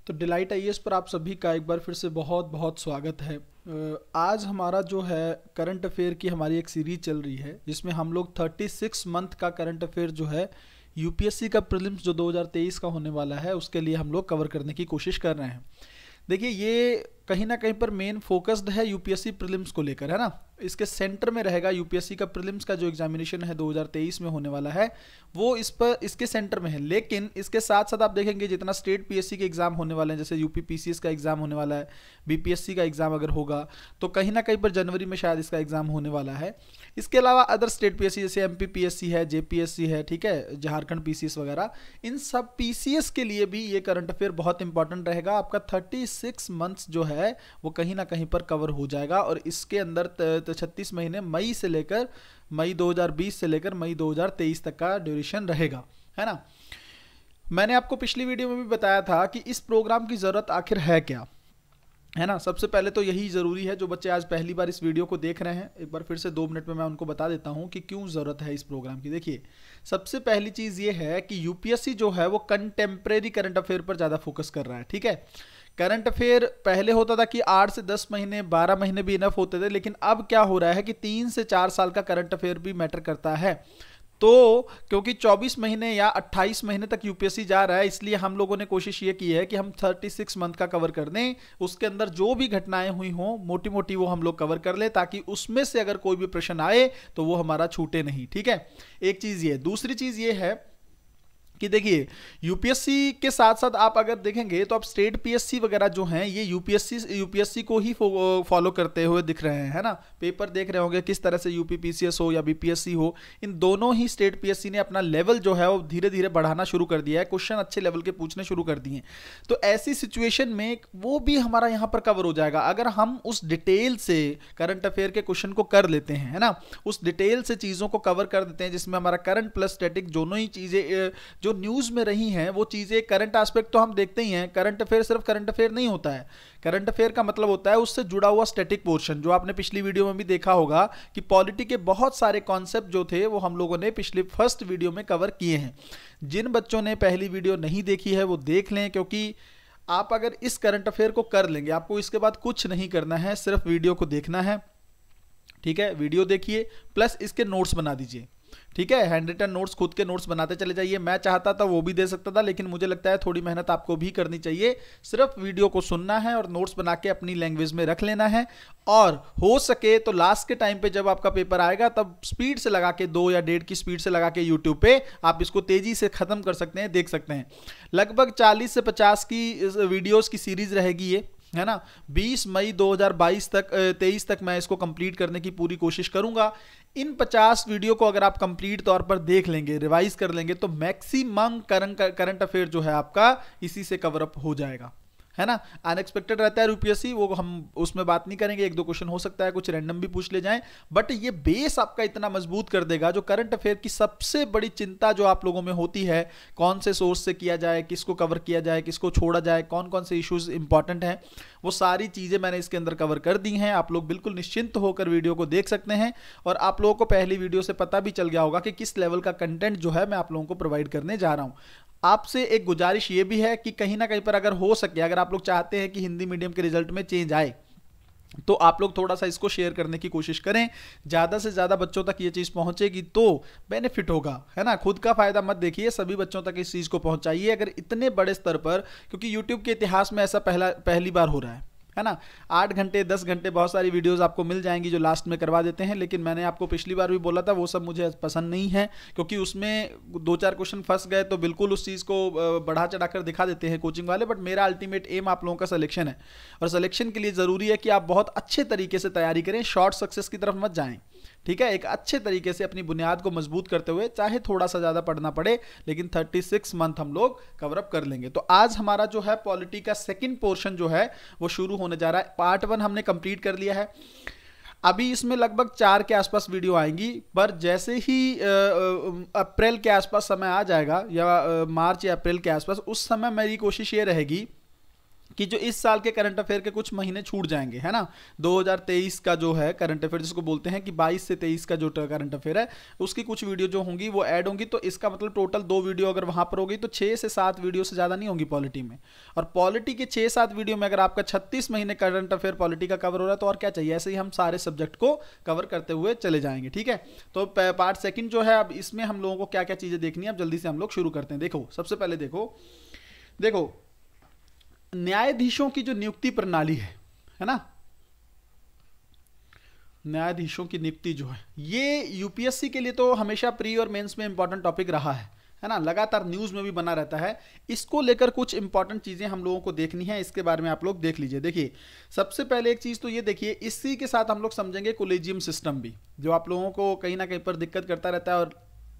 तो delight IAS पर आप सभी का एक बार फिर से बहुत बहुत स्वागत है। आज हमारा जो है करंट अफेयर की हमारी एक सीरीज चल रही है जिसमें हम लोग 36 मंथ का करंट अफेयर जो है यूपीएससी का प्रीलिम्स जो 2023 का होने वाला है उसके लिए हम लोग कवर करने की कोशिश कर रहे हैं। देखिए ये कहीं ना कहीं पर मेन फोकस्ड है यूपीएससी प्रीलिम्स को लेकर, है ना। इसके सेंटर में रहेगा यूपीएससी का प्रीलिम्स का जो एग्जामिनेशन है 2023 में होने वाला है वो इस पर इसके सेंटर में है। लेकिन इसके साथ साथ आप देखेंगे जितना स्टेट पीएससी के एग्जाम होने वाले हैं, जैसे यूपी पीसीएस का एग्जाम होने वाला है, बीपीएससी का एग्जाम अगर होगा तो कहीं ना कहीं पर जनवरी में शायद इसका एग्जाम होने वाला है। इसके अलावा अदर स्टेट पीएससी जैसे एमपी पीएससी है, जेपीएससी है, ठीक है, झारखंड पीसीएस वगैरह, इन सब पीसीएस के लिए भी ये करंट अफेयर बहुत इंपॉर्टेंट रहेगा। आपका 36 मंथ्स जो है वो कहीं ना कहीं पर कवर हो जाएगा और इसके अंदर 36 महीने मई 2020 से लेकर मई 2023 तक का ड्यूरेशन रहेगा, है ना। मैंने आपको पिछली वीडियो में भी बताया था कि इस प्रोग्राम की ज़रूरत आखिर है क्या, है ना। सबसे पहले तो यही ज़रूरी है, जो बच्चे आज पहली बार इस वीडियो को देख रहे हैं एक बार फिर से 2 मिनट में मैं उनको बता देता हूं कि क्यों ज़रूरत है इस प्रोग्राम की। देखिए सबसे पहली चीज़ ये है कि यूपीएससी जो है वो कंटेम्प्रेरी करंट अफेयर पर ज़्यादा फोकस कर रहा है, ठीक है। करंट अफेयर पहले होता था कि 8 से 10 महीने 12 महीने भी इनफ होते थे, लेकिन अब क्या हो रहा है कि 3 से 4 साल का करंट अफेयर भी मैटर करता है। तो क्योंकि 24 महीने या 28 महीने तक यूपीएससी जा रहा है, इसलिए हम लोगों ने कोशिश ये की है कि हम 36 मंथ का कवर कर दें। उसके अंदर जो भी घटनाएं हुई हों मोटी मोटी वो हम लोग कवर कर लें, ताकि उसमें से अगर कोई भी प्रश्न आए तो वो हमारा छूटे नहीं, ठीक है। एक चीज़ ये, दूसरी चीज़ ये है कि देखिए यूपीएससी के साथ साथ आप अगर देखेंगे तो आप स्टेट पीएससी वगैरह जो हैं ये यूपीएससी को ही फॉलो करते हुए दिख रहे हैं, है ना। पेपर देख रहे होंगे किस तरह से यूपी पीसीएस हो या बीपीएससी हो, इन दोनों ही स्टेट पीएससी ने अपना लेवल जो है वो धीरे धीरे बढ़ाना शुरू कर दिया है, क्वेश्चन अच्छे लेवल के पूछने शुरू कर दिए। तो ऐसी सिचुएशन में वो भी हमारा यहाँ पर कवर हो जाएगा अगर हम उस डिटेल से करंट अफेयर के क्वेश्चन को कर लेते हैं, है ना। उस डिटेल से चीज़ों को कवर कर देते हैं जिसमें हमारा करंट प्लस स्टैटिक दोनों ही चीज़ें जो न्यूज़ में रही हैं वो चीज़ें, करंट एस्पेक्ट तो हम देखते ही हैं। करंट अफेयर सिर्फ करंट अफेयर नहीं होता है, करंट अफेयर का मतलब होता है उससे जुड़ा हुआ स्टैटिक पोर्शन, जो आपने पिछली वीडियो में भी देखा होगा कि पॉलिटी के बहुत सारे कॉन्सेप्ट जो थे वो हम लोगों ने पिछले फर्स्ट वीडियो में कवर किए हैं। जिन बच्चों ने पहली वीडियो नहीं देखी है वो देख लें, क्योंकि आप अगर इस करंट अफेयर को कर लेंगे आपको इसके बाद कुछ नहीं करना है, सिर्फ वीडियो को देखना है, ठीक है। वीडियो देखिए प्लस इसके नोट्स बना दीजिए, ठीक है। हैंड रिटन नोट्स, खुद के नोट्स बनाते चले जाइए। मैं चाहता था वो भी दे सकता था, लेकिन मुझे लगता है थोड़ी मेहनत आपको भी करनी चाहिए। सिर्फ वीडियो को सुनना है और नोट्स बना के अपनी लैंग्वेज में रख लेना है, और हो सके तो लास्ट के टाइम पे जब आपका पेपर आएगा तब स्पीड से लगा के 2 या 1.5 की स्पीड से लगा के यूट्यूब पे आप इसको तेजी से खत्म कर सकते हैं, देख सकते हैं। लगभग 40 से 50 की वीडियोज की सीरीज रहेगी ये, है ना। 20 मई 2022 तक 23 तक मैं इसको कंप्लीट करने की पूरी कोशिश करूंगा। इन 50 वीडियो को अगर आप कंप्लीट तौर पर देख लेंगे, रिवाइज कर लेंगे, तो मैक्सिमम करंट अफेयर जो है आपका इसी से कवर अप हो जाएगा, है ना। अनएक्सपेक्टेड रहता है यूपीएससी, वो हम उसमें बात नहीं करेंगे, 1-2 क्वेश्चन हो सकता है कुछ रैंडम भी पूछ ले जाएं, बट ये बेस आपका इतना मजबूत कर देगा। जो करंट अफेयर की सबसे बड़ी चिंता जो आप लोगों में होती है, कौन से सोर्स से किया जाए, किसको कवर किया जाए, किसको छोड़ा जाए, कौन कौन से इश्यूज इंपॉर्टेंट हैं, वो सारी चीज़ें मैंने इसके अंदर कवर कर दी हैं। आप लोग बिल्कुल निश्चिंत होकर वीडियो को देख सकते हैं, और आप लोगों को पहली वीडियो से पता भी चल गया होगा कि किस लेवल का कंटेंट जो है मैं आप लोगों को प्रोवाइड करने जा रहा हूँ। आपसे एक गुजारिश ये भी है कि कहीं ना कहीं पर अगर हो सके, अगर आप लोग चाहते हैं कि हिंदी मीडियम के रिजल्ट में चेंज आए, तो आप लोग थोड़ा सा इसको शेयर करने की कोशिश करें। ज़्यादा से ज़्यादा बच्चों तक ये चीज़ पहुंचेगी तो बेनिफिट होगा, है ना। खुद का फायदा मत देखिए, सभी बच्चों तक इस चीज़ को पहुंचाइए। अगर इतने बड़े स्तर पर, क्योंकि यूट्यूब के इतिहास में ऐसा पहली बार हो रहा है ना। 8 घंटे 10 घंटे बहुत सारी वीडियोस आपको मिल जाएंगी जो लास्ट में करवा देते हैं, लेकिन मैंने आपको पिछली बार भी बोला था वो सब मुझे पसंद नहीं है, क्योंकि उसमें 2-4 क्वेश्चन फंस गए तो बिल्कुल उस चीज़ को बढ़ा चढ़ाकर दिखा देते हैं कोचिंग वाले। बट मेरा अल्टीमेट एम आप लोगों का सिलेक्शन है, और सिलेक्शन के लिए ज़रूरी है कि आप बहुत अच्छे तरीके से तैयारी करें, शॉर्ट सक्सेस की तरफ मत जाएं, ठीक है। एक अच्छे तरीके से अपनी बुनियाद को मजबूत करते हुए, चाहे थोड़ा सा ज़्यादा पढ़ना पड़े, लेकिन 36 मंथ हम लोग कवर अप कर लेंगे। तो आज हमारा जो है पॉलिटी का सेकंड पोर्शन जो है वो शुरू होने जा रहा है। पार्ट 1 हमने कंप्लीट कर लिया है, अभी इसमें लगभग 4 के आसपास वीडियो आएंगी, पर जैसे ही अप्रैल के आसपास समय आ जाएगा, या मार्च या अप्रैल के आसपास, उस समय मेरी कोशिश ये रहेगी कि जो इस साल के करंट अफेयर के कुछ महीने छूट जाएंगे, है ना। 2023 का जो है करंट अफेयर जिसको बोलते हैं कि 22 से 23 का जो करंट अफेयर है उसकी कुछ वीडियो जो होंगी वो ऐड होंगी। तो इसका मतलब टोटल 2 वीडियो अगर वहां पर होगी तो 6 से 7 वीडियो से ज़्यादा नहीं होंगी पॉलिटी में। और पॉलिटी के 6-7 वीडियो में अगर आपका 36 महीने करंट अफेयर पॉलिटी का कवर हो रहा है तो और क्या चाहिए। ऐसे ही हम सारे सब्जेक्ट को कवर करते हुए चले जाएंगे, ठीक है। तो पार्ट सेकेंड जो है, अब इसमें हम लोगों को क्या क्या चीज़ें देखनी है, अब जल्दी से हम लोग शुरू करते हैं। देखो सबसे पहले देखो न्यायाधीशों की जो नियुक्ति प्रणाली है ना, न्यायाधीशों की नियुक्ति जो है ये यूपीएससी के लिए तो हमेशा प्री और मेंस में इंपॉर्टेंट टॉपिक रहा है ना, लगातार न्यूज में भी बना रहता है। इसको लेकर कुछ इंपॉर्टेंट चीजें हम लोगों को देखनी है, इसके बारे में आप लोग देख लीजिए। देखिए सबसे पहले एक चीज तो ये देखिए, इसी के साथ हम लोग समझेंगे कोलेजियम सिस्टम भी, जो आप लोगों को कहीं ना कहीं पर दिक्कत करता रहता है और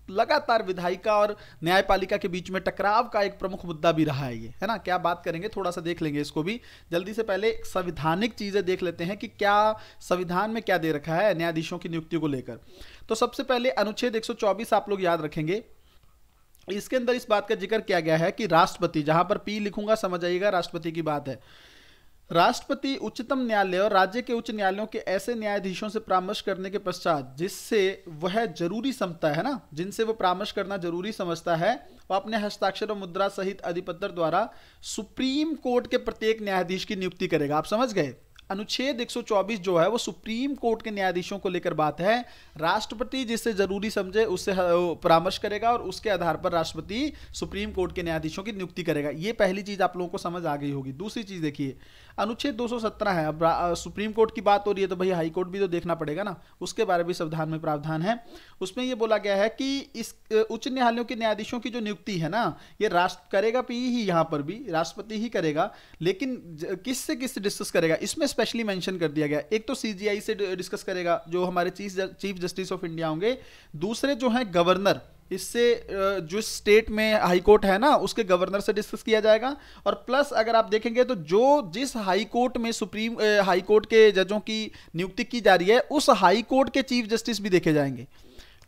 लगातार विधायिका और न्यायपालिका के बीच में टकराव का एक प्रमुख मुद्दा भी रहा है ना। क्या बात करेंगे, थोड़ा सा देख लेंगे इसको भी जल्दी से। पहले संवैधानिक चीजें देख लेते हैं कि क्या संविधान में क्या दे रखा है न्यायाधीशों की नियुक्ति को लेकर। तो सबसे पहले अनुच्छेद 124 आप लोग याद रखेंगे, इसके अंदर इस बात का जिक्र किया गया है कि राष्ट्रपति, जहां पर पी लिखूंगा समझ आइएगा राष्ट्रपति की बात है, राष्ट्रपति उच्चतम न्यायालय और राज्य के उच्च न्यायालयों के ऐसे न्यायाधीशों से परामर्श करने के पश्चात जिससे वह जरूरी समझता है ना, जिनसे वह परामर्श करना जरूरी समझता है, वह अपने हस्ताक्षर और मुद्रा सहित अधिपत्र द्वारा सुप्रीम कोर्ट के प्रत्येक न्यायाधीश की नियुक्ति करेगा। आप समझ गए। अनुच्छेद 124 जो है वो सुप्रीम कोर्ट के न्यायाधीशों को लेकर बात है। राष्ट्रपति जिससे जरूरी समझे उससे परामर्श करेगा और उसके आधार पर राष्ट्रपति सुप्रीम कोर्ट के न्यायाधीशों की नियुक्ति करेगा। ये पहली चीज आप लोगों को समझ आ गई होगी। दूसरी चीज देखिए, अनुच्छेद 217 है। अब सुप्रीम कोर्ट की बात हो रही है तो भाई हाई कोर्ट भी तो देखना पड़ेगा ना, उसके बारे में संविधान में प्रावधान है। उसमें यह बोला गया है कि इस उच्च न्यायालयों के न्यायाधीशों की जो नियुक्ति है ना, ये राष्ट्र करेगा पी ही, यहाँ पर भी राष्ट्रपति ही करेगा, लेकिन किससे डिस्कस करेगा इसमें स्पेशली मेंशन कर दिया गया। एक तो सीजीआई से डिस्कस करेगा जो हमारे चीफ जस्टिस ऑफ इंडिया होंगे, दूसरे जो है गवर्नर, इससे जो स्टेट में हाई कोर्ट है ना उसके गवर्नर से डिस्कस किया जाएगा। और प्लस अगर आप देखेंगे तो जिस हाई कोर्ट में सुप्रीम हाई कोर्ट के जजों की नियुक्ति की जा रही है उस हाई कोर्ट के चीफ जस्टिस भी देखे जाएंगे,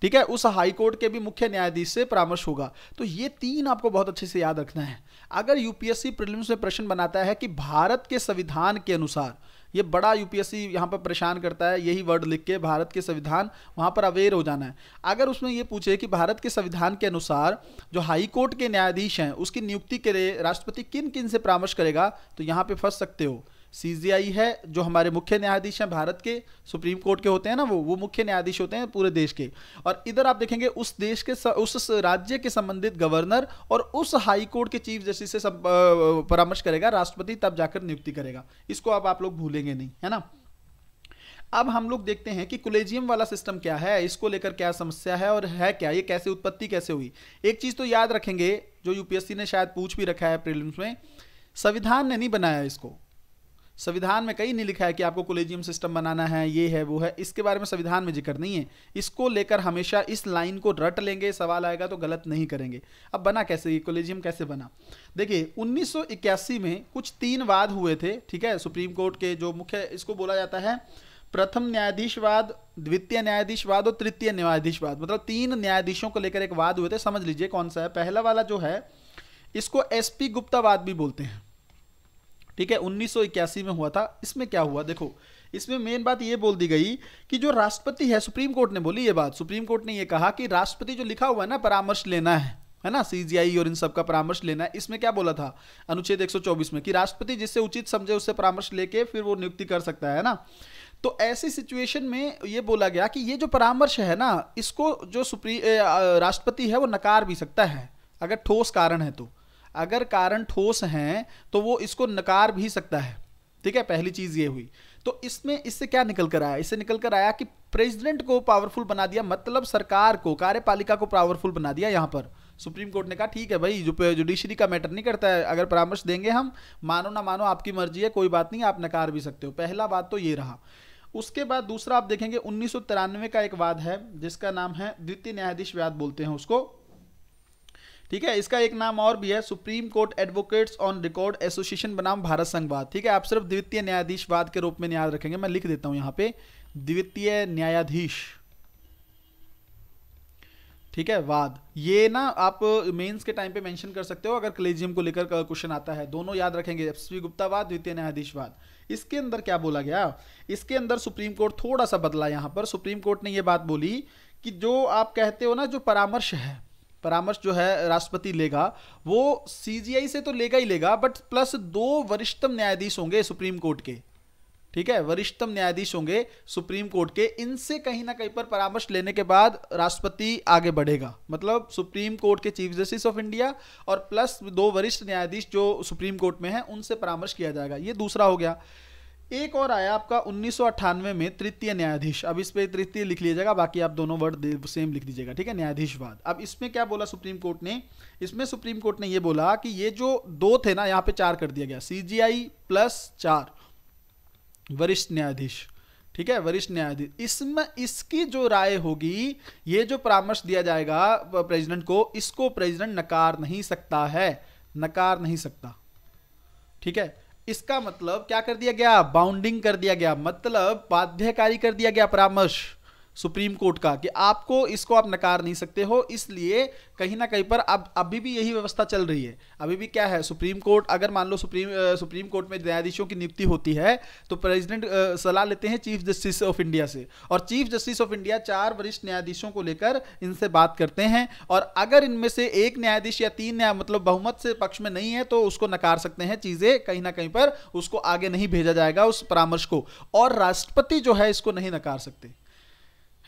ठीक है। उस हाई कोर्ट के भी मुख्य न्यायाधीश से परामर्श होगा। तो ये 3 आपको बहुत अच्छे से याद रखना है। अगर यूपीएससी प्रीलिम्स में प्रश्न बनाता है कि भारत के संविधान के अनुसार, ये बड़ा यूपीएससी यहाँ पर परेशान करता है, यही वर्ड लिख के भारत के संविधान, वहाँ पर अवेयर हो जाना है। अगर उसमें ये पूछे कि भारत के संविधान के अनुसार जो हाई कोर्ट के न्यायाधीश हैं उसकी नियुक्ति के लिए राष्ट्रपति किन किन से परामर्श करेगा, तो यहाँ पे फंस सकते हो। सीजीआई है जो हमारे मुख्य न्यायाधीश हैं भारत के, सुप्रीम कोर्ट के होते हैं ना, वो मुख्य न्यायाधीश होते हैं पूरे देश के। और इधर आप देखेंगे उस देश के उस राज्य के संबंधित गवर्नर और उस हाई कोर्ट के चीफ जस्टिस से परामर्श करेगा राष्ट्रपति, तब जाकर नियुक्ति करेगा। इसको अब आप लोग भूलेंगे नहीं, है ना। अब हम लोग देखते हैं कि कोलेजियम वाला सिस्टम क्या है, इसको लेकर क्या समस्या है और है क्या, ये कैसे उत्पत्ति कैसे हुई। एक चीज तो याद रखेंगे जो यूपीएससी ने शायद पूछ भी रखा है प्रीलिम्स में, संविधान ने नहीं बनाया इसको। संविधान में कहीं नहीं लिखा है कि आपको कोलेजियम सिस्टम बनाना है, ये है वो है, इसके बारे में संविधान में जिक्र नहीं है। इसको लेकर हमेशा इस लाइन को रट लेंगे, सवाल आएगा तो गलत नहीं करेंगे। अब बना कैसे, ये कोलेजियम कैसे बना। देखिए 1981 में कुछ 3 वाद हुए थे, ठीक है। सुप्रीम कोर्ट के जो मुख्य, इसको बोला जाता है प्रथम न्यायाधीशवाद, द्वितीय न्यायाधीशवाद और तृतीय न्यायाधीशवाद, मतलब 3 न्यायाधीशों को लेकर एक वाद हुए थे। समझ लीजिए कौन सा है। पहला वाला जो है इसको एसपी गुप्तावाद भी बोलते हैं, ठीक है। 1981 में हुआ था। इसमें क्या हुआ देखो, इसमें मेन बात ये बोल दी गई कि जो राष्ट्रपति है, सुप्रीम कोर्ट ने बोली ये बात, सुप्रीम कोर्ट ने ये कहा कि राष्ट्रपति जो लिखा हुआ है ना परामर्श लेना है ना, सीजीआई और इन सब का परामर्श लेना है। इसमें क्या बोला था अनुच्छेद 124 में कि राष्ट्रपति जिससे उचित समझे उससे परामर्श लेके फिर वो नियुक्ति कर सकता है ना। तो ऐसी सिचुएशन में ये बोला गया कि ये जो परामर्श है ना, इसको जो राष्ट्रपति है वो नकार भी सकता है अगर ठोस कारण है तो। अगर कारण ठोस हैं तो वो इसको नकार भी सकता है, ठीक है। पहली चीज ये हुई। तो इससे क्या निकल कर आया, इससे निकल कर आया कि प्रेसिडेंट को पावरफुल बना दिया, मतलब सरकार को, कार्यपालिका को पावरफुल बना दिया। यहां पर सुप्रीम कोर्ट ने कहा ठीक है भाई, जो जुडिशरी का मैटर नहीं करता है, अगर परामर्श देंगे हम, मानो ना मानो आपकी मर्जी है, कोई बात नहीं, आप नकार भी सकते हो। पहला बात तो ये रहा। उसके बाद दूसरा आप देखेंगे 1993 का एक वाद है जिसका नाम है द्वितीय न्यायाधीश वाद बोलते हैं उसको, ठीक है। इसका एक नाम और भी है, supreme court advocates on record association बनाम भारत संघवाद, ठीक है। आप सिर्फ द्वितीय न्यायाधीशवाद के रूप में याद रखेंगे, मैं लिख देता हूं यहां पे द्वितीय न्यायाधीश, ठीक है, वाद। ये ना आप मेंस के टाइम पे मेंशन कर सकते हो अगर कलेजियम को लेकर क्वेश्चन आता है। दोनों याद रखेंगे, एसपी गुप्ता वाद, द्वितीय न्यायाधीशवाद। इसके अंदर क्या बोला गया, इसके अंदर सुप्रीम कोर्ट थोड़ा सा बदला। यहां पर सुप्रीम कोर्ट ने ये बात बोली कि जो आप कहते हो ना, जो परामर्श है, परामर्श जो है राष्ट्रपति लेगा, वो सीजीआई से तो लेगा ही लेगा, बट प्लस 2 वरिष्ठतम न्यायाधीश होंगे सुप्रीम कोर्ट के। ठीक है, वरिष्ठतम न्यायाधीश होंगे सुप्रीम कोर्ट के, इनसे कहीं ना कहीं पर परामर्श लेने के बाद राष्ट्रपति आगे बढ़ेगा। मतलब सुप्रीम कोर्ट के चीफ जस्टिस ऑफ इंडिया और प्लस 2 वरिष्ठ न्यायाधीश जो सुप्रीम कोर्ट में हैं, उनसे परामर्श किया जाएगा। ये दूसरा हो गया। एक और आया आपका 1998 में तृतीय न्यायाधीश। अब इस पे तृतीय लिख लीजिएगा, बाकी आप दोनों वर्ड सेम लिख दीजिएगा। ठीक है, न्यायाधीशवाद। अब इसमें क्या बोला सुप्रीम कोर्ट ने, इसमें सुप्रीम कोर्ट ने ये बोला कि ये जो 2 थे ना, यहाँ पे 4 कर दिया गया, सीजीआई प्लस 4 वरिष्ठ न्यायाधीश। ठीक है, वरिष्ठ न्यायाधीश। इसमें इसकी जो राय होगी, ये जो परामर्श दिया जाएगा प्रेसिडेंट को, इसको प्रेसिडेंट नकार नहीं सकता है, नकार नहीं सकता। ठीक है, इसका मतलब क्या कर दिया गया, बाउंडिंग कर दिया गया, मतलब बाध्यकारी कर दिया गया परामर्श सुप्रीम कोर्ट का कि आपको इसको आप नकार नहीं सकते हो। इसलिए कहीं ना कहीं पर अब अभी भी यही व्यवस्था चल रही है। अभी भी क्या है, सुप्रीम कोर्ट, अगर मान लो सुप्रीम कोर्ट में न्यायाधीशों की नियुक्ति होती है तो प्रेसिडेंट सलाह लेते हैं चीफ जस्टिस ऑफ इंडिया से, और चीफ जस्टिस ऑफ इंडिया 4 वरिष्ठ न्यायाधीशों को लेकर इनसे बात करते हैं, और अगर इनमें से एक न्यायाधीश या 3 मतलब बहुमत से पक्ष में नहीं है तो उसको नकार सकते हैं। चीजें कहीं ना कहीं पर उसको आगे नहीं भेजा जाएगा उस परामर्श को, और राष्ट्रपति जो है इसको नहीं नकार सकते,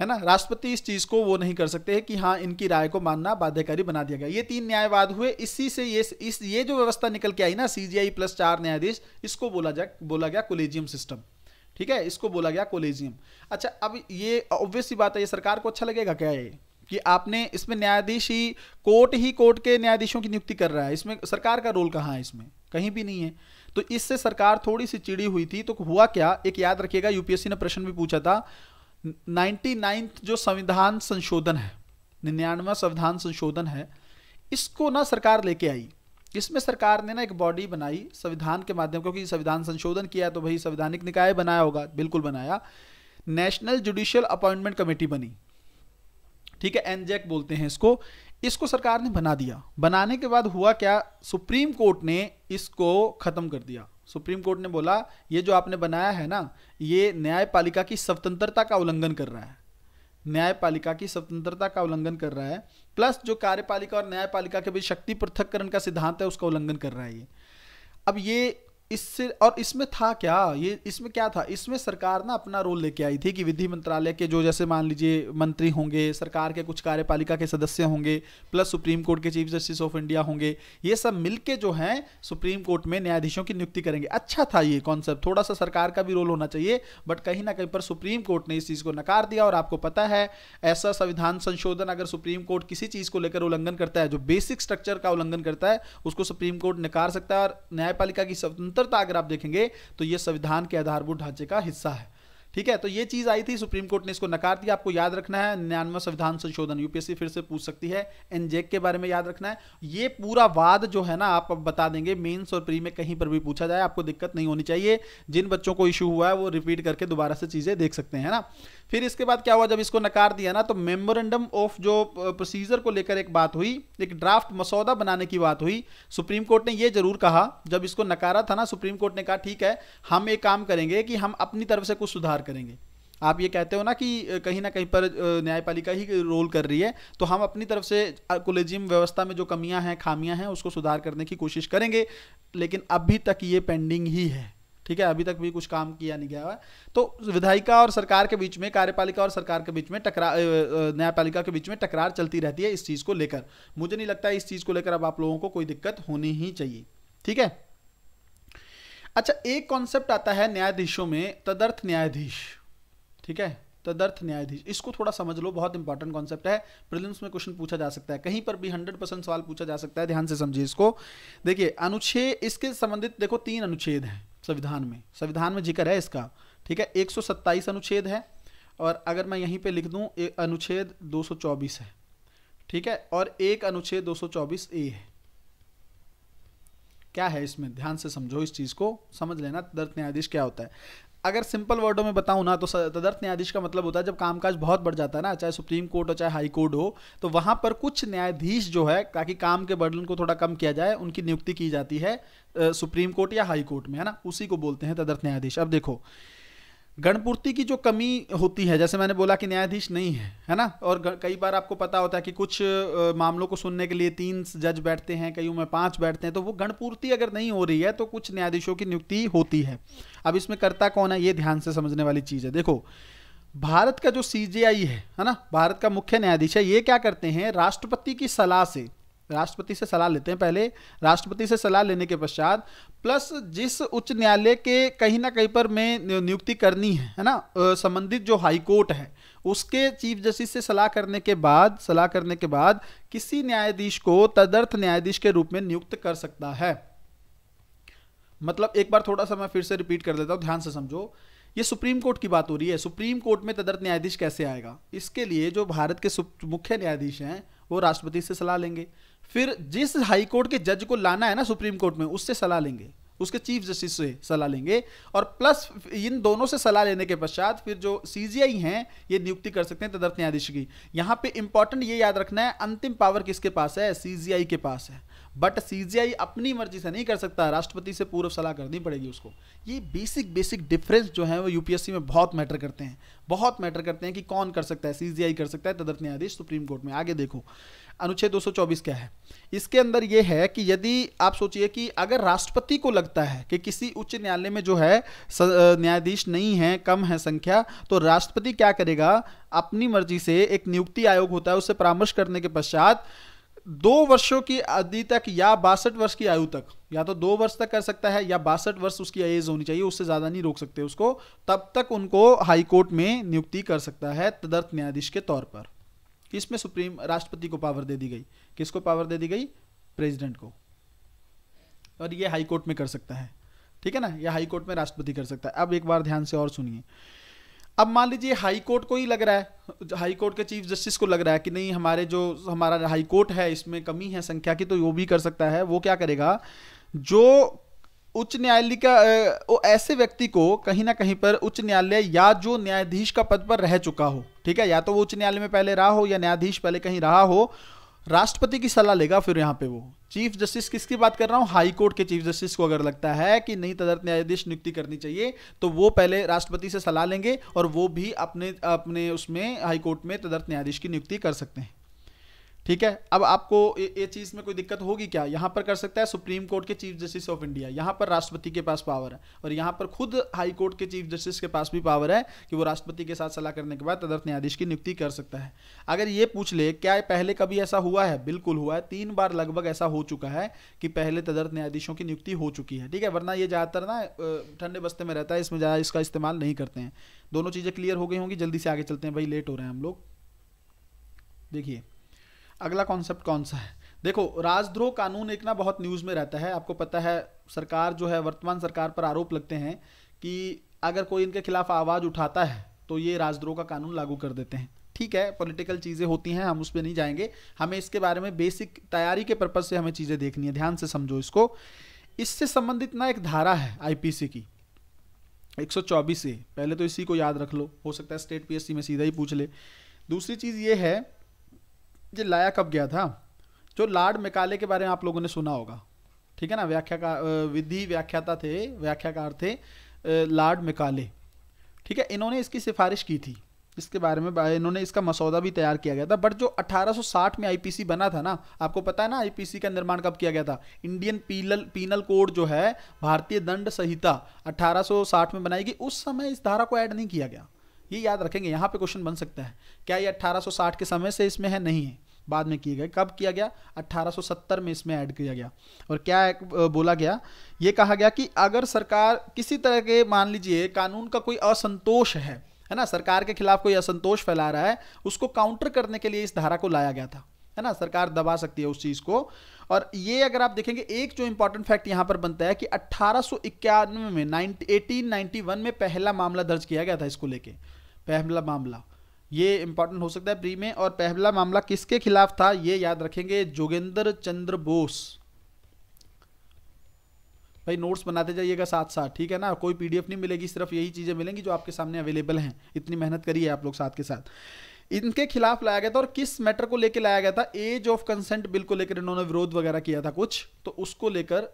है ना। राष्ट्रपति इस चीज को वो नहीं कर सकते हैं कि हाँ इनकी राय को मानना बाध्यकारी बना दिया गया। ये 3 न्यायवाद हुए। इसी से ये जो व्यवस्था निकल के आई ना, सीजीआई प्लस 4 न्यायाधीश, इसको बोला गया कोलेजियम सिस्टम। ठीक है, इसको बोला गया कोलेजियम। अच्छा, अब ये ऑब्वियस सी बात है, ये सरकार को अच्छा लगेगा क्या ये कि आपने इसमें न्यायाधीश ही कोर्ट के न्यायाधीशों की नियुक्ति कर रहा है। इसमें सरकार का रोल कहाँ है, इसमें कहीं भी नहीं है। तो इससे सरकार थोड़ी सी चिड़ी हुई थी। तो हुआ क्या, एक याद रखिएगा, यूपीएससी ने प्रश्न भी पूछा था, 99 जो संविधान संशोधन है, 99वां संविधान संशोधन है, इसको ना सरकार लेके आई। इसमें सरकार ने ना एक बॉडी बनाई संविधान के माध्यम, क्योंकि संविधान संशोधन किया तो भाई संवैधानिक निकाय बनाया होगा, बिल्कुल बनाया। नेशनल जुडिशियल अपॉइंटमेंट कमेटी बनी। ठीक है, एनजेक बोलते हैं इसको सरकार ने बना दिया। बनाने के बाद हुआ क्या, सुप्रीम कोर्ट ने इसको खत्म कर दिया। सुप्रीम कोर्ट ने बोला ये जो आपने बनाया है ना, ये न्यायपालिका की स्वतंत्रता का उल्लंघन कर रहा है, न्यायपालिका की स्वतंत्रता का उल्लंघन कर रहा है, प्लस जो कार्यपालिका और न्यायपालिका के बीच शक्ति पृथक्करण का सिद्धांत है उसका उल्लंघन कर रहा है ये। अब ये इससे, और इसमें था क्या, ये इसमें क्या था, इसमें सरकार ना अपना रोल लेके आई थी कि विधि मंत्रालय के जो जैसे मान लीजिए मंत्री होंगे, सरकार के कुछ कार्यपालिका के सदस्य होंगे, प्लस सुप्रीम कोर्ट के चीफ जस्टिस ऑफ इंडिया होंगे, ये सब मिलके जो हैं सुप्रीम कोर्ट में न्यायाधीशों की नियुक्ति करेंगे। अच्छा था ये कॉन्सेप्ट, थोड़ा सा सरकार का भी रोल होना चाहिए, बट कहीं ना कहीं पर सुप्रीम कोर्ट ने इस चीज़ को नकार दिया। और आपको पता है, ऐसा संविधान संशोधन अगर सुप्रीम कोर्ट किसी चीज़ को लेकर उल्लंघन करता है, जो बेसिक स्ट्रक्चर का उल्लंघन करता है, उसको सुप्रीम कोर्ट नकार सकता है। और न्यायपालिका की स्वतंत्रता अगर आप देखेंगे तो यह संविधान के आधारभूत ढांचे का हिस्सा है। ठीक है, तो ये चीज आई थी, सुप्रीम कोर्ट ने इसको नकार दिया। आपको याद रखना है 99वां संविधान संशोधन, यूपीएससी फिर से पूछ सकती है, एनजेक के बारे में याद रखना है। ये पूरा वाद जो है ना, आप अब बता देंगे, मेंस और प्री में कहीं पर भी पूछा जाए, आपको दिक्कत नहीं होनी चाहिए। जिन बच्चों को इशू हुआ है वो रिपीट करके दोबारा से चीजें देख सकते हैं ना। फिर इसके बाद क्या हुआ, जब इसको नकार दिया ना, तो मेमोरेंडम ऑफ जो प्रोसीजर को लेकर एक बात हुई, एक ड्राफ्ट मसौदा बनाने की बात हुई। सुप्रीम कोर्ट ने ये जरूर कहा, जब इसको नकारा था ना, सुप्रीम कोर्ट ने कहा ठीक है, हम एक काम करेंगे कि हम अपनी तरफ से कुछ सुधार करेंगे। आप ये कहते हो ना कि कहीं ना कहीं पर न्यायपालिका ही रोल कर रही है, तो हम अपनी तरफ से कोलेजियम व्यवस्था में जो कमियां हैं, खामियां हैं, उसको सुधार करने की कोशिश करेंगे। लेकिन अभी तक ये पेंडिंग ही है। ठीक है, अभी तक भी कुछ काम किया नहीं गया है। तो विधायिका और सरकार के बीच में, कार्यपालिका और सरकार के बीच में न्यायपालिका के बीच में टकरार चलती रहती है इस चीज को लेकर। मुझे नहीं लगता इस चीज को लेकर अब आप लोगों को कोई दिक्कत होनी ही चाहिए। ठीक है, अच्छा, एक कॉन्सेप्ट आता है न्यायाधीशों में, तदर्थ न्यायाधीश। ठीक है, तदर्थ न्यायाधीश, इसको थोड़ा समझ लो, बहुत इंपॉर्टेंट कॉन्सेप्ट है। प्रीलिम्स में क्वेश्चन पूछा जा सकता है, कहीं पर भी 100% सवाल पूछा जा सकता है। ध्यान से समझिए इसको। देखिए, अनुच्छेद, इसके संबंधित देखो 3 अनुच्छेद हैं संविधान में जिक्र है इसका। ठीक है, 127 अनुच्छेद है, और अगर मैं यहीं पे लिख दूं, अनुच्छेद 224 है। ठीक है, और एक अनुच्छेद 224A है। क्या है इसमें, ध्यान से समझो, इस चीज को समझ लेना, तदर्थ न्यायाधीश क्या होता है। अगर सिंपल वर्डों में बताऊं ना तो तदर्थ न्यायाधीश का मतलब होता है जब कामकाज बहुत बढ़ जाता है ना, चाहे सुप्रीम कोर्ट हो चाहे हाई कोर्ट हो, तो वहां पर कुछ न्यायाधीश जो है, ताकि काम के बर्डन को थोड़ा कम किया जाए, उनकी नियुक्ति की जाती है सुप्रीम कोर्ट या हाई कोर्ट में, है ना, उसी को बोलते हैं तदर्थ न्यायाधीश। अब देखो, गणपूर्ति की जो कमी होती है, जैसे मैंने बोला कि न्यायाधीश नहीं है ना, और कई बार आपको पता होता है कि कुछ मामलों को सुनने के लिए 3 जज बैठते हैं, कईयों में 5 बैठते हैं, तो वो गणपूर्ति अगर नहीं हो रही है तो कुछ न्यायाधीशों की नियुक्ति होती है। अब इसमें करता कौन है, ये ध्यान से समझने वाली चीज़ है। देखो, भारत का जो CJI है ना, भारत का मुख्य न्यायाधीश है, ये क्या करते हैं, राष्ट्रपति की सलाह से, राष्ट्रपति से सलाह लेते हैं पहले, राष्ट्रपति से सलाह लेने के पश्चात प्लस जिस उच्च न्यायालय के कहीं ना कहीं पर में नियुक्ति करनी है ना, संबंधित जो हाई कोर्ट है उसके चीफ जस्टिस से सलाह करने के बाद किसी न्यायाधीश को तदर्थ न्यायाधीश के रूप में नियुक्त कर सकता है। मतलब एक बार थोड़ा सा मैं फिर से रिपीट कर देता हूं, ध्यान से समझो। ये सुप्रीम कोर्ट की बात हो रही है, सुप्रीम कोर्ट में तदर्थ न्यायाधीश कैसे आएगा, इसके लिए जो भारत के मुख्य न्यायाधीश हैं वो राष्ट्रपति से सलाह लेंगे, फिर जिस हाई कोर्ट के जज को लाना है ना सुप्रीम कोर्ट में, उससे सलाह लेंगे, उसके चीफ जस्टिस से सलाह लेंगे, और प्लस इन दोनों से सलाह लेने के पश्चात फिर जो CJI हैं ये नियुक्ति कर सकते हैं तदर्थ न्यायाधीश की। यहाँ पे इंपॉर्टेंट ये याद रखना है, अंतिम पावर किसके पास है, CJI के पास है, बट CJI अपनी मर्जी से नहीं कर सकता, राष्ट्रपति से पूर्व सलाह करनी पड़ेगी उसको। ये बेसिक डिफरेंस जो है वो UPSC में बहुत मैटर करते हैं कि कौन कर सकता है, CJI कर सकता है तदर्थ न्यायाधीश सुप्रीम कोर्ट में। आगे देखो, अनुच्छेद 224 क्या है, इसके अंदर यह है कि यदि आप सोचिए कि अगर राष्ट्रपति को लगता है कि किसी उच्च न्यायालय में जो है न्यायाधीश नहीं है, कम है संख्या, तो राष्ट्रपति क्या करेगा, अपनी मर्जी से एक नियुक्ति आयोग होता है, उससे परामर्श करने के पश्चात 2 वर्षों की अवधि तक या 62 वर्ष की आयु तक, या तो 2 वर्ष तक कर सकता है या 62 वर्ष उसकी एज होनी चाहिए, उससे ज्यादा नहीं रोक सकते उसको, तब तक उनको हाई कोर्ट में नियुक्ति कर सकता है तदर्थ न्यायाधीश के तौर पर। इसमें सुप्रीम राष्ट्रपति को पावर दे दी गई, किसको पावर दे दी गई, प्रेसिडेंट को, और ये हाई कोर्ट में कर सकता है, ठीक है ना, ये हाई कोर्ट में राष्ट्रपति कर सकता है। अब एक बार ध्यान से और सुनिए, अब मान लीजिए हाई कोर्ट को ही लग रहा है, हाई कोर्ट के चीफ जस्टिस को लग रहा है कि नहीं, हमारा हाई कोर्ट है इसमें कमी है संख्या की, तो वो भी कर सकता है। वो क्या करेगा, जो उच्च न्यायालय का वो ऐसे व्यक्ति को कहीं ना कहीं पर उच्च न्यायालय या जो न्यायाधीश का पद पर रह चुका हो, ठीक है, या तो वो उच्च न्यायालय में पहले रहा हो या न्यायाधीश पहले कहीं रहा हो, राष्ट्रपति की सलाह लेगा। फिर यहाँ पे वो चीफ जस्टिस, किसकी बात कर रहा हूँ, हाई कोर्ट के चीफ जस्टिस को अगर लगता है कि नहीं तदर्थ न्यायाधीश नियुक्ति करनी चाहिए, तो वो पहले राष्ट्रपति से सलाह लेंगे और वो भी अपने उसमें हाई कोर्ट में तदर्थ न्यायाधीश की नियुक्ति कर सकते हैं, ठीक है। अब आपको ये चीज में कोई दिक्कत होगी क्या, यहां पर कर सकता है सुप्रीम कोर्ट के चीफ जस्टिस ऑफ इंडिया, यहां पर राष्ट्रपति के पास पावर है, और यहां पर खुद हाई कोर्ट के चीफ जस्टिस के पास भी पावर है कि वो राष्ट्रपति के साथ सलाह करने के बाद तदर्थ न्यायाधीश की नियुक्ति कर सकता है। अगर ये पूछ ले क्या पहले कभी ऐसा हुआ है, बिल्कुल हुआ है, 3 बार लगभग ऐसा हो चुका है कि पहले तदर्थ न्यायाधीशों की नियुक्ति हो चुकी है, ठीक है, वरना ये ज्यादातर ना ठंडे बस्ते में रहता है, इसमें ज्यादा इसका इस्तेमाल नहीं करते हैं। दोनों चीजें क्लियर हो गई होंगी, जल्दी से आगे चलते हैं भाई, लेट हो रहे हैं हम लोग। देखिए अगला कॉन्सेप्ट कौन सा है, देखो राजद्रोह कानून एक ना बहुत न्यूज़ में रहता है, आपको पता है सरकार जो है, वर्तमान सरकार पर आरोप लगते हैं कि अगर कोई इनके खिलाफ आवाज़ उठाता है तो ये राजद्रोह का कानून लागू कर देते हैं, ठीक है, पॉलिटिकल चीज़ें होती हैं, हम उस पर नहीं जाएंगे, हमें इसके बारे में बेसिक तैयारी के पर्पज से हमें चीज़ें देखनी है, ध्यान से समझो इसको। इससे संबंधित ना एक धारा है IPC की 124 से, पहले तो इसी को याद रख लो, हो सकता है स्टेट PSC में सीधा ही पूछ ले। दूसरी चीज़ ये है, ये लाया कब गया था, जो लॉर्ड मैकाले के बारे में आप लोगों ने सुना होगा, ठीक है ना, विधि व्याख्याकार थे लॉर्ड मैकाले, ठीक है, इन्होंने इसकी सिफारिश की थी, इसके बारे में इन्होंने इसका मसौदा भी तैयार किया गया था, बट जो 1860 में IPC बना था ना, आपको पता है ना IPC का निर्माण कब किया गया था, इंडियन पीनल कोड जो है, भारतीय दंड संहिता 1860 में बनाई गई, उस समय इस धारा को ऐड नहीं किया गया, ये याद रखेंगे, यहाँ पे क्वेश्चन बन सकता है, क्या ये 1860 के समय से इसमें है, नहीं है, बाद में किए गए। कब किया गया, 1870 में इसमें ऐड किया गया। और क्या बोला गया, ये कहा गया कि अगर सरकार किसी तरह के, मान लीजिए कानून का कोई असंतोष है ना, सरकार के खिलाफ कोई असंतोष फैला रहा है, उसको काउंटर करने के लिए इस धारा को लाया गया था, है ना, सरकार दबा सकती है उस चीज को। और ये अगर आप देखेंगे, एक जो इंपॉर्टेंट फैक्ट यहां पर बनता है कि 1891 में 1891 में पहला मामला दर्ज किया गया था इसको लेके, पहला मामला, ये इंपॉर्टेंट हो सकता है प्री में, और पहला मामला किसके खिलाफ था ये याद रखेंगे, जोगेंद्र चंद्र बोस, भाई नोट्स बनाते जाइएगा साथ साथ, ठीक है ना, कोई पीडीएफ नहीं मिलेगी, सिर्फ यही चीज़ें मिलेंगी जो आपके सामने अवेलेबल हैं। इतनी मेहनत करी है आप लोग साथ के साथ। इनके खिलाफ लाया गया था, और किस मैटर को लेकर लाया गया था, एज ऑफ कंसेंट बिल को लेकर इन्होंने विरोध वगैरह किया था कुछ, तो उसको लेकर,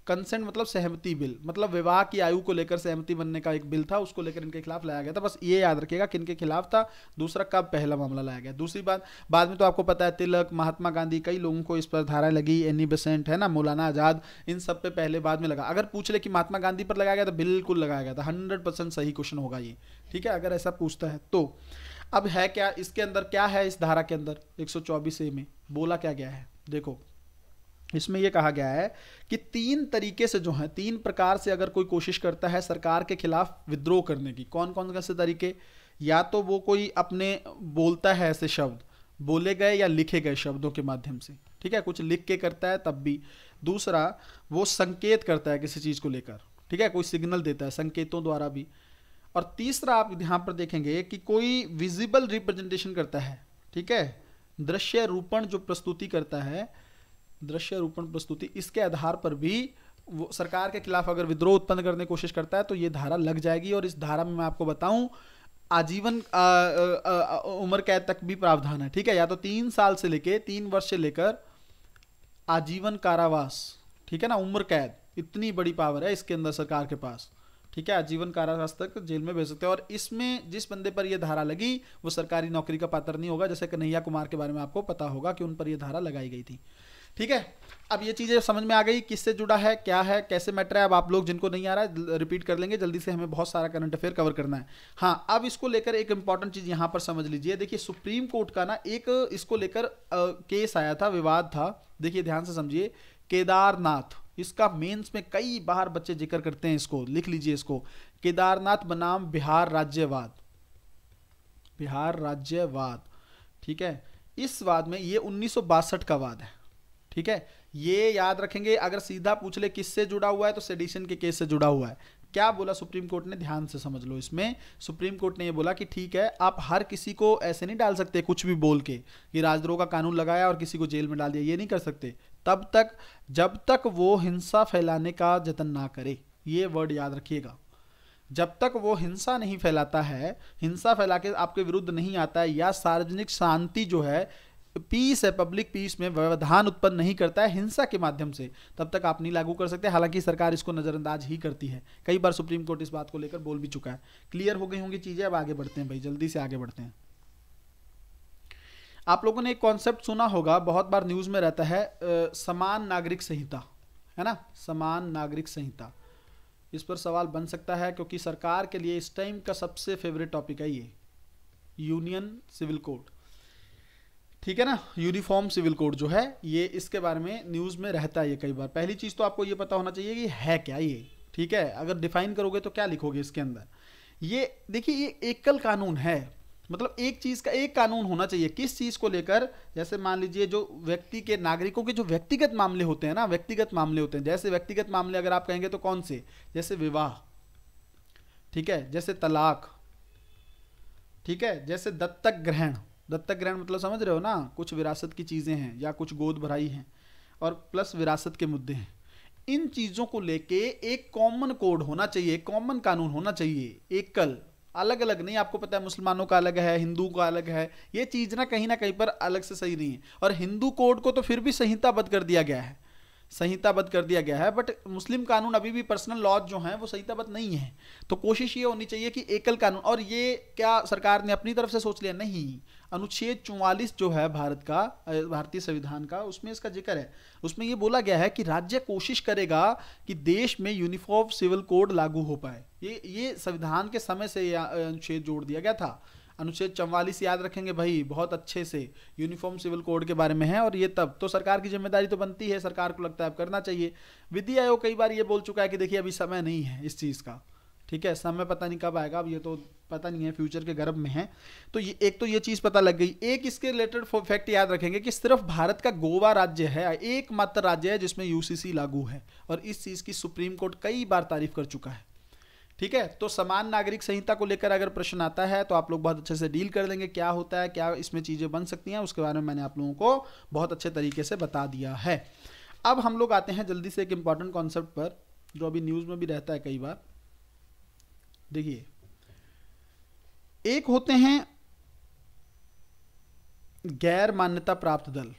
कंसेंट मतलब सहमति बिल, मतलब विवाह की आयु को लेकर सहमति बनने का एक बिल था, उसको लेकर इनके खिलाफ लाया गया था। बस ये याद रखिएगा कि इनके खिलाफ था, दूसरा कब पहला मामला लाया गया। दूसरी बात, बाद में तो आपको पता है तिलक, महात्मा गांधी, कई लोगों को इस पर धारा लगी, एनी बेसेंट है ना, मौलाना आजाद, इन सब पे पहले बाद में लगा। अगर पूछ ले कि महात्मा गांधी पर लगाया गया तो बिल्कुल लगाया गया था, 100% सही क्वेश्चन होगा ये, ठीक है, अगर ऐसा पूछता है तो। अब है क्या इसके अंदर, क्या है इस धारा के अंदर 124A में बोला क्या गया है, देखो इसमें यह कहा गया है कि 3 तरीके से जो है, 3 प्रकार से अगर कोई कोशिश करता है सरकार के खिलाफ विद्रोह करने की, कौन कौन से तरीके, या तो वो कोई अपने बोलता है ऐसे शब्द, बोले गए या लिखे गए शब्दों के माध्यम से, ठीक है, कुछ लिख के करता है तब भी। दूसरा, वो संकेत करता है किसी चीज़ को लेकर, ठीक है, कोई सिग्नल देता है संकेतों द्वारा भी। और तीसरा आप यहाँ पर देखेंगे कि कोई विजिबल रिप्रेजेंटेशन करता है, ठीक है, दृश्य रूपण जो प्रस्तुति करता है, दृश्य रूपण प्रस्तुति, इसके आधार पर भी वो सरकार के खिलाफ अगर विद्रोह उत्पन्न करने की कोशिश करता है तो ये धारा लग जाएगी। और इस धारा में मैं आपको बताऊं आजीवन उम्र कैद तक भी प्रावधान है, ठीक है, या तो 3 साल से लेके 3 वर्ष से लेकर आजीवन कारावास, ठीक है ना, उम्र कैद, इतनी बड़ी पावर है इसके अंदर सरकार के पास, ठीक है, आजीवन कारावास तक जेल में भेज सकते हैं। और इसमें जिस बंदे पर यह धारा लगी वो सरकारी नौकरी का पात्र नहीं होगा, जैसे कन्हैया कुमार के बारे में आपको पता होगा कि उन पर यह धारा लगाई गई थी, ठीक है। अब ये चीज़ें समझ में आ गई किससे जुड़ा है, क्या है, कैसे मैटर है। अब आप लोग जिनको नहीं आ रहा है रिपीट कर लेंगे जल्दी से, हमें बहुत सारा करंट अफेयर कवर करना है। हाँ, अब इसको लेकर एक इंपॉर्टेंट चीज़ यहाँ पर समझ लीजिए। देखिए सुप्रीम कोर्ट का ना एक इसको लेकर केस आया था, विवाद था, देखिए ध्यान से समझिए। केदारनाथ, इसका मेंस में कई बार बच्चे जिक्र करते हैं, इसको लिख लीजिए, इसको केदारनाथ बनाम बिहार राज्यवाद, बिहार राज्यवाद, ठीक है। इस वाद में ये 1962 का वाद है, ठीक है, ये याद रखेंगे। अगर सीधा पूछ ले किससे जुड़ा हुआ है तो सेडिशन के केस से जुड़ा हुआ है। क्या बोला सुप्रीम कोर्ट ने, ध्यान से समझ लो। इसमें सुप्रीम कोर्ट ने ये बोला कि ठीक है, आप हर किसी को ऐसे नहीं डाल सकते कुछ भी बोल के, ये राजद्रोह का कानून लगाया और किसी को जेल में डाल दिया, ये नहीं कर सकते तब तक जब तक वो हिंसा फैलाने का जतन ना करे। ये वर्ड याद रखिएगा, जब तक वो हिंसा नहीं फैलाता है, हिंसा फैला के आपके विरुद्ध नहीं आता है, या सार्वजनिक शांति जो है, पीस है, पब्लिक पीस में व्यवधान उत्पन्न नहीं करता है हिंसा के माध्यम से, तब तक आप नहीं लागू कर सकते। हालांकि सरकार इसको नजरअंदाज ही करती है, कई बार सुप्रीम कोर्ट इस बात को लेकर बोल भी चुका है। क्लियर हो गई होंगी चीजें, अब आगे बढ़ते हैं भाई, जल्दी से आगे बढ़ते हैं। आप लोगों ने एक कॉन्सेप्ट सुना होगा, बहुत बार न्यूज में रहता है, समान नागरिक संहिता, है ना, समान नागरिक संहिता। इस पर सवाल बन सकता है क्योंकि सरकार के लिए इस टाइम का सबसे फेवरेट टॉपिक है ये यूनियन सिविल कोड, ठीक है ना, यूनिफॉर्म सिविल कोड जो है ये, इसके बारे में न्यूज में रहता है ये कई बार। पहली चीज तो आपको ये पता होना चाहिए कि है क्या ये, ठीक है। अगर डिफाइन करोगे तो क्या लिखोगे इसके अंदर, ये देखिए ये एकल कानून है, मतलब एक चीज का एक कानून होना चाहिए। किस चीज को लेकर, जैसे मान लीजिए जो व्यक्ति के, नागरिकों के जो व्यक्तिगत मामले होते हैं ना, व्यक्तिगत मामले होते हैं, जैसे व्यक्तिगत मामले अगर आप कहेंगे तो कौन से, जैसे विवाह, ठीक है, जैसे तलाक, ठीक है, जैसे दत्तक ग्रहण, दत्तक ग्रहण मतलब समझ रहे हो ना, कुछ विरासत की चीजें हैं या कुछ गोद भराई हैं और प्लस विरासत के मुद्दे हैं। इन चीजों को लेके एक कॉमन कोड होना चाहिए, कॉमन कानून होना चाहिए, एकल, अलग अलग नहीं। आपको पता है मुसलमानों का अलग है, हिंदू का अलग है, ये चीज ना कहीं पर अलग से सही नहीं है। और हिंदू कोड को तो फिर भी संहिताबद्ध कर दिया गया है, संहिताबद्ध कर दिया गया है, बट मुस्लिम कानून अभी भी पर्सनल लॉज जो हैं वो संहिताबद्ध नहीं है। तो कोशिश ये होनी चाहिए कि एकल कानून। और ये क्या सरकार ने अपनी तरफ से सोच लिया, नहीं, अनुच्छेद 44 जो है भारत का, भारतीय संविधान का, उसमें इसका जिक्र है। उसमें ये बोला गया है कि राज्य कोशिश करेगा कि देश में यूनिफॉर्म सिविल कोड लागू हो पाए। ये संविधान के समय से ये अनुच्छेद जोड़ दिया गया था। अनुच्छेद 44 याद रखेंगे भाई बहुत अच्छे से, यूनिफॉर्म सिविल कोड के बारे में है। और ये तब तो सरकार की जिम्मेदारी तो बनती है, सरकार को लगता है अब करना चाहिए। विधि आयोग कई बार ये बोल चुका है कि देखिए अभी समय नहीं है इस चीज़ का, ठीक है, समय पता नहीं कब आएगा, अब ये तो पता नहीं है, फ्यूचर के गर्भ में है। तो ये एक तो ये चीज़ पता लग गई। एक इसके रिलेटेड फैक्ट याद रखेंगे कि सिर्फ भारत का गोवा राज्य है, एकमात्र राज्य है जिसमें यूसीसी लागू है, और इस चीज़ की सुप्रीम कोर्ट कई बार तारीफ कर चुका है, ठीक है। तो समान नागरिक संहिता को लेकर अगर प्रश्न आता है तो आप लोग बहुत अच्छे से डील कर लेंगे, क्या होता है, क्या इसमें चीज़ें बन सकती हैं, उसके बारे में मैंने आप लोगों को बहुत अच्छे तरीके से बता दिया है। अब हम लोग आते हैं जल्दी से एक इंपॉर्टेंट कॉन्सेप्ट पर, जो अभी न्यूज में भी रहता है कई बार। देखिए, एक होते हैं गैर मान्यता प्राप्त दल,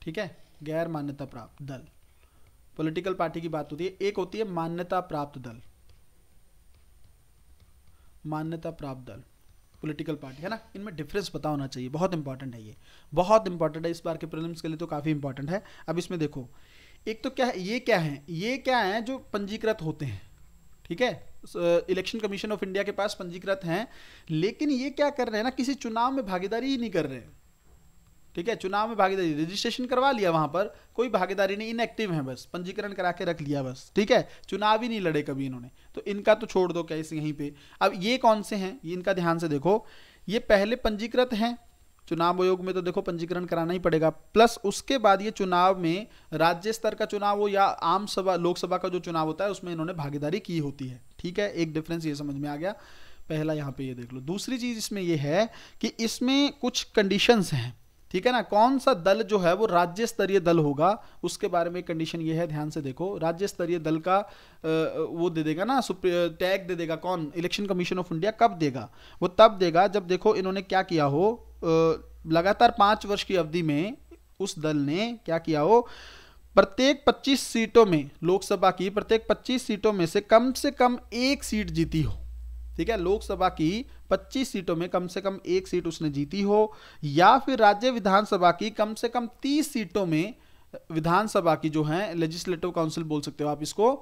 ठीक है, गैर मान्यता प्राप्त दल, पॉलिटिकल पार्टी की बात होती है। एक होती है मान्यता प्राप्त दल, मान्यता प्राप्त दल, पॉलिटिकल पार्टी, है ना। इनमें डिफरेंस पता होना चाहिए, बहुत इंपॉर्टेंट है, ये बहुत इंपॉर्टेंट है, इस बार के प्रीलिम्स के लिए तो काफी इंपॉर्टेंट है। अब इसमें देखो, एक तो क्या है, ये क्या है जो पंजीकृत होते हैं, ठीक है, इलेक्शन कमीशन ऑफ इंडिया के पास पंजीकृत हैं, लेकिन ये क्या कर रहे हैं ना, किसी चुनाव में भागीदारी ही नहीं कर रहे हैं, ठीक है। चुनाव में भागीदारी, रजिस्ट्रेशन करवा लिया, वहां पर कोई भागीदारी नहीं, इनएक्टिव है, बस पंजीकरण करा के रख लिया बस, ठीक है, चुनाव ही नहीं लड़े कभी इन्होंने, तो इनका तो छोड़ दो कैसे यहीं पे। अब ये कौन से हैं, ये इनका ध्यान से देखो, ये पहले पंजीकृत हैं चुनाव आयोग में, तो देखो पंजीकरण कराना ही पड़ेगा, प्लस उसके बाद ये चुनाव में राज्य स्तर का चुनाव हो या आम सभा लोकसभा का जो चुनाव होता है उसमें इन्होंने भागीदारी की होती है, ठीक है। एक डिफरेंस ये समझ में आ गया, पहला यहाँ पे ये देख लो। दूसरी चीज इसमें ये है कि इसमें कुछ कंडीशंस हैं, ठीक है ना। कौन सा दल जो है वो राज्य स्तरीय दल होगा, उसके बारे में कंडीशन ये है, ध्यान से देखो। राज्य स्तरीय दल का वो दे देगा ना, टैग दे देगा कौन, इलेक्शन कमीशन ऑफ इंडिया। कब देगा, वो तब देगा जब देखो इन्होंने क्या किया हो, लगातार 5 वर्ष की अवधि में उस दल ने क्या किया हो, प्रत्येक 25 सीटों में, लोकसभा की प्रत्येक 25 सीटों में से कम एक सीट जीती हो, ठीक है। लोकसभा की 25 सीटों में कम से कम एक सीट उसने जीती हो, या फिर राज्य विधानसभा की कम से कम 30 सीटों में, विधानसभा की जो है लेजिस्लेटिव काउंसिल बोल सकते हो आप इसको,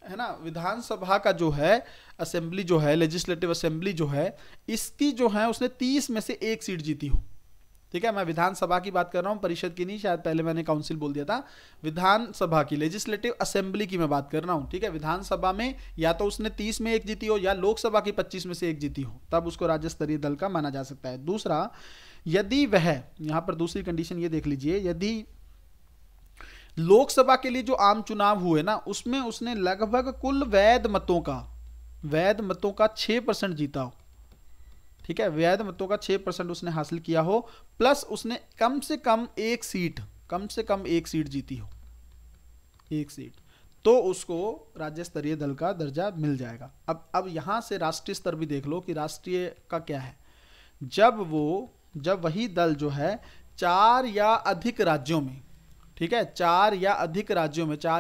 है ना, विधानसभा का जो है असेंबली जो है, लेजिस्लेटिव असेंबली जो है, इसकी जो है उसने 30 में से एक सीट जीती हो, ठीक है। मैं विधानसभा की बात कर रहा हूं, परिषद की नहीं, शायद पहले मैंने काउंसिल बोल दिया था, विधानसभा की, लेजिस्लेटिव असेंबली की मैं बात कर रहा हूं, ठीक है। विधानसभा में या तो उसने 30 में एक जीती हो या लोकसभा की 25 में से एक जीती हो, तब उसको राज्य स्तरीय दल का माना जा सकता है। दूसरा, यदि वह, यहां पर दूसरी कंडीशन ये देख लीजिए, यदि लोकसभा के लिए जो आम चुनाव हुए ना, उसमें उसने लगभग कुल वैध मतों का 6% जीता हो, ठीक है, वैध मतों का 6% उसने हासिल किया हो, प्लस उसने कम से कम एक सीट जीती हो, एक सीट, तो उसको राज्य स्तरीय दल का दर्जा मिल जाएगा। अब यहां से राष्ट्रीय स्तर भी देख लो कि राष्ट्रीय का क्या है। जब वही दल जो है 4 या अधिक राज्यों में, ठीक है, 4 या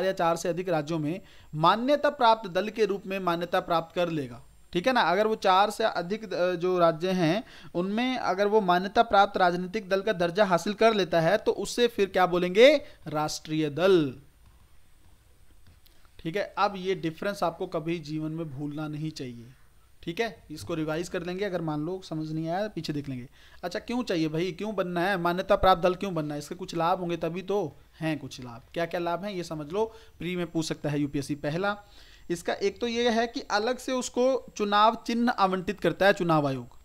या 4 से अधिक राज्यों में मान्यता प्राप्त दल के रूप में मान्यता प्राप्त कर लेगा, ठीक है ना। अगर वो 4 से अधिक जो राज्य हैं उनमें अगर वो मान्यता प्राप्त राजनीतिक दल का दर्जा हासिल कर लेता है, तो उससे फिर क्या बोलेंगे, राष्ट्रीय दल, ठीक है। अब ये डिफरेंस आपको कभी जीवन में भूलना नहीं चाहिए, ठीक है। इसको रिवाइज कर लेंगे, अगर मान लो समझ नहीं आया पीछे देख लेंगे। अच्छा, क्यों चाहिए भाई, क्यों बनना है मान्यता प्राप्त दल, क्यों बनना है, इसके कुछ लाभ होंगे तभी तो, हैं कुछ लाभ। क्या क्या लाभ हैं ये समझ लो, प्री में पूछ सकता है यूपीएससी। पहला, इसका एक तो ये है कि अलग से उसको चुनाव चिन्ह आवंटित करता है चुनाव आयोग,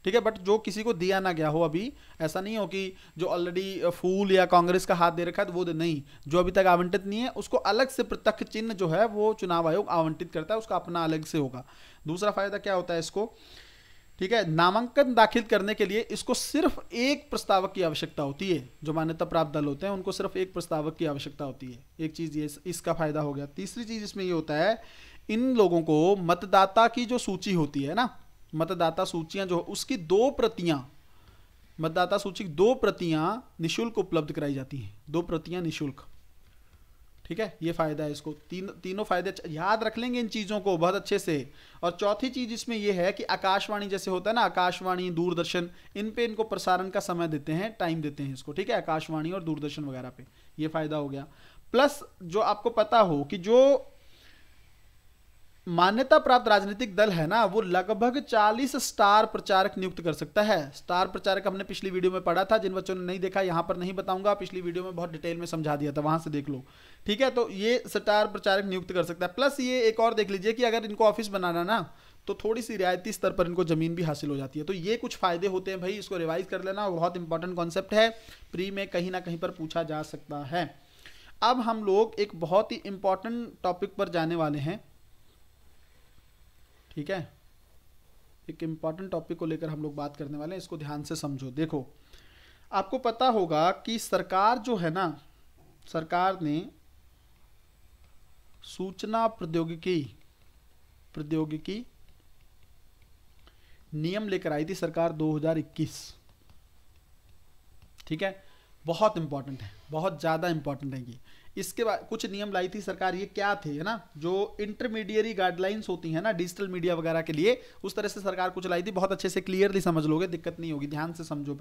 ठीक है। बट जो किसी को दिया ना गया हो अभी, ऐसा नहीं हो कि जो ऑलरेडी फूल या कांग्रेस का हाथ दे रखा है तो वो नहीं, जो अभी तक आवंटित नहीं है उसको अलग से पृथक चिन्ह जो है वो चुनाव आयोग आवंटित करता है, उसका अपना अलग से होगा। दूसरा फायदा क्या होता है इसको, ठीक है, नामांकन दाखिल करने के लिए इसको सिर्फ एक प्रस्तावक की आवश्यकता होती है। जो मान्यता प्राप्त दल होते हैं उनको सिर्फ एक प्रस्तावक की आवश्यकता होती है, एक चीज ये, इसका फायदा हो गया। तीसरी चीज इसमें ये होता है, इन लोगों को मतदाता की जो सूची होती है ना, मतदाता सूचियां जो उसकी 2 प्रतियां, मतदाता सूची की 2 प्रतियां निःशुल्क उपलब्ध कराई जाती हैं, 2 प्रतियां निःशुल्क, ठीक है। ये फायदा है इसको, तीनों फायदे याद रख लेंगे इन चीजों को बहुत अच्छे से। और चौथी चीज इसमें यह है कि आकाशवाणी जैसे होता है ना, आकाशवाणी, दूरदर्शन, इन पे इनको प्रसारण का समय देते हैं, टाइम देते हैं इसको, ठीक है, आकाशवाणी और दूरदर्शन वगैरह पे, ये फायदा हो गया। प्लस जो आपको पता हो कि जो मान्यता प्राप्त राजनीतिक दल है ना, वो लगभग 40 स्टार प्रचारक नियुक्त कर सकता है। स्टार प्रचारक हमने पिछली वीडियो में पढ़ा था, जिन बच्चों ने नहीं देखा यहां पर नहीं बताऊंगा, पिछली वीडियो में बहुत डिटेल में समझा दिया था, वहां से देख लो, ठीक है। तो ये स्टार प्रचारक नियुक्त कर सकता है। प्लस ये एक और देख लीजिए कि अगर इनको ऑफिस बनाना ना, तो थोड़ी सी रियायती स्तर पर इनको जमीन भी हासिल हो जाती है। तो ये कुछ फायदे होते हैं भाई, इसको रिवाइज कर लेना, बहुत इंपॉर्टेंट कॉन्सेप्ट है, प्री में कहीं ना कहीं पर पूछा जा सकता है। अब हम लोग एक बहुत ही इंपॉर्टेंट टॉपिक पर जाने वाले हैं, ठीक है, एक इंपॉर्टेंट टॉपिक को लेकर हम लोग बात करने वाले हैं, इसको ध्यान से समझो। देखो, आपको पता होगा कि सरकार जो है ना, सरकार ने सूचना प्रौद्योगिकी नियम लेकर आई थी सरकार 2021। ठीक है, बहुत इंपॉर्टेंट है, बहुत ज्यादा इंपॉर्टेंट है ये। इसके बाद कुछ नियम लाई थी सरकार, ये क्या थे, है ना, जो इंटरमीडिएरी गाइडलाइंस होती है ना डिजिटल मीडिया वगैरह के लिए, उस तरह से सरकार कुछ लाई थी। बहुत अच्छे से क्लियरली समझ लोगे, दिक्कत नहीं होगी, ध्यान से समझो।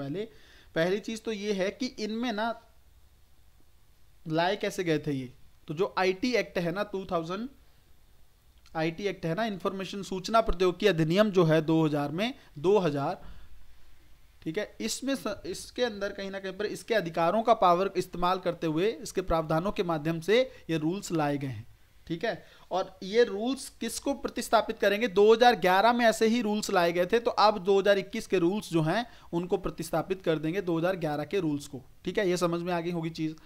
पहली चीज तो ये है कि इनमें ना लाए कैसे गए थे ये, तो जो आईटी एक्ट है ना 2000 आईटी एक्ट है ना, इंफॉर्मेशन सूचना प्रौद्योगिकी अधिनियम जो है 2000, ठीक है, इसमें इसके अंदर कहीं ना कहीं पर इसके अधिकारों का पावर इस्तेमाल करते हुए इसके प्रावधानों के माध्यम से ये रूल्स लाए गए हैं। ठीक है, और ये रूल्स किसको प्रतिस्थापित करेंगे, 2011 में ऐसे ही रूल्स लाए गए थे, तो अब 2021 के रूल्स जो हैं उनको प्रतिस्थापित कर देंगे 2011 के रूल्स को। ठीक है, ये समझ में आ गई होगी चीज।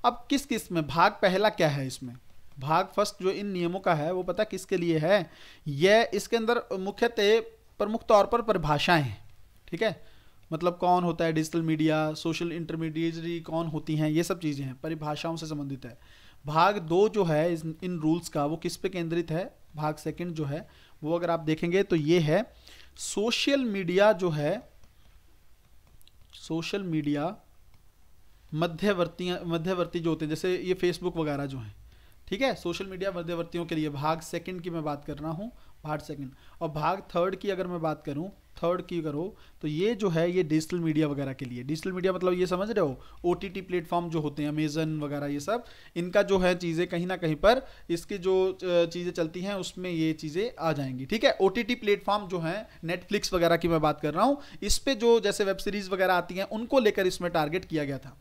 अब किस किस में भाग पहला क्या है, इसमें भाग फर्स्ट जो इन नियमों का है वो पता किसके लिए है, यह इसके अंदर मुख्यतः प्रमुख तौर पर परिभाषाएं हैं। ठीक है, मतलब कौन होता है डिजिटल मीडिया, सोशल इंटरमीडिएटरी कौन होती हैं, ये सब चीजें हैं, परिभाषाओं से संबंधित है। भाग 2 जो है इन रूल्स का वो किस पे केंद्रित है, भाग सेकंड जो है वो अगर आप देखेंगे तो ये है सोशल मीडिया जो है, सोशल मीडिया मध्यवर्ती जो होते हैं, जैसे ये फेसबुक वगैरह जो है। ठीक है, सोशल मीडिया मध्यवर्तियों के लिए भाग सेकंड की मैं बात कर रहा हूँ, भाग सेकंड। और भाग थर्ड की अगर मैं बात करूँ, तो ये जो है ये डिजिटल मीडिया वगैरह के लिए। डिजिटल मीडिया मतलब ये समझ रहे हो, ओटीटी प्लेटफॉर्म जो होते हैं, अमेजन वगैरह, ये सब इनका जो है चीज़ें कहीं ना कहीं पर इसकी जो चीज़ें चलती हैं उसमें ये चीज़ें आ जाएंगी। ठीक है, ओटीटी प्लेटफॉर्म जो है, नेटफ्लिक्स वगैरह की मैं बात कर रहा हूँ, इस पे जो जैसे वेब सीरीज वगैरह आती हैं उनको लेकर इसमें टारगेट किया गया था।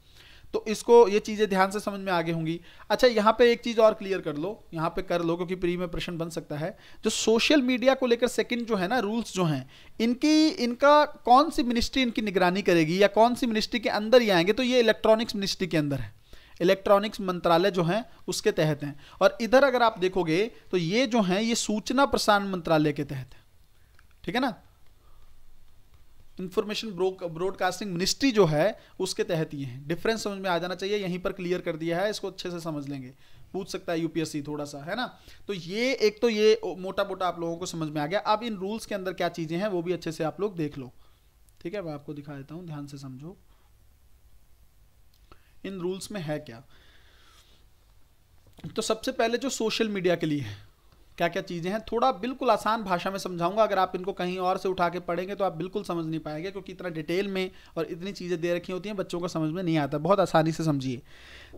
तो इसको ये चीजें ध्यान से समझ में आगे होंगी। अच्छा, यहाँ पे एक चीज और क्लियर कर लो, यहाँ पे कर लो, क्योंकि प्री में प्रश्न बन सकता है। जो सोशल मीडिया को लेकर सेकंड जो है ना रूल्स जो हैं, इनका कौन सी मिनिस्ट्री इनकी निगरानी करेगी या कौन सी मिनिस्ट्री के अंदर ही आएंगे, तो ये इलेक्ट्रॉनिक्स मिनिस्ट्री के अंदर है, इलेक्ट्रॉनिक्स मंत्रालय जो है उसके तहत हैं। और इधर अगर आप देखोगे तो ये जो है ये सूचना प्रसारण मंत्रालय के तहत है। ठीक है ना, इंफॉर्मेशन ब्रॉडकास्टिंग मिनिस्ट्री जो है उसके तहत ये है। डिफरेंस समझ में आ जाना चाहिए, यहीं पर क्लियर कर दिया है, इसको अच्छे से समझ लेंगे, पूछ सकता है यूपीएससी थोड़ा सा, है ना। तो ये एक तो ये मोटा मोटा आप लोगों को समझ में आ गया। अब इन रूल्स के अंदर क्या चीजें हैं वो भी अच्छे से आप लोग देख लो। ठीक है, मैं आपको दिखा देता हूं, ध्यान से समझो इन रूल्स में है क्या। तो सबसे पहले जो सोशल मीडिया के लिए है क्या क्या चीजें हैं, थोड़ा बिल्कुल आसान भाषा में समझाऊंगा। अगर आप इनको कहीं और से उठा के पढ़ेंगे तो आप बिल्कुल समझ नहीं पाएंगे, क्योंकि इतना डिटेल में और इतनी चीजें दे रखी होती हैं, बच्चों को समझ में नहीं आता। बहुत आसानी से समझिए।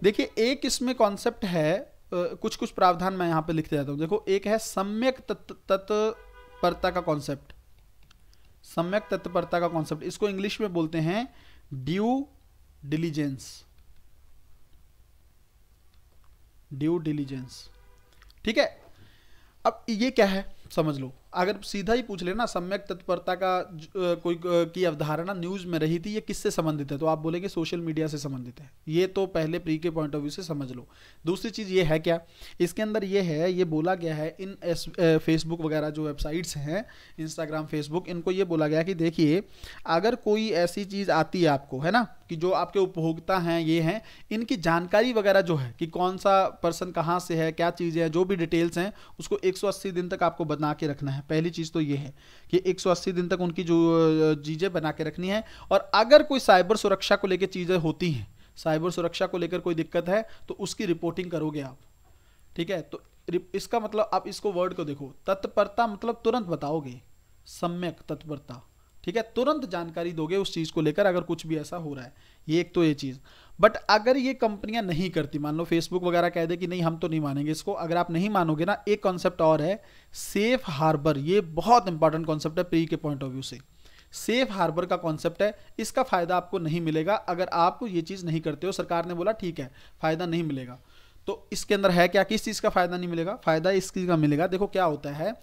देखिए, एक इसमें कॉन्सेप्ट है, कुछ कुछ प्रावधान मैं यहाँ पे लिखते जाता हूँ। देखो, एक है सम्यक तत्परता का कॉन्सेप्ट। सम्यक तत्परता का कॉन्सेप्ट, इसको इंग्लिश में बोलते हैं ड्यू डिलीजेंस। Due diligence. ठीक है, अब ये क्या है समझ लो। अगर सीधा ही पूछ लेना सम्यक तत्परता का कोई की अवधारणा न्यूज में रही थी, ये किससे संबंधित है, तो आप बोलेंगे सोशल मीडिया से संबंधित है। ये तो पहले प्री के पॉइंट ऑफ व्यू से समझ लो। दूसरी चीज ये है क्या, इसके अंदर ये है, ये बोला गया है इन फेसबुक वगैरह जो वेबसाइट्स हैं, इंस्टाग्राम, फेसबुक, इनको ये बोला गया कि देखिए अगर कोई ऐसी चीज आती है आपको, है ना, कि जो आपके उपभोक्ता हैं, ये हैं, इनकी जानकारी वगैरह जो है कि कौन सा पर्सन कहाँ से है, क्या चीज़ है, जो भी डिटेल्स हैं उसको 180 दिन तक आपको बना के रखना है। पहली चीज़ तो ये है कि 180 दिन तक उनकी जो चीज़ें बना के रखनी है। और अगर कोई साइबर सुरक्षा को लेकर चीज़ें होती हैं, साइबर सुरक्षा को लेकर कोई दिक्कत है तो उसकी रिपोर्टिंग करोगे आप। ठीक है, तो इसका मतलब आप इसको वर्ड को देखो, तत्परता मतलब तुरंत बताओगे, सम्यक तत्परता। ठीक है, तुरंत जानकारी दोगे उस चीज को लेकर अगर कुछ भी ऐसा हो रहा है। ये एक तो ये चीज। बट अगर ये कंपनियां नहीं करती, मान लो फेसबुक वगैरह कह दे कि नहीं हम तो नहीं मानेंगे इसको, अगर आप नहीं मानोगे ना, एक कॉन्सेप्ट और है सेफ हार्बर। ये बहुत इंपॉर्टेंट कॉन्सेप्ट है प्री के पॉइंट ऑफ व्यू से। सेफ हार्बर का कॉन्सेप्ट है, इसका फायदा आपको नहीं मिलेगा अगर आप ये चीज नहीं करते हो। सरकार ने बोला ठीक है फायदा नहीं मिलेगा, तो इसके अंदर है क्या, किस चीज का फायदा नहीं मिलेगा, फायदा इस चीज का मिलेगा। देखो क्या होता है,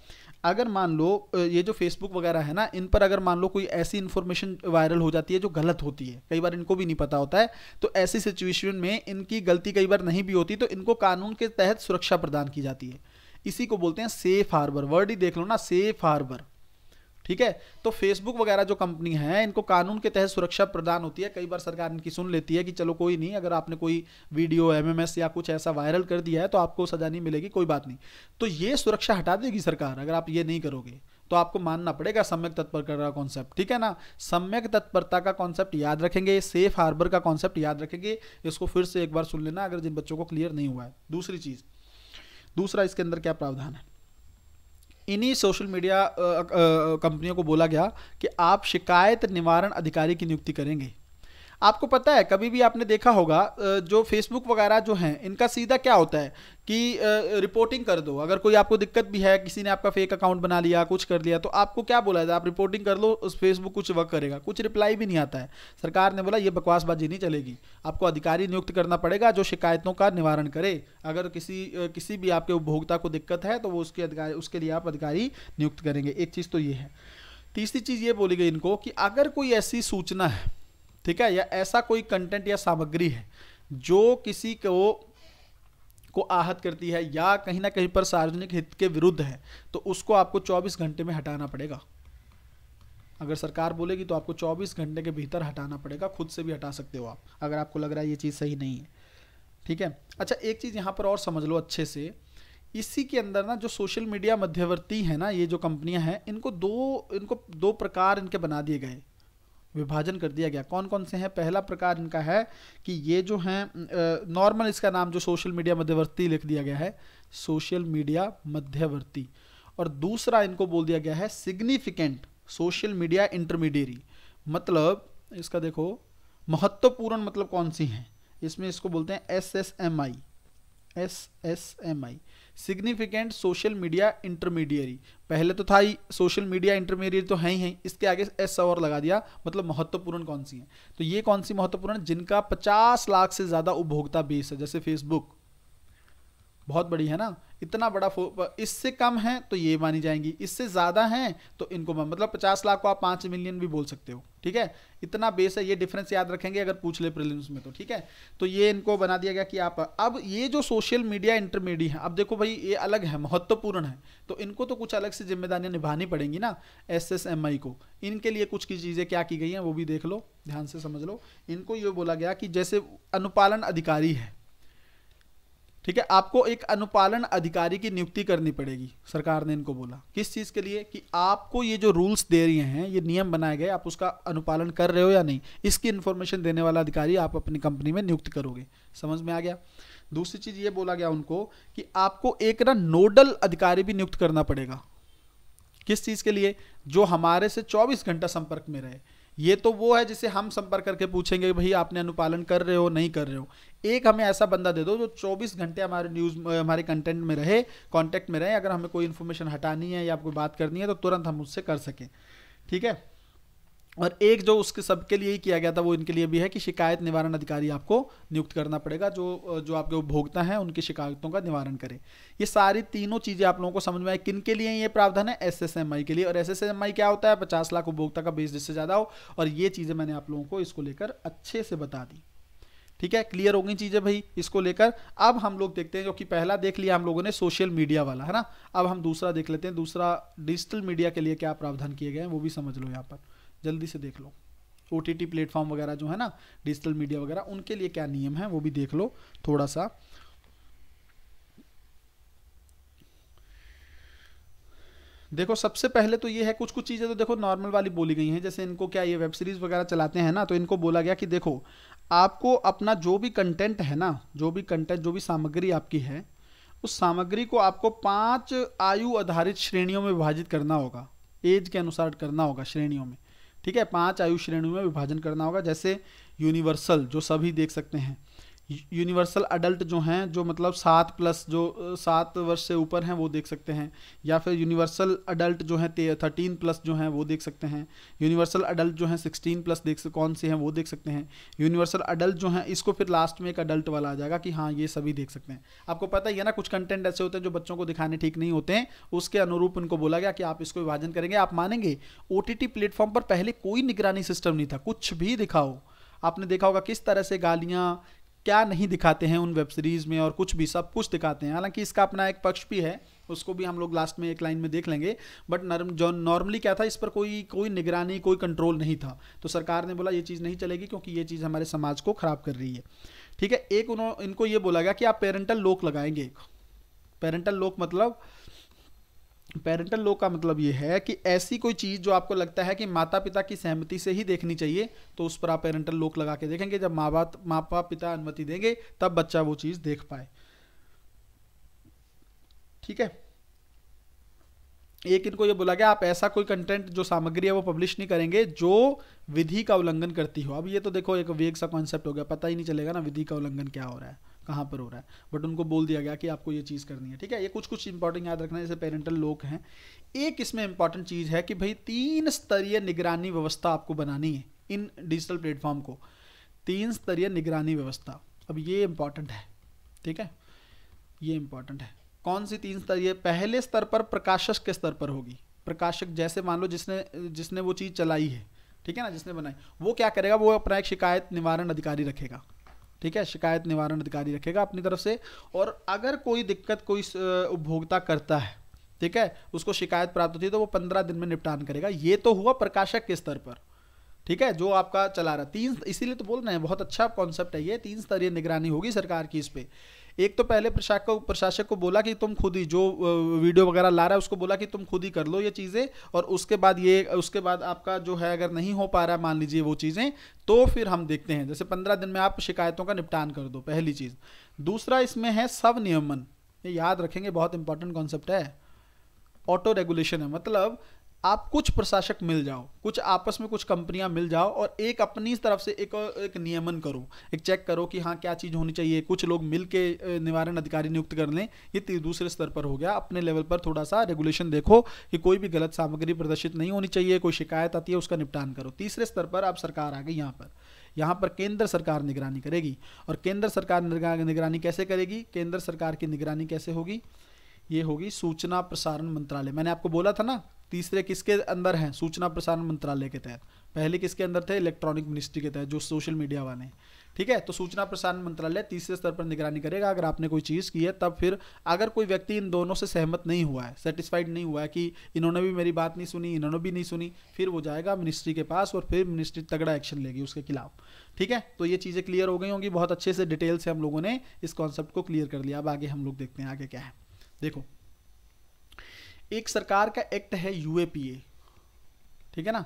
अगर मान लो ये जो फेसबुक वगैरह है ना, इन पर अगर मान लो कोई ऐसी इन्फॉर्मेशन वायरल हो जाती है जो गलत होती है, कई बार इनको भी नहीं पता होता है, तो ऐसी सिचुएशन में इनकी गलती कई बार नहीं भी होती, तो इनको कानून के तहत सुरक्षा प्रदान की जाती है। इसी को बोलते हैं सेफ हार्बर। वर्ड ही देख लो ना, सेफ हार्बर। ठीक है। तो फेसबुक वगैरह जो कंपनी है, इनको कानून के तहत सुरक्षा प्रदान होती है। कई बार सरकार इनकी सुन लेती है कि चलो कोई नहीं, अगर आपने कोई वीडियो एमएमएस या कुछ ऐसा वायरल कर दिया है तो आपको सजा नहीं मिलेगी, कोई बात नहीं। तो ये सुरक्षा हटा देगी सरकार अगर आप ये नहीं करोगे। तो आपको मानना पड़ेगा सम्यक तत्परता का कॉन्सेप्ट, ठीक है ना। सम्यक तत्परता का कॉन्सेप्ट याद रखेंगे, सेफ हार्बर का कॉन्सेप्ट याद रखेंगे। इसको फिर से एक बार सुन लेना अगर जिन बच्चों को क्लियर नहीं हुआ है। दूसरी चीज, दूसरा इसके अंदर क्या प्रावधान है, इन्हीं सोशल मीडिया कंपनियों को बोला गया कि आप शिकायत निवारण अधिकारी की नियुक्ति करेंगे। आपको पता है, कभी भी आपने देखा होगा जो फेसबुक वगैरह जो हैं, इनका सीधा क्या होता है कि रिपोर्टिंग कर दो। अगर कोई आपको दिक्कत भी है, किसी ने आपका फेक अकाउंट बना लिया, कुछ कर लिया, तो आपको क्या बोला जाए, आप रिपोर्टिंग कर लो, उस फेसबुक कुछ वर्क करेगा, कुछ रिप्लाई भी नहीं आता है। सरकार ने बोला ये बकवासबाजी नहीं चलेगी, आपको अधिकारी नियुक्त करना पड़ेगा जो शिकायतों का निवारण करे। अगर किसी भी आपके उपभोक्ता को दिक्कत है तो वो उसके लिए आप अधिकारी नियुक्त करेंगे। एक चीज़ तो ये है। तीसरी चीज़ ये बोली गई इनको कि अगर कोई ऐसी सूचना है, ठीक है, या ऐसा कोई कंटेंट या सामग्री है जो किसी को आहत करती है या कहीं ना कहीं पर सार्वजनिक हित के विरुद्ध है, तो उसको आपको 24 घंटे में हटाना पड़ेगा। अगर सरकार बोलेगी तो आपको 24 घंटे के भीतर हटाना पड़ेगा। खुद से भी हटा सकते हो आप अगर आपको लग रहा है ये चीज़ सही नहीं है, ठीक है। अच्छा, एक चीज़ यहाँ पर और समझ लो अच्छे से, इसी के अंदर ना जो सोशल मीडिया मध्यवर्ती है ना, ये जो कंपनियां हैं, इनको दो प्रकार इनके बना दिए गए, विभाजन कर दिया गया। कौन कौन से हैं? पहला प्रकार इनका है कि ये जो हैं नॉर्मल, इसका नाम जो सोशल मीडिया मध्यवर्ती लिख दिया गया है, सोशल मीडिया मध्यवर्ती। और दूसरा इनको बोल दिया गया है सिग्निफिकेंट सोशल मीडिया इंटरमीडिएरी। मतलब इसका देखो महत्वपूर्ण मतलब कौन सी हैं, इसमें इसको बोलते हैं SSMI, significant social media intermediary. पहले तो था ही सोशल मीडिया इंटरमीडिएरी, तो है ही, इसके आगे एस और लगा दिया, मतलब महत्वपूर्ण कौन सी है। तो ये कौन सी महत्वपूर्ण, जिनका 50 लाख से ज्यादा उपभोक्ता बेस है, जैसे फेसबुक बहुत बड़ी है ना, इतना बड़ा। इससे कम है तो ये मानी जाएंगी, इससे ज्यादा है तो इनको, मतलब 50 लाख को आप 5 मिलियन भी बोल सकते हो, ठीक है। इतना बेस है, ये डिफरेंस याद रखेंगे अगर पूछ ले प्रीलिम्स में तो, ठीक है। तो ये इनको बना दिया गया कि आप, अब ये जो सोशल मीडिया इंटरमीडिएट है, अब देखो भाई ये अलग है, महत्वपूर्ण है, तो इनको तो कुछ अलग से जिम्मेदारियां निभानी पड़ेंगी ना SSMI को। इनके लिए कुछ की चीजें क्या की गई हैं वो भी देख लो, ध्यान से समझ लो। इनको ये बोला गया कि जैसे अनुपालन अधिकारी है, ठीक है, आपको एक अनुपालन अधिकारी की नियुक्ति करनी पड़ेगी। सरकार ने इनको बोला किस चीज के लिए, कि आपको ये जो रूल्स दे रही हैं, ये नियम बनाए गए, आप उसका अनुपालन कर रहे हो या नहीं, इसकी इंफॉर्मेशन देने वाला अधिकारी आप अपनी कंपनी में नियुक्त करोगे। समझ में आ गया। दूसरी चीज ये बोला गया उनको कि आपको एक ना नोडल अधिकारी भी नियुक्त करना पड़ेगा। किस चीज के लिए, जो हमारे से 24 घंटा संपर्क में रहे। ये तो वो है जिसे हम संपर्क करके पूछेंगे भाई आपने अनुपालन कर रहे हो नहीं कर रहे हो। एक हमें ऐसा बंदा दे दो जो 24 घंटे हमारे हमारे कंटेंट में रहे, कांटेक्ट में रहे। अगर हमें कोई इन्फॉर्मेशन हटानी है या कोई बात करनी है तो तुरंत हम उससे कर सकें, ठीक है। और एक जो उसके सबके लिए ही किया गया था वो इनके लिए भी है कि शिकायत निवारण अधिकारी आपको नियुक्त करना पड़ेगा, जो आपके उपभोक्ता हैं उनकी शिकायतों का निवारण करे। ये सारी तीनों चीजें आप लोगों को समझ में आए। किन के लिए ये प्रावधान है? SSMI के लिए। और SSMI क्या होता है? 50 लाख उपभोक्ता का बेस जिससे ज्यादा हो। और ये चीजें मैंने आप लोगों को इसको लेकर अच्छे से बता दी, ठीक है। क्लियर हो गई चीजें भाई इसको लेकर। अब हम लोग देखते हैं, जो कि पहला देख लिया हम लोगों ने सोशल मीडिया वाला, है ना। अब हम दूसरा देख लेते हैं। दूसरा डिजिटल मीडिया के लिए क्या प्रावधान किए गए हैं वो भी समझ लो। यहाँ पर जल्दी से देख लो, OTT प्लेटफॉर्म वगैरह जो है ना, डिजिटल मीडिया वगैरह, उनके लिए क्या नियम है वो भी देख लो थोड़ा सा। देखो सबसे पहले तो ये है, कुछ कुछ चीजें तो देखो नॉर्मल वाली बोली गई हैं। जैसे इनको क्या, ये वेब सीरीज वगैरह चलाते हैं ना, तो इनको बोला गया कि देखो आपको अपना जो भी कंटेंट है ना, जो भी कंटेंट, जो भी सामग्री आपकी है, उस सामग्री को आपको 5 आयु आधारित श्रेणियों में विभाजित करना होगा। एज के अनुसार करना होगा श्रेणियों में, ठीक है। 5 आयु श्रेणियों में विभाजन करना होगा। जैसे यूनिवर्सल, जो सभी देख सकते हैं, यूनिवर्सल अडल्ट जो हैं, जो मतलब 7+, जो 7 वर्ष से ऊपर हैं वो देख सकते हैं। या फिर यूनिवर्सल अडल्ट जो हैं 13+ जो हैं वो देख सकते हैं। यूनिवर्सल अडल्ट जो हैं 16+ कौन से हैं वो देख सकते हैं। यूनिवर्सल अडल्ट जो हैं, इसको फिर लास्ट में एक अडल्ट वाला आ जाएगा कि हाँ ये सभी देख सकते हैं। आपको पता ही है ना, कुछ कंटेंट ऐसे होते हैं जो बच्चों को दिखाने ठीक नहीं होते हैं, उसके अनुरूप उनको बोला गया कि आप इसको विभाजन करेंगे। आप मानेंगे OTT प्लेटफॉर्म पर पहले कोई निगरानी सिस्टम नहीं था, कुछ भी दिखाओ। आपने देखा होगा किस तरह से गालियाँ, क्या नहीं दिखाते हैं उन वेब सीरीज में, और कुछ भी सब कुछ दिखाते हैं। हालांकि इसका अपना एक पक्ष भी है, उसको भी हम लोग लास्ट में एक लाइन में देख लेंगे। बट जो नॉर्मली क्या था, इस पर कोई निगरानी, कोई कंट्रोल नहीं था। तो सरकार ने बोला ये चीज़ नहीं चलेगी क्योंकि ये चीज़ हमारे समाज को खराब कर रही है। ठीक है, एक इनको ये बोला गया कि आप पेरेंटल लॉक लगाएंगे। पेरेंटल लॉक का मतलब ये है कि ऐसी कोई चीज़ जो आपको लगता है कि माता पिता की सहमति से ही देखनी चाहिए, तो उस पर आप पेरेंटल लॉक लगा के देखेंगे। जब माँ बाप पिता अनुमति देंगे तब बच्चा वो चीज़ देख पाए। ठीक है, एक इनको ये बोला गया आप ऐसा कोई कंटेंट, जो सामग्री है वो पब्लिश नहीं करेंगे जो विधि का उल्लंघन करती हो। अब ये तो देखो एक वेग सा कॉन्सेप्ट हो गया, पता ही नहीं चलेगा ना विधि का उल्लंघन क्या हो रहा है, कहाँ पर हो रहा है, बट उनको बोल दिया गया कि आपको ये चीज़ करनी है। ठीक है, ये कुछ इंपॉर्टेंट याद रखना है, जैसे पेरेंटल लॉक हैं। एक इसमें इंपॉर्टेंट चीज़ है कि भाई 3 स्तरीय निगरानी व्यवस्था आपको बनानी है इन डिजिटल प्लेटफॉर्म को, 3 स्तरीय निगरानी व्यवस्था। अब ये इंपॉर्टेंट है। ठीक है, ये इंपॉर्टेंट है। कौन सी 3 स्तरीय? पहले स्तर पर प्रकाशक के स्तर पर होगी। प्रकाशक जैसे मान लो जिसने वो चीज़ चलाई है, ठीक है ना, जिसने बनाई, वो क्या करेगा, वो अपना एक शिकायत निवारण अधिकारी रखेगा। ठीक है, शिकायत निवारण अधिकारी रखेगा अपनी तरफ से, और अगर कोई दिक्कत कोई उपभोक्ता करता है, ठीक है, उसको शिकायत प्राप्त होती है तो वो 15 दिन में निपटान करेगा। ये तो हुआ प्रकाशक के स्तर पर। ठीक है, जो आपका चला रहा 3, इसीलिए तो बोल रहे हैं बहुत अच्छा कॉन्सेप्ट है ये। 3 स्तरीय निगरानी होगी सरकार की इस पे। एक तो पहले प्रशासक को बोला कि तुम खुद ही, जो वीडियो वगैरह ला रहा है उसको बोला कि तुम खुद ही कर लो ये चीज़ें, और उसके बाद आपका जो है अगर नहीं हो पा रहा है मान लीजिए वो चीज़ें, तो फिर हम देखते हैं, जैसे 15 दिन में आप शिकायतों का निपटान कर दो, पहली चीज़। दूसरा इसमें है स्वनियमन, ये याद रखेंगे, बहुत इंपॉर्टेंट कॉन्सेप्ट है। ऑटो रेगुलेशन है, मतलब आप कुछ प्रशासक मिल जाओ, कुछ आपस में कुछ कंपनियां मिल जाओ और एक अपनी तरफ से एक नियमन करो, एक चेक करो कि हाँ क्या चीज़ होनी चाहिए। कुछ लोग मिल के निवारण अधिकारी नियुक्त कर लें, ये दूसरे स्तर पर हो गया। अपने लेवल पर थोड़ा सा रेगुलेशन देखो कि कोई भी गलत सामग्री प्रदर्शित नहीं होनी चाहिए, कोई शिकायत आती है उसका निपटान करो। तीसरे स्तर पर अब सरकार आ गई यहाँ पर केंद्र सरकार निगरानी करेगी। और केंद्र सरकार निगरानी कैसे करेगी? केंद्र सरकार की निगरानी कैसे होगी? ये होगी सूचना प्रसारण मंत्रालय। मैंने आपको बोला था ना, तीसरे किसके अंदर हैं? सूचना प्रसारण मंत्रालय के तहत। पहले किसके अंदर थे? इलेक्ट्रॉनिक मिनिस्ट्री के तहत, जो सोशल मीडिया वाले हैं। ठीक है, तो सूचना प्रसारण मंत्रालय तीसरे स्तर पर निगरानी करेगा। अगर आपने कोई चीज़ की है तब फिर अगर कोई व्यक्ति इन दोनों से सहमत नहीं हुआ है, सेटिस्फाइड नहीं हुआ है कि इन्होंने भी मेरी बात नहीं सुनी, इन्होंने भी नहीं सुनी, फिर वो जाएगा मिनिस्ट्री के पास और फिर मिनिस्ट्री तगड़ा एक्शन लेगी उसके खिलाफ। ठीक है, तो ये चीज़ें क्लियर हो गई होंगी। बहुत अच्छे से डिटेल से हम लोगों ने इस कॉन्सेप्ट को क्लियर कर लिया। अब आगे हम लोग देखते हैं आगे क्या है। देखो, एक सरकार का एक्ट है यूएपीए, ठीक है ना,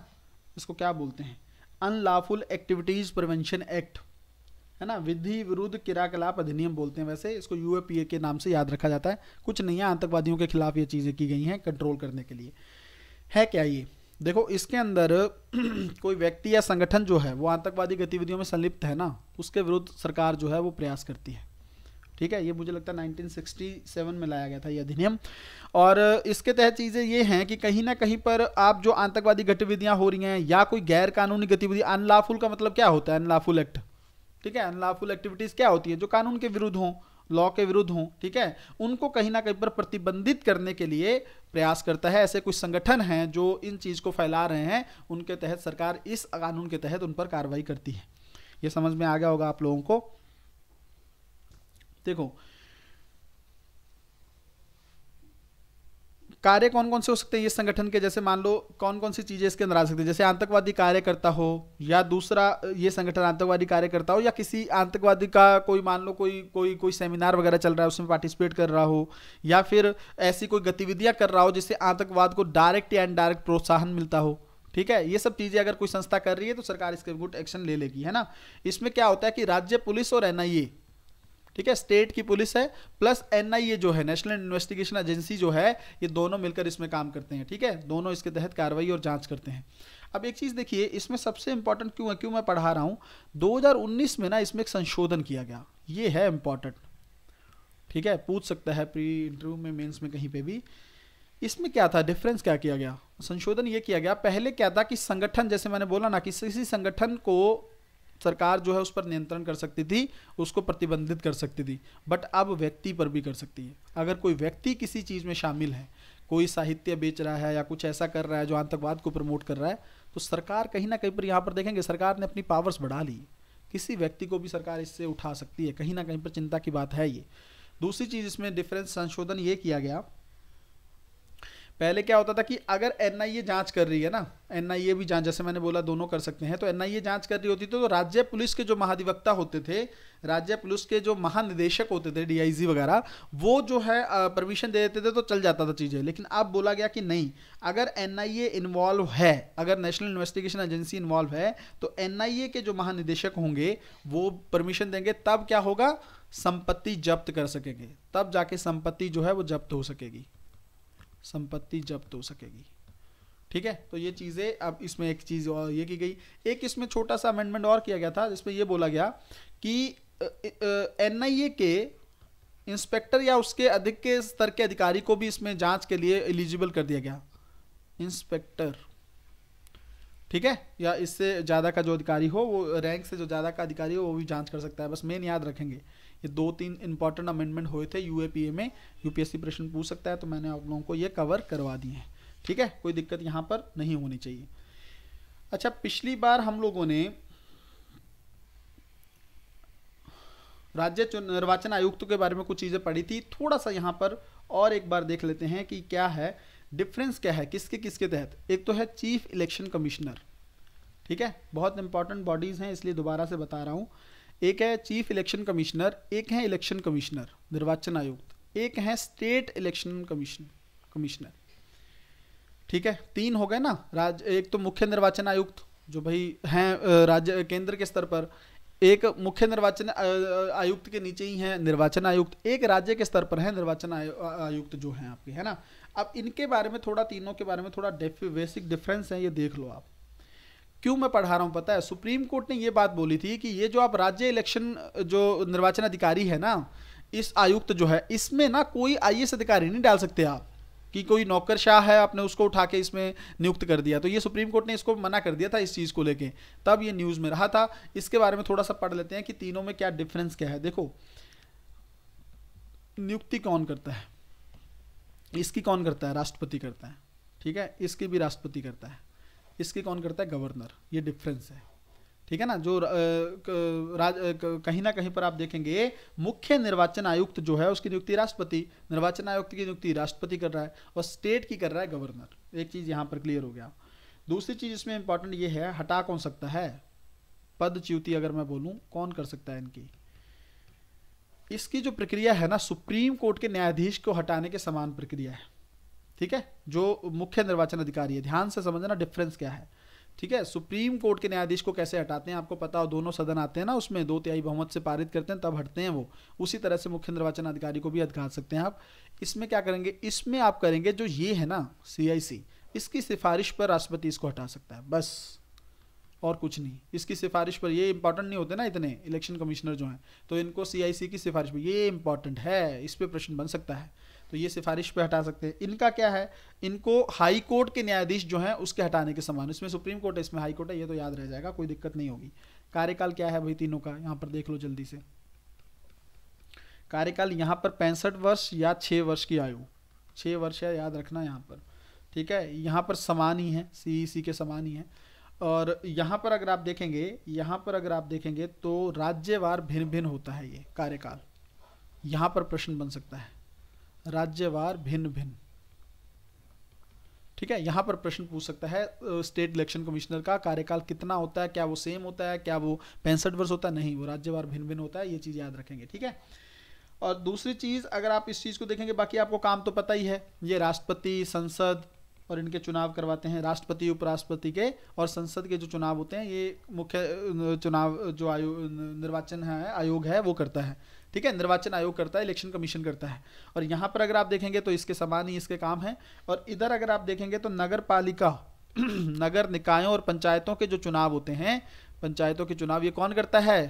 इसको क्या बोलते हैं? अनलॉफुल एक्टिविटीज प्रिवेंशन एक्ट, है ना, विधि विरुद्ध क्रियाकलाप अधिनियम बोलते हैं। वैसे इसको यूएपीए के नाम से याद रखा जाता है। कुछ नहीं है, आतंकवादियों के खिलाफ ये चीज़ें की गई हैं कंट्रोल करने के लिए। है क्या ये? देखो, इसके अंदर कोई व्यक्ति या संगठन जो है वो आतंकवादी गतिविधियों में संलिप्त है ना, उसके विरुद्ध सरकार जो है वो प्रयास करती है। ठीक है, ये मुझे लगता है 1967 में लाया गया था ये अधिनियम। और इसके तहत चीज़ें ये हैं कि कहीं ना कहीं पर आप जो आतंकवादी गतिविधियां हो रही हैं या कोई गैर कानूनी गतिविधि, अनलॉफुल का मतलब क्या होता है? Unlawful act. ठीक है, अनलॉफुल एक्टिविटीज़ क्या होती है? जो कानून के विरुद्ध हों, लॉ के विरुद्ध हों, ठीक है, उनको कहीं ना कहीं पर प्रतिबंधित करने के लिए प्रयास करता है। ऐसे कुछ संगठन हैं जो इन चीज़ को फैला रहे हैं, उनके तहत सरकार इस कानून के तहत उन पर कार्रवाई करती है। ये समझ में आ गया होगा आप लोगों को। देखो, कार्य कौन कौन से हो सकते हैं ये संगठन के? जैसे मान लो कौन कौन सी चीजें इसके अंदर आ सकती है, जैसे आतंकवादी कार्य करता हो, या दूसरा ये संगठन आतंकवादी कार्य करता हो, या किसी आतंकवादी का कोई मान लो कोई सेमिनार वगैरह चल रहा है उसमें पार्टिसिपेट कर रहा हो, या फिर ऐसी कोई गतिविधियां कर रहा हो जिससे आतंकवाद को डायरेक्ट या इनडायरेक्ट प्रोत्साहन मिलता हो। ठीक है, ये सब चीजें अगर कोई संस्था कर रही है तो सरकार इसके गुड एक्शन ले लेगी, है ना। इसमें क्या होता है कि राज्य पुलिस और एनआईए, ठीक है, स्टेट की पुलिस है प्लस एनआईए जो है, नेशनल इन्वेस्टिगेशन एजेंसी जो है, ये दोनों मिलकर इसमें काम करते हैं। ठीक है, दोनों इसके तहत कार्रवाई और जांच करते हैं। अब एक चीज देखिए, इसमें सबसे इंपॉर्टेंट क्यों है, क्यों मैं पढ़ा रहा हूं, 2019 में ना इसमें एक संशोधन किया गया, ये है इंपॉर्टेंट। ठीक है, पूछ सकता है प्री इंटरव्यू में, मेंस में, कहीं पे भी। इसमें क्या था डिफरेंस, क्या किया गया? संशोधन ये किया गया, पहले क्या था कि संगठन, जैसे मैंने बोला ना, किसी संगठन को सरकार जो है उस पर नियंत्रण कर सकती थी, उसको प्रतिबंधित कर सकती थी, बट अब व्यक्ति पर भी कर सकती है। अगर कोई व्यक्ति किसी चीज़ में शामिल है, कोई साहित्य बेच रहा है या कुछ ऐसा कर रहा है जो आतंकवाद को प्रमोट कर रहा है, तो सरकार कहीं ना कहीं पर, यहाँ पर देखेंगे सरकार ने अपनी पावर्स बढ़ा ली किसी व्यक्ति को भी सरकार इससे उठा सकती है, कहीं ना कहीं पर चिंता की बात है ये। दूसरी चीज इसमें डिफरेंस संशोधन ये किया गया, पहले क्या होता था कि अगर एनआईए जांच कर रही है ना, एनआईए भी जांच, जैसे मैंने बोला दोनों कर सकते हैं, तो एनआईए जांच कर रही होती तो राज्य पुलिस के जो महाधिवक्ता होते थे, राज्य पुलिस के जो महानिदेशक होते थे, डीआईजी वगैरह, वो जो है परमिशन दे देते थे तो चल जाता था चीजें। लेकिन अब बोला गया कि नहीं, अगर एनआईए इन्वॉल्व है, अगर नेशनल इन्वेस्टिगेशन एजेंसी इन्वॉल्व है, तो एनआईए के जो महानिदेशक होंगे वो परमिशन देंगे, तब क्या होगा, संपत्ति जब्त कर सकेंगे, तब जाके संपत्ति जो है वो जब्त हो सकेगी, संपत्ति जब्त हो सकेगी। ठीक है, तो ये चीजें, अब इसमें एक चीज और ये की गई, एक इसमें छोटा सा अमेंडमेंट और किया गया था, जिसमें ये बोला गया कि एनआईए के इंस्पेक्टर या उसके अधिक के स्तर के अधिकारी को भी इसमें जांच के लिए एलिजिबल कर दिया गया, इंस्पेक्टर, ठीक है, या इससे ज्यादा का जो अधिकारी हो, वो रैंक से जो ज्यादा का अधिकारी हो वो भी जांच कर सकता है। बस मेन याद रखेंगे, ये 2-3 इंपॉर्टेंट अमेंडमेंट हुए थे यूएपीए में, यूपीएससी प्रश्न पूछ सकता है, तो मैंने आप लोगों को ये कवर करवा दिए हैं। ठीक है, कोई दिक्कत यहाँ पर नहीं होनी चाहिए। अच्छा, पिछली बार हम लोगों ने राज्य निर्वाचन आयुक्त के बारे में कुछ चीजें पढ़ी थी, थोड़ा सा यहाँ पर और एक बार देख लेते हैं कि क्या है डिफरेंस, क्या है किसके किसके तहत। एक तो है चीफ इलेक्शन कमिश्नर, ठीक है, बहुत इंपॉर्टेंट बॉडीज हैं इसलिए दोबारा से बता रहा हूं। एक है चीफ इलेक्शन कमिश्नर, एक है इलेक्शन कमिश्नर निर्वाचन आयुक्त, एक है स्टेट इलेक्शन कमिश्नर। ठीक है, 3 हो गए ना। एक तो मुख्य निर्वाचन आयुक्त जो भाई हैं राज्य केंद्र के स्तर पर, एक मुख्य निर्वाचन आयुक्त के नीचे ही है निर्वाचन आयुक्त, एक राज्य के स्तर पर है निर्वाचन आयुक्त जो है आपके, है ना। अब इनके बारे में थोड़ा, तीनों के बारे में थोड़ा बेसिक डिफरेंस है, ये देख लो आप। क्यों मैं पढ़ा रहा हूं पता है, सुप्रीम कोर्ट ने ये बात बोली थी कि ये जो आप राज्य इलेक्शन जो निर्वाचन अधिकारी है ना, इस आयुक्त जो है, इसमें ना कोई आईएएस अधिकारी नहीं डाल सकते आप, कि कोई नौकरशाह है आपने उसको उठा के इसमें नियुक्त कर दिया। तो ये सुप्रीम कोर्ट ने इसको मना कर दिया था इस चीज को लेके, तब ये न्यूज में रहा था। इसके बारे में थोड़ा सा पढ़ लेते हैं कि तीनों में क्या डिफरेंस क्या है। देखो, नियुक्ति कौन करता है, इसकी कौन करता है, राष्ट्रपति करता है, ठीक है, इसकी भी राष्ट्रपति करता है, इसकी कौन करता है, गवर्नर। ये डिफरेंस है, ठीक है ना। जो कहीं ना कहीं पर आप देखेंगे मुख्य निर्वाचन आयुक्त जो है उसकी नियुक्ति राष्ट्रपति, निर्वाचन आयुक्त की नियुक्ति राष्ट्रपति कर रहा है, और स्टेट की कर रहा है गवर्नर। एक चीज यहां पर क्लियर हो गया। दूसरी चीज इसमें इंपॉर्टेंट ये है, हटा कौन सकता है, पदच्युति अगर मैं बोलूं कौन कर सकता है इनकी। इसकी जो प्रक्रिया है ना, सुप्रीम कोर्ट के न्यायाधीश को हटाने के समान प्रक्रिया है, ठीक है, जो मुख्य निर्वाचन अधिकारी है। ध्यान से समझना डिफरेंस क्या है, ठीक है। सुप्रीम कोर्ट के न्यायाधीश को कैसे हटाते हैं आपको पता हो, दोनों सदन आते हैं ना, उसमें 2/3 बहुमत से पारित करते हैं तब हटते हैं वो। उसी तरह से मुख्य निर्वाचन अधिकारी को भी हटा सकते हैं आप। इसमें क्या करेंगे, इसमें आप करेंगे जो ये है ना CIC, इसकी सिफारिश पर राष्ट्रपति इसको हटा सकता है, बस और कुछ नहीं। इसकी सिफारिश पर, ये इंपॉर्टेंट नहीं होते ना इतने इलेक्शन कमिश्नर जो हैं, तो इनको CIC की सिफारिश पर, ये इंपॉर्टेंट है, इस पर प्रश्न बन सकता है, तो ये सिफारिश पे हटा सकते हैं। इनका क्या है, इनको हाई कोर्ट के न्यायाधीश जो हैं उसके हटाने के समान। इसमें सुप्रीम कोर्ट है, इसमें हाई कोर्ट है, ये तो याद रह जाएगा, कोई दिक्कत नहीं होगी। कार्यकाल क्या है भाई तीनों का, यहाँ पर देख लो जल्दी से। कार्यकाल यहाँ पर 65 वर्ष या 6 वर्ष की आयु, 6 वर्ष है, याद रखना यहाँ पर, ठीक है। यहाँ पर समान ही है, CEC के समान ही है। और यहाँ पर अगर आप देखेंगे, यहाँ पर अगर आप देखेंगे तो राज्यवार भिन्न भिन्न होता है ये कार्यकाल। यहाँ पर प्रश्न बन सकता है, राज्यवार भिन्न भिन्न, ठीक है। यहां पर प्रश्न पूछ सकता है स्टेट इलेक्शन कमिश्नर का कार्यकाल कितना होता है, क्या वो सेम होता है, क्या वो 65 वर्ष होता है, नहीं, वो राज्यवार भिन्न भिन्न होता है। ये चीज याद रखेंगे, ठीक है। और दूसरी चीज अगर आप इस चीज को देखेंगे, बाकी आपको काम तो पता ही है, ये राष्ट्रपति, संसद और इनके चुनाव करवाते हैं, राष्ट्रपति उपराष्ट्रपति के, और संसद के जो चुनाव होते हैं ये मुख्य चुनाव जो निर्वाचन है आयोग है वो करता है, ठीक है। निर्वाचन आयोग करता है, इलेक्शन कमीशन करता है। और यहाँ पर अगर आप देखेंगे तो इसके समान ही इसके काम है। और इधर अगर आप देखेंगे तो नगर पालिका नगर निकायों और पंचायतों के जो चुनाव होते हैं, पंचायतों के चुनाव ये कौन करता है,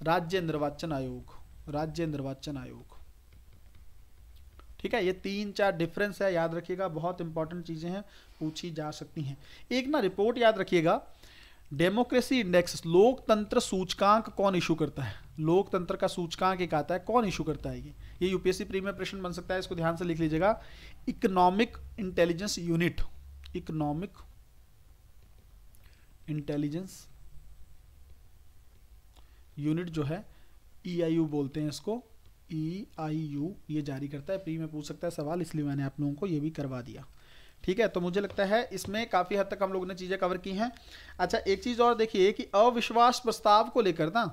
राज्य निर्वाचन आयोग, राज्य निर्वाचन आयोग, ठीक है। ये 3-4 डिफरेंस है, याद रखिएगा, बहुत इंपॉर्टेंट चीजें हैं, पूछी जा सकती हैं। एक ना रिपोर्ट याद रखिएगा, डेमोक्रेसी इंडेक्स, लोकतंत्र सूचकांक कौन इशू करता है, लोकतंत्र का सूचकांक एक आता है, कौन इशू करता है ये यूपीएससी प्री में प्रश्न बन सकता है, इसको ध्यान से लिख लीजिएगा। Economic intelligence unit, economic intelligence unit जो है EIU बोलते हैं इसको, EIU ये जारी करता है। प्री में पूछ सकता है सवाल, इसलिए मैंने आप लोगों को ये भी करवा दिया। ठीक है, तो मुझे लगता है इसमें काफ़ी हद तक हम लोगों ने चीज़ें कवर की हैं। अच्छा, एक चीज़ और देखिए कि अविश्वास प्रस्ताव को लेकर ना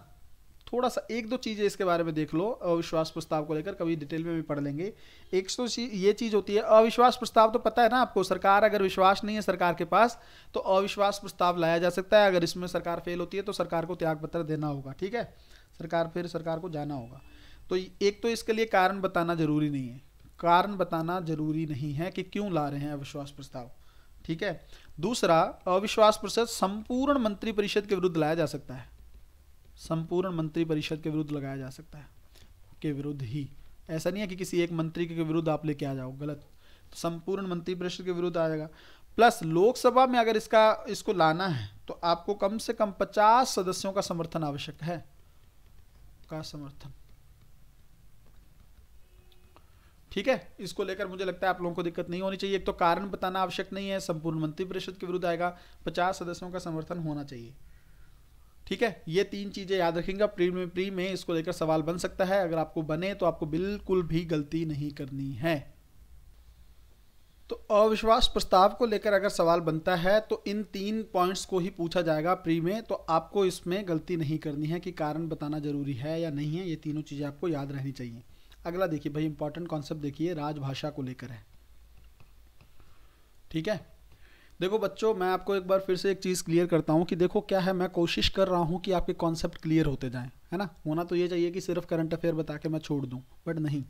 थोड़ा सा एक दो चीज़ें इसके बारे में देख लो। अविश्वास प्रस्ताव को लेकर कभी डिटेल में भी पढ़ लेंगे। एक तो ये चीज़ होती है अविश्वास प्रस्ताव, तो पता है ना आपको, सरकार अगर विश्वास नहीं है सरकार के पास तो अविश्वास प्रस्ताव लाया जा सकता है। अगर इसमें सरकार फेल होती है तो सरकार को त्याग पत्र देना होगा। ठीक है, सरकार को जाना होगा। तो एक तो इसके लिए कारण बताना जरूरी नहीं है, कारण बताना जरूरी नहीं है कि क्यों ला रहे हैं अविश्वास प्रस्ताव। ठीक है, दूसरा, अविश्वास प्रस्ताव संपूर्ण मंत्रिपरिषद के विरुद्ध लाया जा सकता है, संपूर्ण मंत्रिपरिषद के विरुद्ध लगाया जा सकता है, के विरुद्ध ही। ऐसा नहीं है कि किसी एक मंत्री के विरुद्ध आप लेके आ जाओ, गलत। तो संपूर्ण मंत्रिपरिषद के विरुद्ध आ जाएगा। प्लस लोकसभा में अगर इसको लाना है तो आपको कम से कम 50 सदस्यों का समर्थन आवश्यक है, का समर्थन। ठीक है, इसको लेकर मुझे लगता है आप लोगों को दिक्कत नहीं होनी चाहिए। एक तो कारण बताना आवश्यक नहीं है, संपूर्ण मंत्रिपरिषद के विरुद्ध आएगा, 50 सदस्यों का समर्थन होना चाहिए। ठीक है, ये तीन चीजें याद रखेंगे। प्री में इसको लेकर सवाल बन सकता है, अगर आपको बने तो आपको बिल्कुल भी गलती नहीं करनी है। तो अविश्वास प्रस्ताव को लेकर अगर सवाल बनता है तो इन 3 पॉइंट्स को ही पूछा जाएगा प्री में, तो आपको इसमें गलती नहीं करनी है कि कारण बताना जरूरी है या नहीं है। ये तीनों चीजें आपको याद रहनी चाहिए। अगला देखिए भाई, इंपॉर्टेंट कॉन्सेप्ट देखिए, राजभाषा को लेकर है। ठीक है, देखो बच्चों, मैं आपको एक बार फिर से एक चीज़ क्लियर करता हूँ कि देखो क्या है, मैं कोशिश कर रहा हूँ कि आपके कॉन्सेप्ट क्लियर होते जाएं, है ना। होना तो ये चाहिए कि सिर्फ करंट अफेयर बता के मैं छोड़ दूँ, बट नहीं,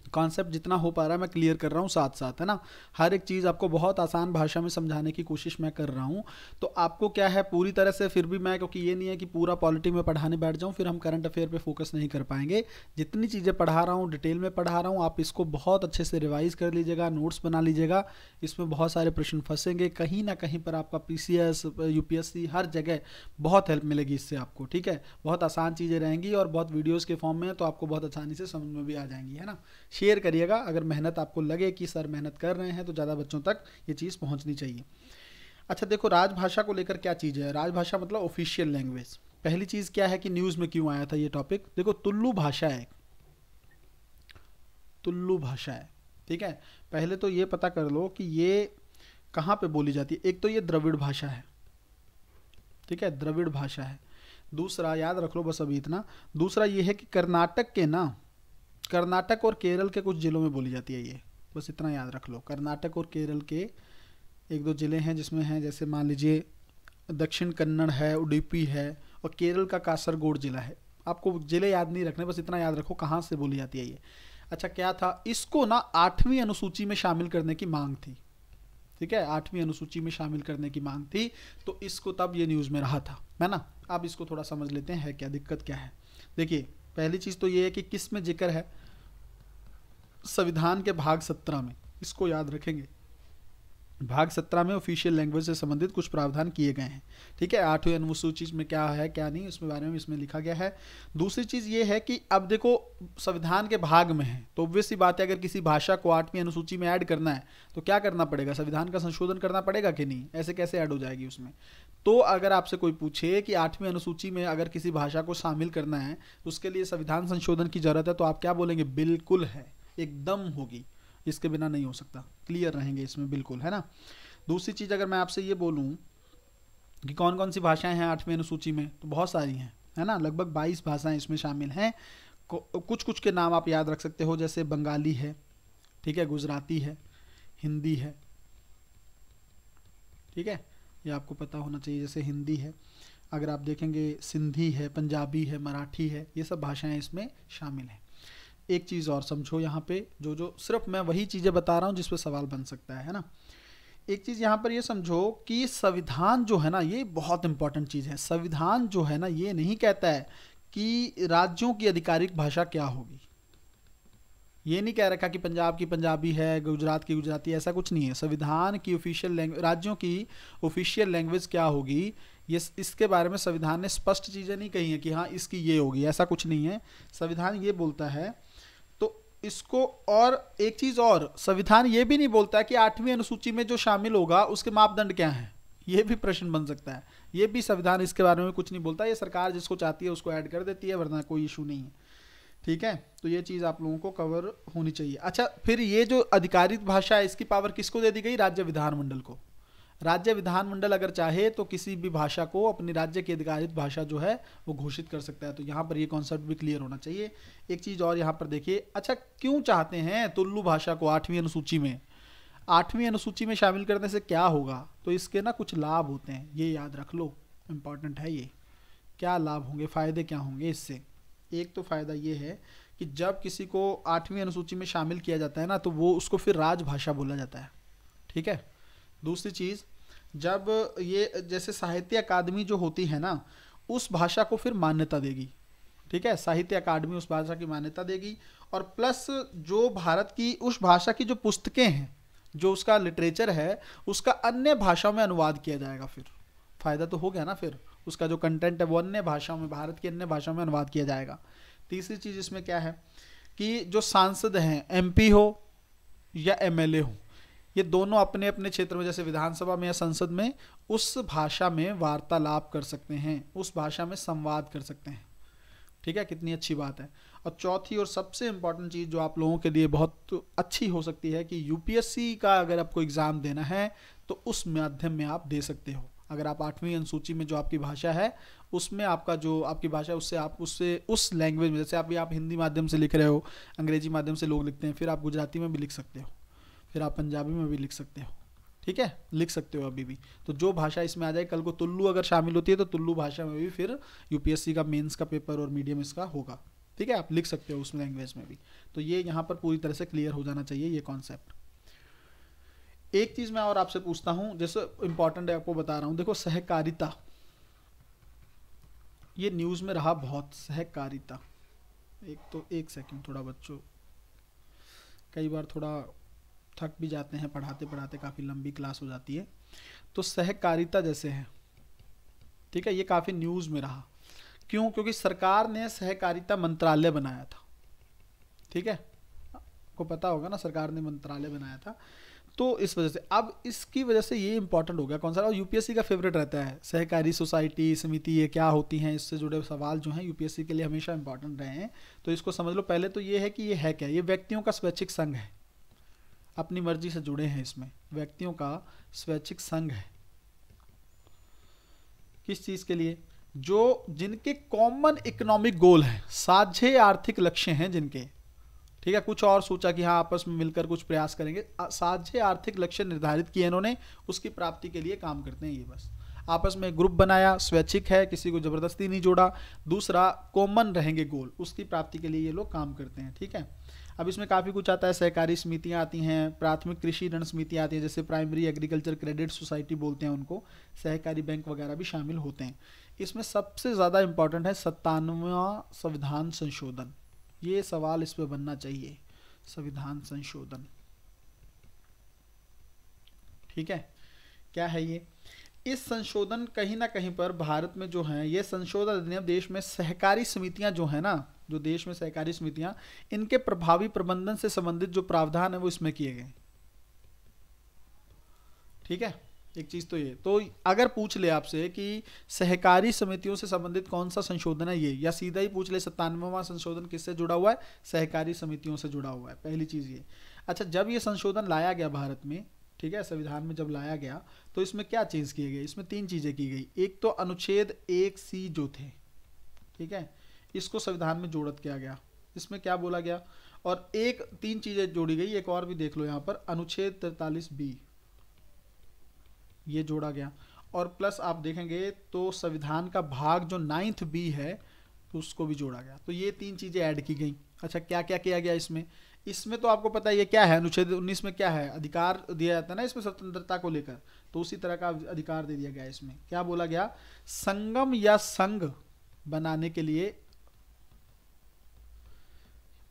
कॉन्सेप्ट जितना हो पा रहा है मैं क्लियर कर रहा हूँ साथ साथ, है ना। हर एक चीज़ आपको बहुत आसान भाषा में समझाने की कोशिश मैं कर रहा हूँ। तो आपको क्या है, पूरी तरह से फिर भी मैं, क्योंकि ये नहीं है कि पूरा पॉलिटी में पढ़ाने बैठ जाऊँ, फिर हम करंट अफेयर पे फोकस नहीं कर पाएंगे। जितनी चीज़ें पढ़ा रहा हूँ, डिटेल में पढ़ा रहा हूँ, आप इसको बहुत अच्छे से रिवाइज कर लीजिएगा, नोट्स बना लीजिएगा। इसमें बहुत सारे प्रश्न फंसेंगे, कहीं ना कहीं पर आपका PCS UPSC हर जगह बहुत हेल्प मिलेगी इससे आपको। ठीक है, बहुत आसान चीज़ें रहेंगी और बहुत वीडियोज़ के फॉर्म में, तो आपको बहुत आसानी से समझ में भी आ जाएंगी, है ना। शेयर करिएगा, अगर मेहनत आपको लगे कि सर मेहनत कर रहे हैं तो ज़्यादा बच्चों तक ये चीज़ पहुंचनी चाहिए। अच्छा देखो, राजभाषा को लेकर क्या चीज़ है। राजभाषा मतलब ऑफिशियल लैंग्वेज। पहली चीज़ क्या है कि न्यूज़ में क्यों आया था ये टॉपिक। देखो, तुल्लु भाषा है, तुल्लु भाषा है। ठीक है, पहले तो ये पता कर लो कि ये कहाँ पे बोली जाती है। एक तो ये द्रविड़ भाषा है, ठीक है, द्रविड़ भाषा है। दूसरा याद रख लो बस अभी इतना, दूसरा ये है कि कर्नाटक और केरल के कुछ जिलों में बोली जाती है ये, बस इतना याद रख लो। कर्नाटक और केरल के 1-2 जिले हैं जिसमें हैं, जैसे मान लीजिए दक्षिण कन्नड़ है, उडुपी है, और केरल का कासरगोड जिला है। आपको जिले याद नहीं रखने, बस इतना याद रखो कहाँ से बोली जाती है ये। अच्छा, क्या था, इसको ना 8वीं अनुसूची में शामिल करने की मांग थी। ठीक है, 8वीं अनुसूची में शामिल करने की मांग थी, तो इसको तब ये न्यूज़ में रहा था, है ना। अब इसको थोड़ा समझ लेते हैं क्या दिक्कत क्या है। देखिए, पहली चीज़ तो ये है कि किस में जिक्र है, संविधान के भाग 17 में, इसको याद रखेंगे। भाग 17 में ऑफिशियल लैंग्वेज से संबंधित कुछ प्रावधान किए गए हैं। ठीक है, 8वीं अनुसूची में क्या है क्या नहीं, उसमें बारे में इसमें लिखा गया है। दूसरी चीज़ ये है कि अब देखो, संविधान के भाग में है तो ऑब्वियस सी बात है, अगर किसी भाषा को 8वीं अनुसूची में ऐड करना है तो क्या करना पड़ेगा, संविधान का संशोधन करना पड़ेगा कि नहीं। ऐसे कैसे ऐड हो जाएगी उसमें। तो अगर आपसे कोई पूछे कि 8वीं अनुसूची में अगर किसी भाषा को शामिल करना है तो उसके लिए संविधान संशोधन की जरूरत है, तो आप क्या बोलेंगे, बिल्कुल है, एकदम होगी, इसके बिना नहीं हो सकता। क्लियर रहेंगे इसमें, बिल्कुल, है ना। दूसरी चीज़, अगर मैं आपसे ये बोलूं कि कौन कौन सी भाषाएं हैं 8वीं अनुसूची में, तो बहुत सारी हैं, है ना। लगभग 22 भाषाएं इसमें शामिल हैं। कुछ कुछ के नाम आप याद रख सकते हो, जैसे बंगाली है, ठीक है, गुजराती है, हिंदी है, ठीक है, ये आपको पता होना चाहिए। जैसे हिंदी है, अगर आप देखेंगे सिंधी है, पंजाबी है, मराठी है, ये सब भाषाएं इसमें शामिल हैं। एक चीज़ और समझो यहाँ पे, जो सिर्फ मैं वही चीज़ें बता रहा हूँ जिस पे सवाल बन सकता है ना। एक चीज़ यहाँ पर ये समझो कि संविधान जो है ना, ये बहुत इंपॉर्टेंट चीज़ है। संविधान जो है ना, ये नहीं कहता है कि राज्यों की आधिकारिक भाषा क्या होगी। ये नहीं कह रखा कि पंजाब की पंजाबी है, गुजरात की गुजराती, ऐसा कुछ नहीं है। संविधान की ऑफिशियल लैंग्वेज, राज्यों की ऑफिशियल लैंग्वेज क्या होगी, ये इसके बारे में संविधान ने स्पष्ट चीज़ें नहीं कही हैं कि हाँ इसकी ये होगी, ऐसा कुछ नहीं है। संविधान ये बोलता है तो इसको, और एक चीज़ और, संविधान ये भी नहीं बोलता कि 8वीं अनुसूची में जो शामिल होगा उसके मापदंड क्या हैं। ये भी प्रश्न बन सकता है। ये भी संविधान इसके बारे में कुछ नहीं बोलता, ये सरकार जिसको चाहती है उसको ऐड कर देती है, वरना कोई इशू नहीं है। ठीक है, तो ये चीज़ आप लोगों को कवर होनी चाहिए। अच्छा, फिर ये जो अधिकारित भाषा है इसकी पावर किसको दे दी गई? राज्य विधानमंडल को। राज्य विधानमंडल अगर चाहे तो किसी भी भाषा को अपनी राज्य की अधिकारित भाषा जो है वो घोषित कर सकता है। तो यहाँ पर ये कॉन्सेप्ट भी क्लियर होना चाहिए। एक चीज़ और यहाँ पर देखिए, अच्छा क्यों चाहते हैं तुल्लु भाषा को 8वीं अनुसूची में? 8वीं अनुसूची में शामिल करने से क्या होगा? तो इसके ना कुछ लाभ होते हैं, ये याद रख लो, इम्पॉर्टेंट है ये। क्या लाभ होंगे, फ़ायदे क्या होंगे इससे? एक तो फ़ायदा ये है कि जब किसी को 8वीं अनुसूची में शामिल किया जाता है ना, तो वो उसको फिर राजभाषा बोला जाता है। ठीक है। दूसरी चीज़, जब ये जैसे साहित्य अकादमी जो होती है ना, उस भाषा को फिर मान्यता देगी। ठीक है, साहित्य अकादमी उस भाषा की मान्यता देगी। और प्लस जो भारत की उस भाषा की जो पुस्तकें हैं, जो उसका लिटरेचर है, उसका अन्य भाषाओं में अनुवाद किया जाएगा। फिर फ़ायदा तो हो गया ना, फिर उसका जो कंटेंट है वो अन्य भाषाओं में, भारत की अन्य भाषाओं में अनुवाद किया जाएगा। तीसरी चीज़ इसमें क्या है कि जो सांसद हैं, एमपी हो या एमएलए हो, ये दोनों अपने अपने क्षेत्र में, जैसे विधानसभा में या संसद में, उस भाषा में वार्तालाप कर सकते हैं, उस भाषा में संवाद कर सकते हैं। ठीक है, कितनी अच्छी बात है। और चौथी और सबसे इम्पॉर्टेंट चीज़ जो आप लोगों के लिए बहुत अच्छी हो सकती है कि यूपीएससी का अगर आपको एग्ज़ाम देना है तो उस माध्यम में आप दे सकते हो। अगर आप 8वीं अनुसूची में जो आपकी भाषा है उसमें आपका जो आपकी भाषा, उससे आप उससे उस लैंग्वेज में, जैसे आप हिंदी माध्यम से लिख रहे हो, अंग्रेजी माध्यम से लोग लिखते हैं, फिर आप गुजराती में भी लिख सकते हो, फिर आप पंजाबी में भी लिख सकते हो। ठीक है, लिख सकते हो अभी भी। तो जो भाषा इसमें आ जाए, कल को तुल्लु अगर शामिल होती है तो तुल्लु भाषा में भी फिर यूपीएससी का मेंस का पेपर और मीडियम इसका होगा। ठीक है, आप लिख सकते हो उस लैंग्वेज में भी। तो ये यहाँ पर पूरी तरह से क्लियर हो जाना चाहिए ये कॉन्सेप्ट। एक चीज़ मैं और आपसे पूछता हूँ, जैसे इंपॉर्टेंट है, आपको बता रहा हूँ। देखो, सहकारिता, ये न्यूज़ में रहा बहुत, सहकारिता। एक सेकंड, थोड़ा बच्चों कई बार थोड़ा थक भी जाते हैं, पढ़ाते पढ़ाते काफ़ी लंबी क्लास हो जाती है। तो सहकारिता जैसे है, ठीक है, ये काफ़ी न्यूज़ में रहा। क्यों? क्योंकि सरकार ने सहकारिता मंत्रालय बनाया था। ठीक है, आपको पता होगा ना, सरकार ने मंत्रालय बनाया था। तो इस वजह से, अब इसकी वजह से ये इंपॉर्टेंट हो गया कौन सा, और यूपीएससी का फेवरेट रहता है सहकारी सोसाइटी समिति, ये क्या होती हैं, इससे जुड़े सवाल जो हैं यूपीएससी के लिए हमेशा इंपॉर्टेंट रहे हैं। तो इसको समझ लो। पहले तो ये है कि ये है क्या, ये व्यक्तियों का स्वैच्छिक संघ है, अपनी मर्जी से जुड़े हैं इसमें, व्यक्तियों का स्वैच्छिक संघ है। किस चीज़ के लिए? जो जिनके कॉमन इकोनॉमिक गोल है, साझे आर्थिक लक्ष्य हैं जिनके। ठीक है, कुछ और सोचा कि हाँ आपस में मिलकर कुछ प्रयास करेंगे, साझे आर्थिक लक्ष्य निर्धारित किए इन्होंने, उसकी प्राप्ति के लिए काम करते हैं। ये बस आपस में ग्रुप बनाया, स्वैच्छिक है, किसी को जबरदस्ती नहीं जोड़ा। दूसरा, कॉमन रहेंगे गोल, उसकी प्राप्ति के लिए ये लोग काम करते हैं। ठीक है, अब इसमें काफ़ी कुछ आता है। सहकारी समितियाँ आती हैं, प्राथमिक कृषि ऋण समितियाँ आती हैं, जैसे प्राइमरी एग्रीकल्चर क्रेडिट सोसाइटी बोलते हैं उनको, सहकारी बैंक वगैरह भी शामिल होते हैं। इसमें सबसे ज़्यादा इंपॉर्टेंट है 97वां संविधान संशोधन। ये सवाल इस पर बनना चाहिए, संविधान संशोधन। ठीक है, क्या है ये? इस संशोधन कहीं ना कहीं पर भारत में जो है, ये संशोधन अधिनियम देश में सहकारी समितियां जो है ना, जो देश में सहकारी समितियां, इनके प्रभावी प्रबंधन से संबंधित जो प्रावधान है वो इसमें किए गए। ठीक है, एक चीज तो ये, तो अगर पूछ ले आपसे कि सहकारी समितियों से संबंधित कौन सा संशोधन है ये, या सीधा ही पूछ ले 97वां संशोधन किससे जुड़ा हुआ है, सहकारी समितियों से जुड़ा हुआ है, पहली चीज ये। अच्छा, जब ये संशोधन लाया गया भारत में, ठीक है, संविधान में जब लाया गया, तो इसमें क्या चेंज किए गए? इसमें 3 चीजें की गई। एक तो अनुच्छेद 1C जो थे, ठीक है, इसको संविधान में जोड़त किया गया। इसमें क्या बोला गया? और 3 चीजें जोड़ी गई, एक और भी देख लो यहाँ पर, अनुच्छेद 43B ये जोड़ा गया। और प्लस आप देखेंगे तो संविधान का भाग जो 9th B है उसको भी जोड़ा गया। तो ये 3 चीजें ऐड की गई। अच्छा, क्या क्या किया गया इसमें? इसमें तो आपको पता है ये क्या है, अनुच्छेद 19 में क्या है, अधिकार दिया जाता है ना इसमें स्वतंत्रता को लेकर, तो उसी तरह का अधिकार दे दिया गया। इसमें क्या बोला गया? संगम या संघ बनाने के लिए,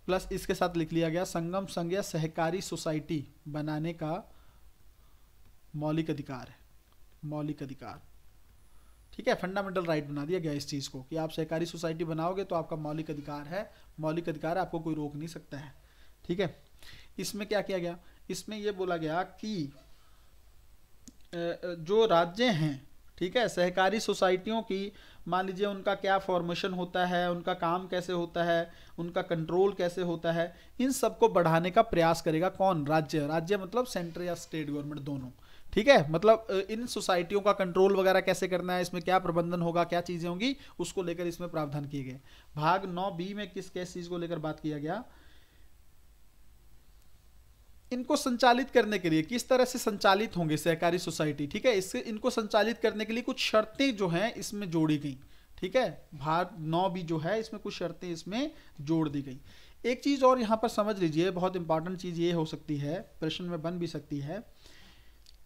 प्लस इसके साथ लिख लिया गया संगम, संघ या सहकारी सोसाइटी बनाने का मौलिक अधिकार है, मौलिक अधिकार। ठीक है, फंडामेंटल राइट बना दिया गया इस चीज को कि आप सहकारी सोसाइटी बनाओगे तो आपका मौलिक अधिकार है, मौलिक अधिकार है, आपको कोई रोक नहीं सकता है। ठीक है, इसमें क्या किया गया? इसमें यह बोला गया कि जो राज्य हैं, ठीक है, सहकारी सोसाइटियों की, मान लीजिए उनका क्या फॉर्मेशन होता है, उनका काम कैसे होता है, उनका कंट्रोल कैसे होता है, इन सबको बढ़ाने का प्रयास करेगा कौन? राज्य। राज्य मतलब सेंट्रल या स्टेट गवर्नमेंट दोनों, ठीक है। मतलब इन सोसाइटियों का कंट्रोल वगैरह कैसे करना है, इसमें क्या प्रबंधन होगा, क्या चीजें होंगी, उसको लेकर इसमें प्रावधान किए गए। भाग 9B में किस किस चीज को लेकर बात किया गया? इनको संचालित करने के लिए किस तरह से संचालित होंगे सहकारी सोसाइटी, ठीक है, इससे इनको संचालित करने के लिए कुछ शर्तें जो हैं इसमें जोड़ी गई, ठीक है। भाग 9B जो है इसमें कुछ शर्तें इसमें जोड़ दी गई। एक चीज और यहां पर समझ लीजिए, बहुत इंपॉर्टेंट चीज ये हो सकती है, प्रश्न में बन भी सकती है,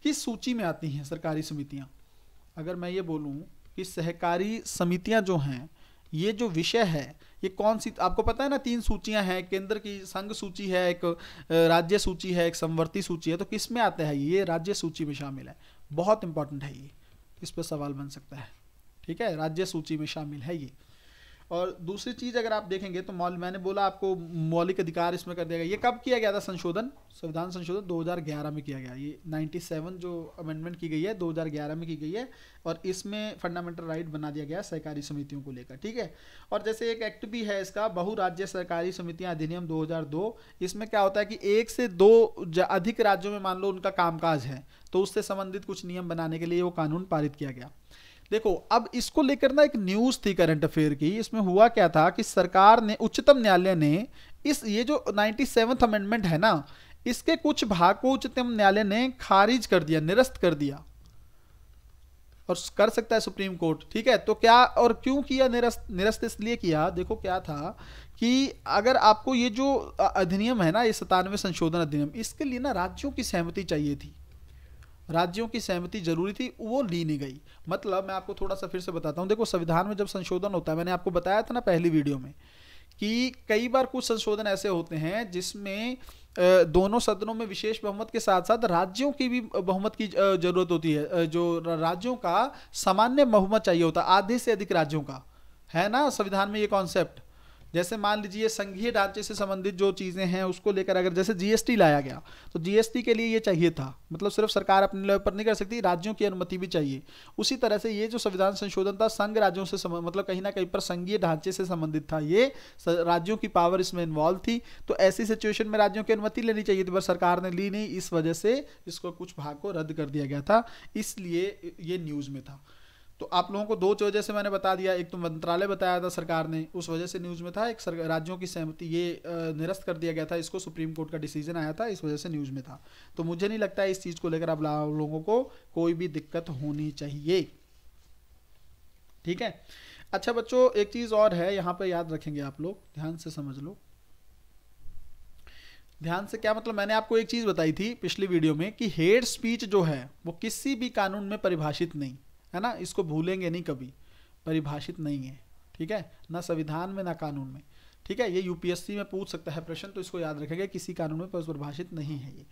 किस सूची में आती हैं सरकारी समितियां? अगर मैं ये बोलूं कि सहकारी समितियां जो हैं, ये जो विषय है ये कौन सी, आपको पता है ना 3 सूचियां हैं, केंद्र की संघ सूची है, एक राज्य सूची है, एक समवर्ती सूची है, तो किस में आता है? ये राज्य सूची में शामिल है। बहुत इंपॉर्टेंट है ये, इस पर सवाल बन सकता है, ठीक है, राज्य सूची में शामिल है ये। और दूसरी चीज अगर आप देखेंगे तो मैंने बोला आपको मौलिक अधिकार इसमें कर दिया गया। ये कब किया गया था संशोधन? संविधान संशोधन 2011 में किया गया। ये 97 जो अमेंडमेंट की गई है 2011 में की गई है, और इसमें फंडामेंटल राइट बना दिया गया सहकारी समितियों को लेकर, ठीक है। और जैसे एक एक्ट भी है इसका, बहुराज्य सहकारी समितियां अधिनियम 2002। इसमें क्या होता है कि 1 से 2 अधिक राज्यों में मान लो उनका कामकाज है, तो उससे संबंधित कुछ नियम बनाने के लिए वो कानून पारित किया गया। देखो अब इसको लेकर ना एक न्यूज थी करंट अफेयर की। इसमें हुआ क्या था कि सरकार ने, उच्चतम न्यायालय ने ये जो 97th अमेंडमेंट है ना, इसके कुछ भाग को उच्चतम न्यायालय ने खारिज कर दिया, निरस्त कर दिया, और कर सकता है सुप्रीम कोर्ट, ठीक है। तो क्या और क्यों किया निरस्त इसलिए किया, देखो क्या था कि अगर आपको ये जो अधिनियम है ना, ये 97 संशोधन अधिनियम, इसके लिए ना राज्यों की सहमति चाहिए थी, राज्यों की सहमति जरूरी थी, वो ली नहीं गई। मतलब मैं आपको थोड़ा सा फिर से बताता हूं, देखो संविधान में जब संशोधन होता है, मैंने आपको बताया था ना पहली वीडियो में कि कई बार कुछ संशोधन ऐसे होते हैं जिसमें दोनों सदनों में विशेष बहुमत के साथ साथ राज्यों की भी बहुमत की जरूरत होती है। जो राज्यों का सामान्य बहुमत चाहिए होता है, आधे से अधिक राज्यों का, है ना संविधान में ये कॉन्सेप्ट। जैसे मान लीजिए संघीय ढांचे से संबंधित जो चीजें हैं उसको लेकर अगर जैसे जीएसटी लाया गया, तो जीएसटी के लिए ये चाहिए था, मतलब सिर्फ सरकार अपने लेवल पर नहीं कर सकती, राज्यों की अनुमति भी चाहिए। उसी तरह से ये जो संविधान संशोधन था संघ राज्यों से मतलब कहीं ना कहीं पर संघीय ढांचे से संबंधित था, ये राज्यों की पावर इसमें इन्वॉल्व थी। तो ऐसी सिचुएशन में राज्यों की अनुमति लेनी चाहिए थी, पर सरकार ने ली नहीं, इस वजह से इसको कुछ भाग को रद्द कर दिया गया था, इसलिए ये न्यूज में था। तो आप लोगों को 2 वजह से मैंने बता दिया, एक तो मंत्रालय बताया था सरकार ने, उस वजह से न्यूज में था, एक राज्यों की सहमति ये निरस्त कर दिया गया था, इसको सुप्रीम कोर्ट का डिसीजन आया था, इस वजह से न्यूज में था। तो मुझे नहीं लगता है इस चीज को लेकर आप लोगों को कोई भी दिक्कत होनी चाहिए, ठीक है। अच्छा बच्चों, एक चीज और है यहाँ पर याद रखेंगे आप लोग, ध्यान से समझ लो। ध्यान से क्या मतलब, मैंने आपको एक चीज बताई थी पिछली वीडियो में कि हेट स्पीच जो है वो किसी भी कानून में परिभाषित नहीं है ना, इसको भूलेंगे नहीं कभी, परिभाषित नहीं है, ठीक है, ना संविधान में ना कानून में, ठीक है। ये यूपीएससी में पूछ सकता है प्रश्न, तो इसको याद रखेंगे, किसी कानून में परिभाषित नहीं है ये।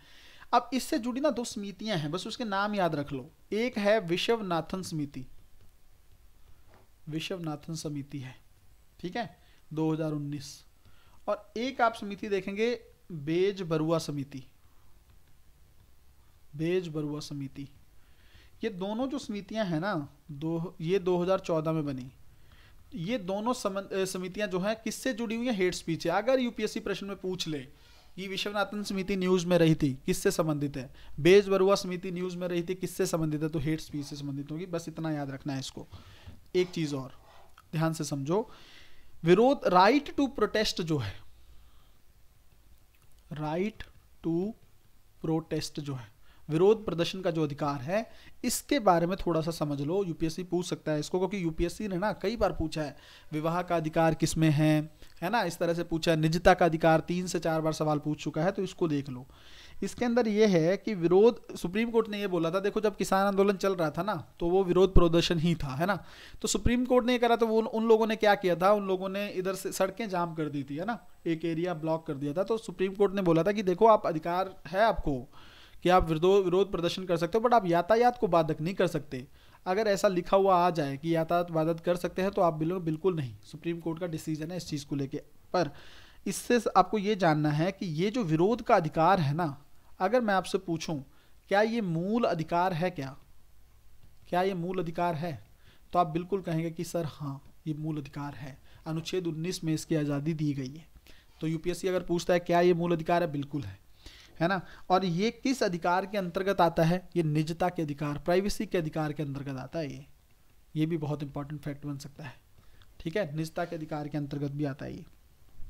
अब इससे जुड़ी ना 2 समितियां हैं, बस उसके नाम याद रख लो। एक है विश्वनाथन समिति, विश्वनाथन समिति है, ठीक है, 2019। और एक आप समिति देखेंगे बेज बरुआ समिति, बेज बरुआ समिति। ये दोनों जो समितियां हैं ना, ये 2014 में बनी। ये दोनों समितियां जो हैं किससे जुड़ी हुई हैं? हेट स्पीच है। अगर यूपीएससी प्रश्न में पूछ ले कि विश्वनाथन समिति न्यूज में रही थी, किससे संबंधित है? बेज बरुआ समिति न्यूज में रही थी, किससे संबंधित है? तो हेट स्पीच से संबंधित होगी, बस इतना याद रखना है इसको। एक चीज और ध्यान से समझो, विरोध, राइट टू प्रोटेस्ट जो है, राइट टू प्रोटेस्ट जो है, विरोध प्रदर्शन का जो अधिकार है, इसके बारे में थोड़ा सा समझ लो। यूपीएससी पूछ सकता है इसको, क्योंकि यूपीएससी ने ना कई बार पूछा है विवाह का अधिकार किसमें है ना, इस तरह से पूछा है। निजता का अधिकार 3 से 4 बार सवाल पूछ चुका है, तो इसको देख लो। इसके अंदर ये है कि विरोध, सुप्रीम कोर्ट ने ये बोला था, देखो जब किसान आंदोलन चल रहा था ना, तो वो विरोध प्रदर्शन ही था, है ना। तो सुप्रीम कोर्ट ने ये करा, तो वो उन लोगों ने क्या किया था, उन लोगों ने इधर से सड़कें जाम कर दी थी, है ना, एक एरिया ब्लॉक कर दिया था। तो सुप्रीम कोर्ट ने बोला था कि देखो आप अधिकार है आपको कि आप विरोध प्रदर्शन कर सकते हो, बट आप यातायात को बाधित नहीं कर सकते। अगर ऐसा लिखा हुआ आ जाए कि यातायात बाधित कर सकते हैं, तो आप बिल्कुल नहीं, सुप्रीम कोर्ट का डिसीजन है इस चीज़ को लेके। पर इससे आपको ये जानना है कि ये जो विरोध का अधिकार है ना, अगर मैं आपसे पूछूं क्या ये मूल अधिकार है क्या, क्या ये मूल अधिकार है? तो आप बिल्कुल कहेंगे कि सर हाँ, ये मूल अधिकार है, अनुच्छेद 19 में इसकी आज़ादी दी गई है। तो यूपीएससी अगर पूछता है क्या ये मूल अधिकार है, बिल्कुल है ना। और ये किस अधिकार के अंतर्गत आता है? ये निजता के अधिकार, प्राइवेसी के अधिकार के अंतर्गत आता है। ये भी बहुत इंपॉर्टेंट फैक्ट बन सकता है, ठीक है, निजता के अधिकार के अंतर्गत भी आता है ये,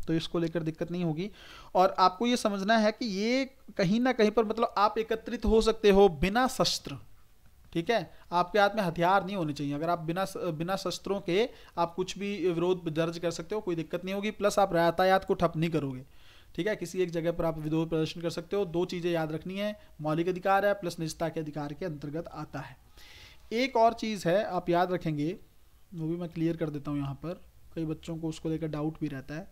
तो इसको लेकर दिक्कत नहीं होगी। और आपको ये समझना है कि ये कहीं ना कहीं पर मतलब आप एकत्रित हो सकते हो बिना शस्त्र, ठीक है, आपके हाथ में हथियार नहीं होने चाहिए। अगर आप बिना शस्त्रों के आप कुछ भी विरोध दर्ज कर सकते हो, कोई दिक्कत नहीं होगी। प्लस आप यातायात को ठप नहीं करोगे, ठीक है, किसी एक जगह पर आप विरोध प्रदर्शन कर सकते हो। दो चीज़ें याद रखनी है, मौलिक अधिकार है प्लस निजता के अधिकार के अंतर्गत आता है। एक और चीज़ है आप याद रखेंगे, वो भी मैं क्लियर कर देता हूँ यहाँ पर, कई बच्चों को उसको लेकर डाउट भी रहता है।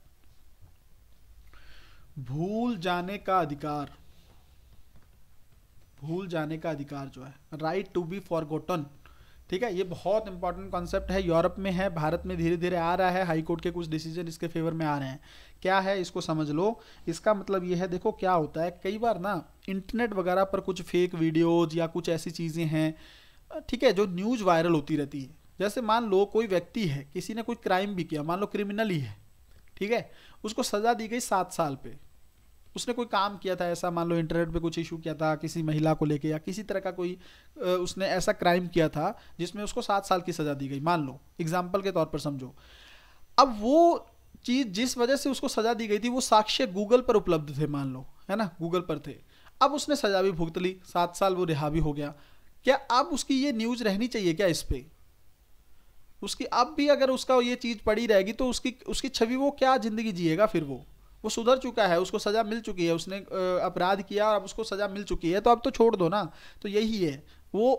भूल जाने का अधिकार, भूल जाने का अधिकार जो है, राइट टू बी फॉरगॉटन, ठीक है, ये बहुत इंपॉर्टेंट कॉन्सेप्ट है। यूरोप में है, भारत में धीरे धीरे आ रहा है, हाई कोर्ट के कुछ डिसीजन इसके फेवर में आ रहे हैं। क्या है इसको समझ लो। इसका मतलब ये है, देखो क्या होता है, कई बार ना इंटरनेट वगैरह पर कुछ फेक वीडियोज या कुछ ऐसी चीज़ें हैं, ठीक है, जो न्यूज़ वायरल होती रहती है। जैसे मान लो कोई व्यक्ति है, किसी ने कोई क्राइम भी किया, मान लो क्रिमिनल ही है, ठीक है, उसको सज़ा दी गई 7 साल पे। उसने कोई काम किया था ऐसा, मान लो इंटरनेट पे कुछ इशू किया था किसी महिला को लेके, या किसी तरह का कोई उसने ऐसा क्राइम किया था जिसमें उसको 7 साल की सज़ा दी गई, मान लो एग्जाम्पल के तौर पर समझो। अब वो चीज़ जिस वजह से उसको सज़ा दी गई थी, वो साक्ष्य गूगल पर उपलब्ध थे, मान लो, है ना, गूगल पर थे। अब उसने सज़ा भी भुगत ली, 7 साल वो रिहा भी हो गया। क्या अब उसकी ये न्यूज़ रहनी चाहिए क्या इस पर? उसकी अब भी अगर उसका ये चीज़ पड़ी रहेगी तो उसकी छवि, वो क्या ज़िंदगी जिएगा फिर? वो सुधर चुका है, उसको सज़ा मिल चुकी है, उसने अपराध किया और अब उसको सज़ा मिल चुकी है, तो अब तो छोड़ दो ना। तो यही है, वो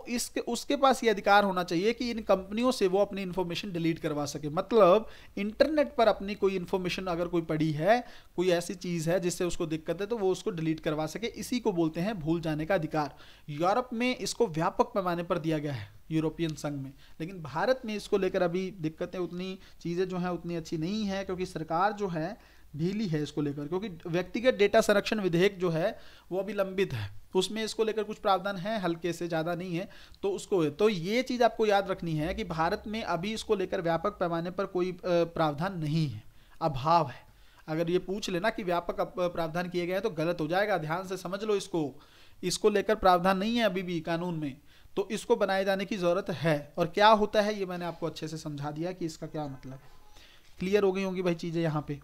उसके पास ये अधिकार होना चाहिए कि इन कंपनियों से वो अपनी इन्फॉर्मेशन डिलीट करवा सके। मतलब इंटरनेट पर अपनी कोई इन्फॉर्मेशन अगर कोई पड़ी है, कोई ऐसी चीज़ है जिससे उसको दिक्कत है, तो वो उसको डिलीट करवा सके। इसी को बोलते हैं भूल जाने का अधिकार। यूरोप में इसको व्यापक पैमाने पर दिया गया है, यूरोपियन संघ में, लेकिन भारत में इसको लेकर अभी दिक्कतें, उतनी चीज़ें जो हैं उतनी अच्छी नहीं है, क्योंकि सरकार जो है ढीली है इसको लेकर। क्योंकि व्यक्तिगत डेटा संरक्षण विधेयक जो है वो अभी लंबित है, उसमें इसको लेकर कुछ प्रावधान है, हल्के से, ज़्यादा नहीं है, तो उसको है। तो ये चीज़ आपको याद रखनी है कि भारत में अभी इसको लेकर व्यापक पैमाने पर कोई प्रावधान नहीं है, अभाव है। अगर ये पूछ लेना कि व्यापक प्रावधान किए गए हैं तो गलत हो जाएगा, ध्यान से समझ लो इसको लेकर प्रावधान नहीं है अभी भी कानून में, तो इसको बनाए जाने की ज़रूरत है। और क्या होता है ये मैंने आपको अच्छे से समझा दिया कि इसका क्या मतलब है। क्लियर हो गई होंगी भाई चीज़ें यहाँ पे।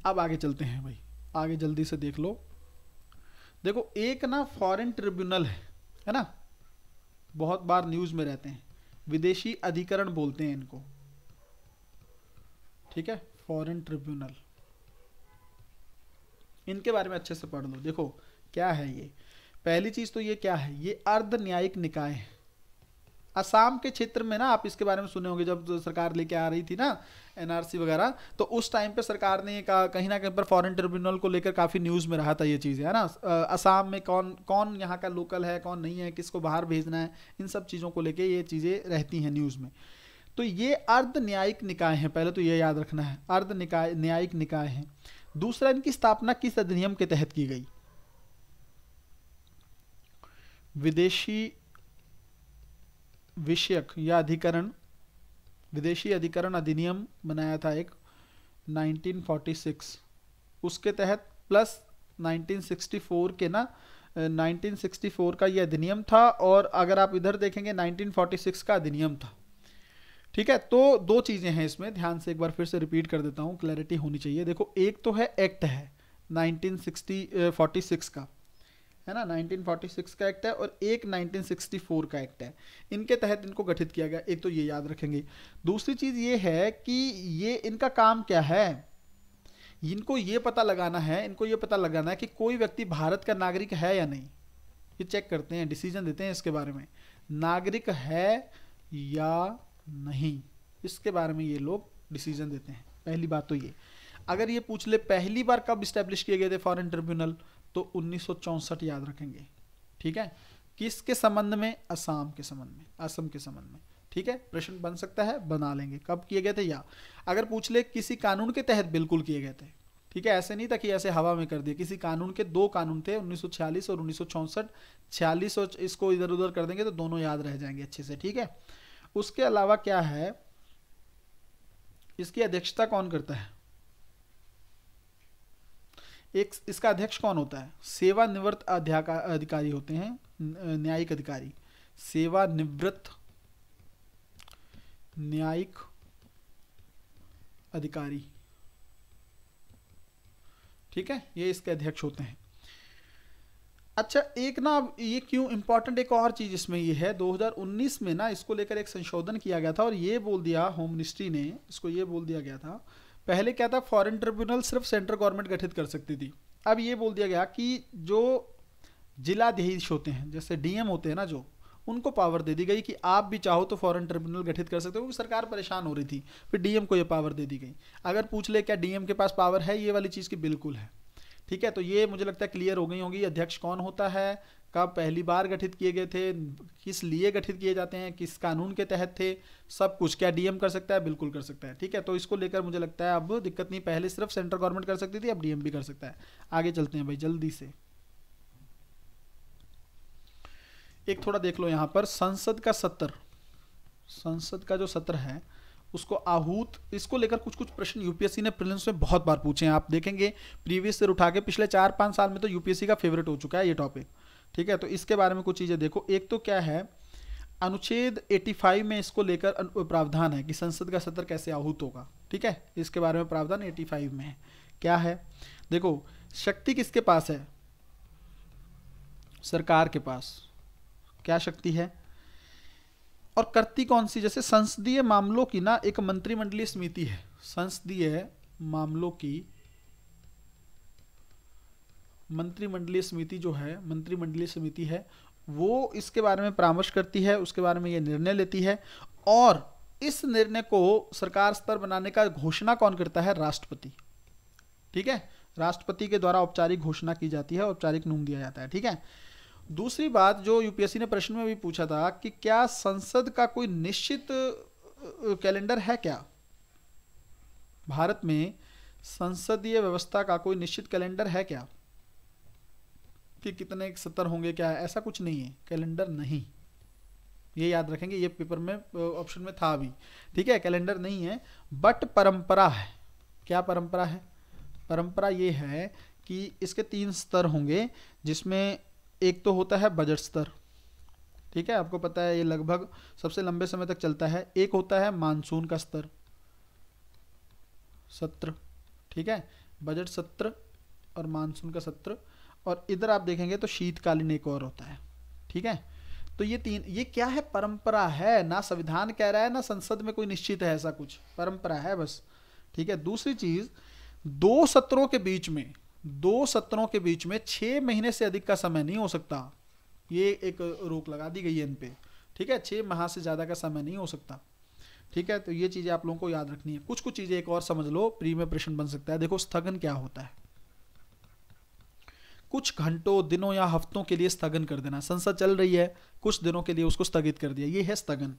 अब आगे चलते हैं भाई, आगे जल्दी से देख लो। देखो एक ना फॉरेन ट्रिब्यूनल है ना, बहुत बार न्यूज़ में रहते हैं, विदेशी अधिकरण बोलते हैं इनको, ठीक है, फॉरेन ट्रिब्यूनल। इनके बारे में अच्छे से पढ़ लो। देखो क्या है ये, पहली चीज़ तो ये क्या है, ये अर्ध न्यायिक निकाय है। असम के क्षेत्र में ना आप इसके बारे में सुने होंगे, जब सरकार लेके आ रही थी ना एनआरसी वगैरह, तो उस टाइम पे सरकार ने कहीं ना कहीं पर फॉरेन ट्रिब्यूनल को लेकर काफ़ी न्यूज़ में रहा था ये चीज़ें, है ना। असम में कौन यहाँ का लोकल है, कौन नहीं है, किसको बाहर भेजना है, इन सब चीज़ों को लेकर ये चीज़ें रहती हैं न्यूज़ में। तो ये अर्ध न्यायिक निकाय हैं, पहले तो ये याद रखना है, अर्ध न्यायिक निकाय हैं। दूसरा, इनकी स्थापना किस अधिनियम के तहत की गई? विदेशी विषयक या अधिकरण, विदेशी अधिकरण अधिनियम बनाया था एक 1946, उसके तहत, प्लस 1964 के ना 1964 का ये अधिनियम था, और अगर आप इधर देखेंगे 1946 का अधिनियम था, ठीक है। तो दो चीज़ें हैं इसमें, ध्यान से एक बार फिर से रिपीट कर देता हूँ, क्लैरिटी होनी चाहिए। देखो एक तो है एक्ट है 1946 का, है ना, 1946 का एक्ट है, और एक 1964 का एक्ट है। इनके तहत इनको गठित किया गया, एक तो ये याद रखेंगे। दूसरी चीज़ ये है कि ये इनका काम क्या है, इनको ये पता लगाना है कि कोई व्यक्ति भारत का नागरिक है या नहीं। ये चेक करते हैं, डिसीजन देते हैं इसके बारे में, नागरिक है या नहीं, इसके बारे में ये लोग डिसीजन देते हैं। पहली बात तो ये, अगर ये पूछ ले पहली बार कब स्टैब्लिश किए गए थे फॉरेन ट्रिब्यूनल, तो 1964 याद रखेंगे, ठीक है। किसके संबंध में? असम के संबंध में, ठीक है। प्रश्न बन सकता है, बना लेंगे कब किए गए थे, या अगर पूछ ले किसी कानून के तहत, बिल्कुल किए गए थे, ठीक है, ऐसे नहीं था कि ऐसे हवा में कर दिया, किसी कानून के दो कानून थे 1946 और 1964। 46 और इसको इधर उधर कर देंगे तो दोनों याद रह जाएंगे अच्छे से, ठीक है। उसके अलावा क्या है, इसकी अध्यक्षता कौन करता है, एक इसका अध्यक्ष कौन होता है, सेवानिवृत्त अधिकारी होते हैं, न्यायिक अधिकारी, सेवानिवृत्त न्यायिक अधिकारी, ठीक है, ये इसके अध्यक्ष होते हैं। अच्छा, एक ना ये क्यों इंपॉर्टेंट, एक और चीज इसमें ये है, 2019 में ना इसको लेकर एक संशोधन किया गया था और ये बोल दिया होम मिनिस्ट्री ने, इसको ये बोल दिया गया था, पहले क्या था, फॉरेन ट्रिब्यूनल सिर्फ सेंट्रल गवर्नमेंट गठित कर सकती थी। अब ये बोल दिया गया कि जो जिलाधीश होते हैं, जैसे डीएम होते हैं ना, जो उनको पावर दे दी गई कि आप भी चाहो तो फॉरेन ट्रिब्यूनल गठित कर सकते हो, क्योंकि सरकार परेशान हो रही थी, फिर डीएम को ये पावर दे दी गई। अगर पूछ ले क्या डीएम के पास पावर है, ये वाली चीज़ की बिल्कुल है, ठीक है। तो ये मुझे लगता है क्लियर हो गई होगी, अध्यक्ष कौन होता है, कब पहली बार गठित किए गए थे, किस लिए गठित किए जाते हैं, किस कानून के तहत थे, सब कुछ। क्या डीएम कर सकता है, बिल्कुल कर सकता है, ठीक है। तो इसको लेकर मुझे लगता है अब दिक्कत नहीं, पहले सिर्फ सेंट्रल गवर्नमेंट कर सकती थी, अब डीएम भी कर सकता है। आगे चलते हैं भाई जल्दी से, एक थोड़ा देख लो यहाँ पर, संसद का सत्र, संसद का जो सत्र है उसको आहूत, इसको लेकर कुछ कुछ प्रश्न यूपीएससी ने प्रीलिम्स में बहुत बार पूछे हैं। आप देखेंगे प्रीवियस से उठा के पिछले 4-5 साल में तो यूपीएससी का फेवरेट हो चुका है ये टॉपिक, ठीक है। तो इसके बारे में कुछ चीज़ें देखो, एक तो क्या है, अनुच्छेद 85 में इसको लेकर प्रावधान है कि संसद का सत्र कैसे आहूत होगा, ठीक है। इसके बारे में प्रावधान 85 में है। क्या है, देखो, शक्ति किसके पास है, सरकार के पास, क्या शक्ति है, और करती कौन सी, जैसे संसदीय मामलों की ना एक मंत्रिमंडलीय समिति है, संसदीय मामलों की मंत्रिमंडलीय समिति जो है, मंत्रिमंडलीय समिति है, वो इसके बारे में परामर्श करती है, उसके बारे में ये निर्णय लेती है, और इस निर्णय को सरकार स्तर बनाने का घोषणा कौन करता है, राष्ट्रपति, ठीक है। राष्ट्रपति के द्वारा औपचारिक घोषणा की जाती है, औपचारिक नूम दिया जाता है, ठीक है। दूसरी बात जो यूपीएससी ने प्रश्न में भी पूछा था कि क्या संसद का कोई निश्चित कैलेंडर है क्या, भारत में संसदीय व्यवस्था का कोई निश्चित कैलेंडर है क्या, कि कितने सत्र होंगे, क्या है, ऐसा कुछ नहीं है, कैलेंडर नहीं, ये याद रखेंगे, ये पेपर में ऑप्शन में था अभी, ठीक है। कैलेंडर नहीं है, बट परंपरा है। क्या परंपरा है, परंपरा ये है कि इसके 3 स्तर होंगे, जिसमें एक तो होता है बजट स्तर, ठीक है, आपको पता है ये लगभग सबसे लंबे समय तक चलता है। एक होता है मानसून का स्तर, सत्र, ठीक है, बजट सत्र और मानसून का सत्र, और इधर आप देखेंगे तो शीतकालीन एक और होता है, ठीक है। तो ये 3, ये क्या है, परंपरा है, ना संविधान कह रहा है ना संसद में कोई निश्चित है ऐसा कुछ, परंपरा है बस, ठीक है। दूसरी चीज, 2 सत्रों के बीच में, 2 सत्रों के बीच में 6 महीने से अधिक का समय नहीं हो सकता, ये एक रोक लगा दी गई है इन पे, ठीक है। 6 माह से ज्यादा का समय नहीं हो सकता, ठीक है। तो ये चीजें आप लोगों को याद रखनी है। कुछ कुछ चीजें एक और समझ लो, प्री में प्रश्न बन सकता है। देखो, स्थगन क्या होता है, कुछ घंटों, दिनों या हफ्तों के लिए स्थगन कर देना, संसद चल रही है, कुछ दिनों के लिए उसको स्थगित कर दिया, ये है स्थगन,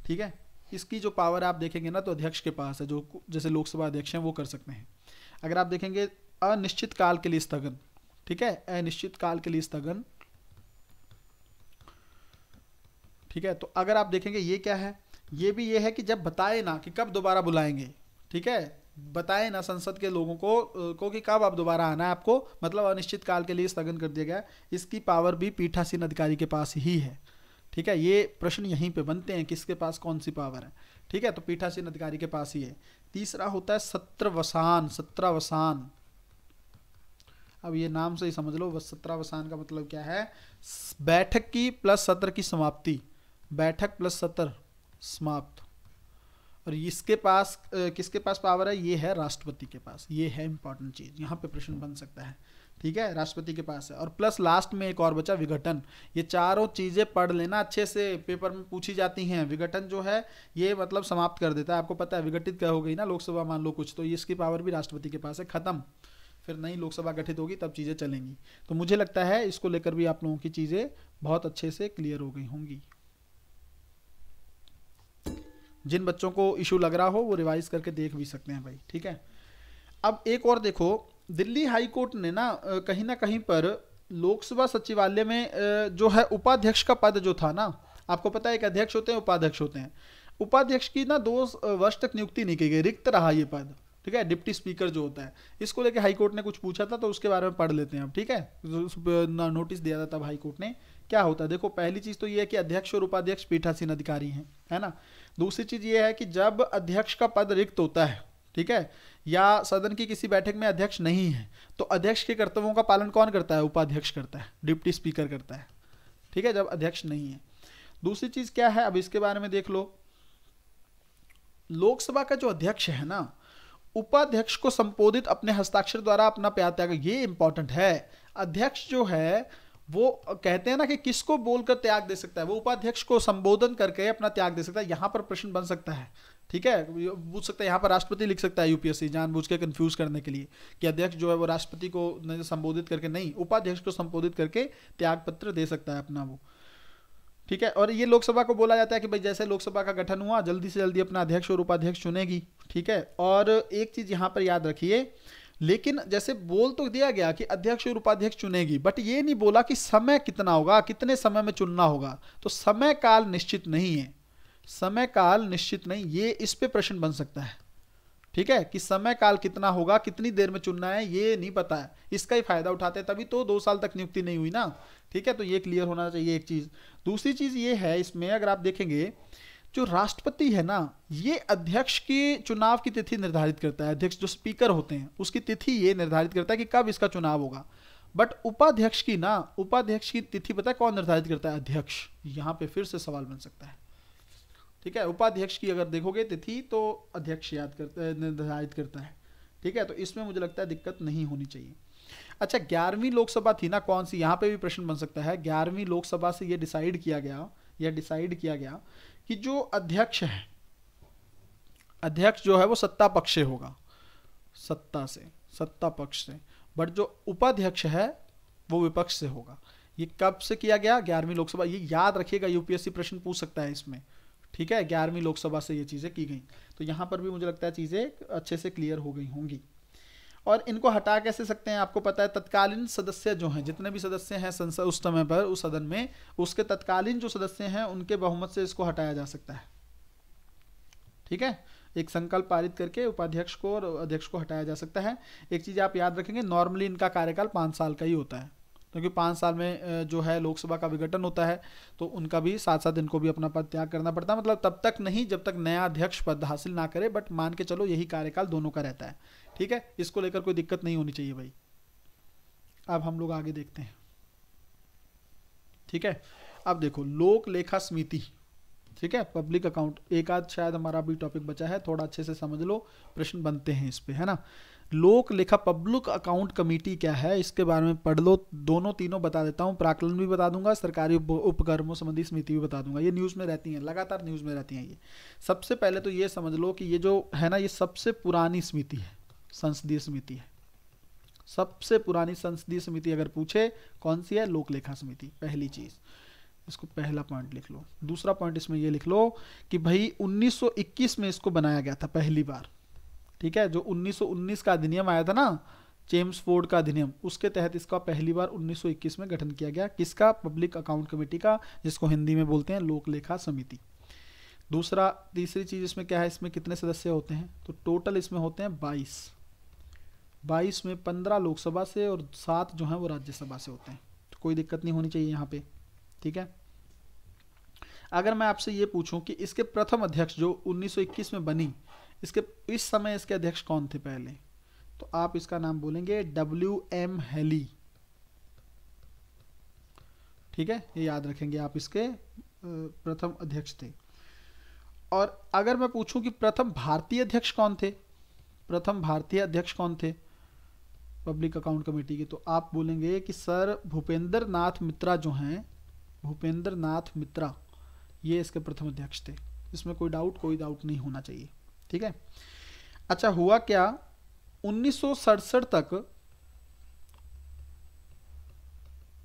ठीक है। इसकी जो पावर आप देखेंगे ना तो अध्यक्ष के पास है, जो जैसे लोकसभा अध्यक्ष हैं वो कर सकते हैं। अगर आप देखेंगे अनिश्चित काल के लिए स्थगन, ठीक है, अनिश्चित काल के लिए स्थगन, ठीक है। तो अगर आप देखेंगे ये क्या है, ये भी ये है कि जब बताए ना कि कब दोबारा बुलाएंगे, ठीक है, बताए ना संसद के लोगों को कि कब आप दोबारा आना है आपको, मतलब अनिश्चित काल के लिए स्थगन कर दिया गया। इसकी पावर भी पीठासीन अधिकारी के पास ही है, ठीक है। ये प्रश्न यहीं पे बनते हैं, किसके पास कौन सी पावर है, ठीक है, तो पीठासीन अधिकारी के पास ही है। तीसरा होता है सत्रवसान, सत्रावसान, अब ये नाम से ही समझ लो, सत्रावसान का मतलब क्या है, बैठक की प्लस सत्र की समाप्ति, बैठक प्लस सत्र समाप्त। और इसके पास किसके पास पावर है, ये है राष्ट्रपति के पास, ये है इंपॉर्टेंट चीज, यहाँ पे प्रश्न बन सकता है, ठीक है, राष्ट्रपति के पास है। और प्लस लास्ट में एक और बचा विघटन, ये चारों चीजें पढ़ लेना अच्छे से, पेपर में पूछी जाती हैं। विघटन जो है ये मतलब समाप्त कर देता है, आपको पता है विघटित क्या हो गई ना लोकसभा, मान लो कुछ, तो इसकी पावर भी राष्ट्रपति के पास है, खत्म, फिर नई लोकसभा गठित होगी तब चीजें चलेंगी। तो मुझे लगता है इसको लेकर भी आप लोगों की चीजें बहुत अच्छे से क्लियर हो गई होंगी। जिन बच्चों को इशू लग रहा हो वो रिवाइज करके देख भी सकते हैं भाई, ठीक है। अब एक और देखो, दिल्ली हाई कोर्ट ने ना कहीं पर लोकसभा सचिवालय में जो है उपाध्यक्ष का पद जो था ना, आपको पता है एक अध्यक्ष होते हैं, उपाध्यक्ष होते हैं। उपाध्यक्ष की ना 2 वर्ष तक नियुक्ति नहीं की गई, रिक्त रहा ये पद। ठीक है, डिप्टी स्पीकर जो होता है, इसको लेके हाई कोर्ट ने कुछ पूछा था, तो उसके बारे में पढ़ लेते हैं अब। ठीक है, नोटिस दिया था तब हाई कोर्ट ने, क्या होता है देखो। पहली चीज तो ये है कि अध्यक्ष और उपाध्यक्ष पीठासीन अधिकारी हैं, है ना। दूसरी चीज ये है कि जब अध्यक्ष का पद रिक्त होता है, ठीक है, या सदन की किसी बैठक में अध्यक्ष नहीं है, तो अध्यक्ष के कर्तव्यों का पालन कौन करता है? उपाध्यक्ष करता है, डिप्टी स्पीकर करता है। ठीक है, जब अध्यक्ष नहीं है। दूसरी चीज क्या है, अब इसके बारे में देख लो। लोकसभा का जो अध्यक्ष है ना, उपाध्यक्ष को संबोधित अपने हस्ताक्षर द्वारा अपना त्याग, ये इंपॉर्टेंट है। अध्यक्ष जो है वो कहते हैं ना कि किसको बोलकर त्याग दे सकता है, वो उपाध्यक्ष को संबोधन करके अपना त्याग दे सकता है। यहां पर प्रश्न बन सकता है, ठीक है, पूछ सकता है, यहाँ पर राष्ट्रपति लिख सकता है यूपीएससी जानबूझ के कंफ्यूज करने के लिए कि अध्यक्ष जो है वो राष्ट्रपति को संबोधित करके नहीं, उपाध्यक्ष को संबोधित करके त्याग पत्र दे सकता है अपना वो। ठीक है, और ये लोकसभा को बोला जाता है कि भाई जैसे लोकसभा का गठन हुआ, जल्दी से जल्दी अपना अध्यक्ष और उपाध्यक्ष चुनेगी। ठीक है, और एक चीज यहाँ पर याद रखिए, लेकिन जैसे बोल तो दिया गया कि अध्यक्ष और उपाध्यक्ष चुनेगी, बट ये नहीं बोला कि समय कितना होगा, कितने समय में चुनना होगा। तो समय काल निश्चित नहीं है, समय काल निश्चित नहीं, ये इस पे प्रश्न बन सकता है। ठीक है, कि समय काल कितना होगा, कितनी देर में चुनना है, ये नहीं पता है। इसका ही फायदा उठाते हैं, तभी तो 2 साल तक नियुक्ति नहीं हुई ना। ठीक है, तो ये क्लियर होना चाहिए एक चीज। दूसरी चीज ये है इसमें, अगर आप देखेंगे, जो राष्ट्रपति है ना, ये अध्यक्ष की चुनाव की तिथि निर्धारित करता है। अध्यक्ष जो स्पीकर होते हैं उसकी तिथि ये निर्धारित करता है कि कब इसका चुनाव होगा। बट उपाध्यक्ष की तिथि पता है कौन निर्धारित करता है? अध्यक्ष। यहां पे फिर से सवाल बन सकता है। ठीक है, उपाध्यक्ष की अगर देखोगे तिथि तो अध्यक्ष निर्धारित करता है। ठीक है, तो इसमें मुझे लगता है दिक्कत नहीं होनी चाहिए। अच्छा, 11वीं लोकसभा थी ना, कौन सी, यहाँ पे भी प्रश्न बन सकता है। 11वीं लोकसभा से ये डिसाइड किया गया कि जो अध्यक्ष है, अध्यक्ष जो है वो सत्ता पक्ष से होगा, सत्ता पक्ष से, बट जो उपाध्यक्ष है वो विपक्ष से होगा। ये कब से किया गया? 11वीं लोकसभा। ये याद रखिएगा, यूपीएससी प्रश्न पूछ सकता है इसमें। ठीक है, 11वीं लोकसभा से ये चीजें की गई। तो यहां पर भी मुझे लगता है चीजें अच्छे से क्लियर हो गई होंगी। और इनको हटा कैसे सकते हैं? आपको पता है, तत्कालीन सदस्य जो हैं, जितने भी सदस्य हैं संसद उस समय पर उस सदन में, उसके तत्कालीन जो सदस्य हैं उनके बहुमत से इसको हटाया जा सकता है। ठीक है, एक संकल्प पारित करके उपाध्यक्ष को और अध्यक्ष को हटाया जा सकता है। एक चीज आप याद रखेंगे, नॉर्मली इनका कार्यकाल 5 साल का ही होता है, क्योंकि 5 साल में जो है लोकसभा का विघटन होता है, तो उनका भी साथ साथ इनको भी अपना पद त्याग करना पड़ता है। मतलब तब तक नहीं जब तक नया अध्यक्ष पद हासिल ना करे, बट मान के चलो यही कार्यकाल दोनों का रहता है। ठीक है, इसको लेकर कोई दिक्कत नहीं होनी चाहिए भाई। अब हम लोग आगे देखते हैं। ठीक है, अब देखो लोक लेखा समिति। ठीक है, पब्लिक अकाउंट, एक आध शायद हमारा भी टॉपिक बचा है, थोड़ा अच्छे से समझ लो, प्रश्न बनते हैं इस पे, है ना। लोक लेखा पब्लिक अकाउंट कमेटी क्या है, इसके बारे में पढ़ लो। दोनों तीनों बता देता हूँ, प्राक्कलन भी बता दूंगा, सरकारी उपक्रमों संबंधी समिति भी बता दूंगा। ये न्यूज़ में रहती हैं, लगातार न्यूज़ में रहती हैं ये। सबसे पहले तो ये समझ लो कि ये जो है ना, ये सबसे पुरानी समिति है, संसदीय समिति है। सबसे पुरानी संसदीय समिति अगर पूछे कौन सी है, लोक लेखा समिति। पहली चीज, इसको पहला पॉइंट लिख लो। दूसरा पॉइंट इसमें ये लिख लो कि भाई 1921 में इसको बनाया गया था पहली बार। ठीक है, जो 1919 का अधिनियम आया था ना, जेम्स फोर्ड का अधिनियम, उसके तहत इसका पहली बार 1921 में गठन किया गया। किसका? पब्लिक अकाउंट कमेटी का, जिसको हिंदी में बोलते हैं लोक लेखा समिति। दूसरा, तीसरी चीज इसमें क्या है, इसमें कितने सदस्य होते हैं? तो टोटल इसमें होते हैं 22 में 15 लोकसभा से और 7 जो है वो राज्यसभा से होते हैं। तो कोई दिक्कत नहीं होनी चाहिए यहाँ पे। ठीक है, अगर मैं आपसे ये पूछूं कि इसके प्रथम अध्यक्ष जो 1921 में बनी, इसके इस समय इसके अध्यक्ष कौन थे पहले, तो आप इसका नाम बोलेंगे WM हेली। ठीक है, ये याद रखेंगे आप, इसके प्रथम अध्यक्ष थे। और अगर मैं पूछूं कि प्रथम भारतीय अध्यक्ष कौन थे, प्रथम भारतीय अध्यक्ष कौन थे पब्लिक अकाउंट कमेटी के, तो आप बोलेंगे कि सर भूपेंद्र नाथ मित्रा जो हैं, भूपेंद्र नाथ मित्रा, ये इसके प्रथम अध्यक्ष थे। इसमें कोई डाउट नहीं होना चाहिए। ठीक है, अच्छा हुआ क्या, 1967 तक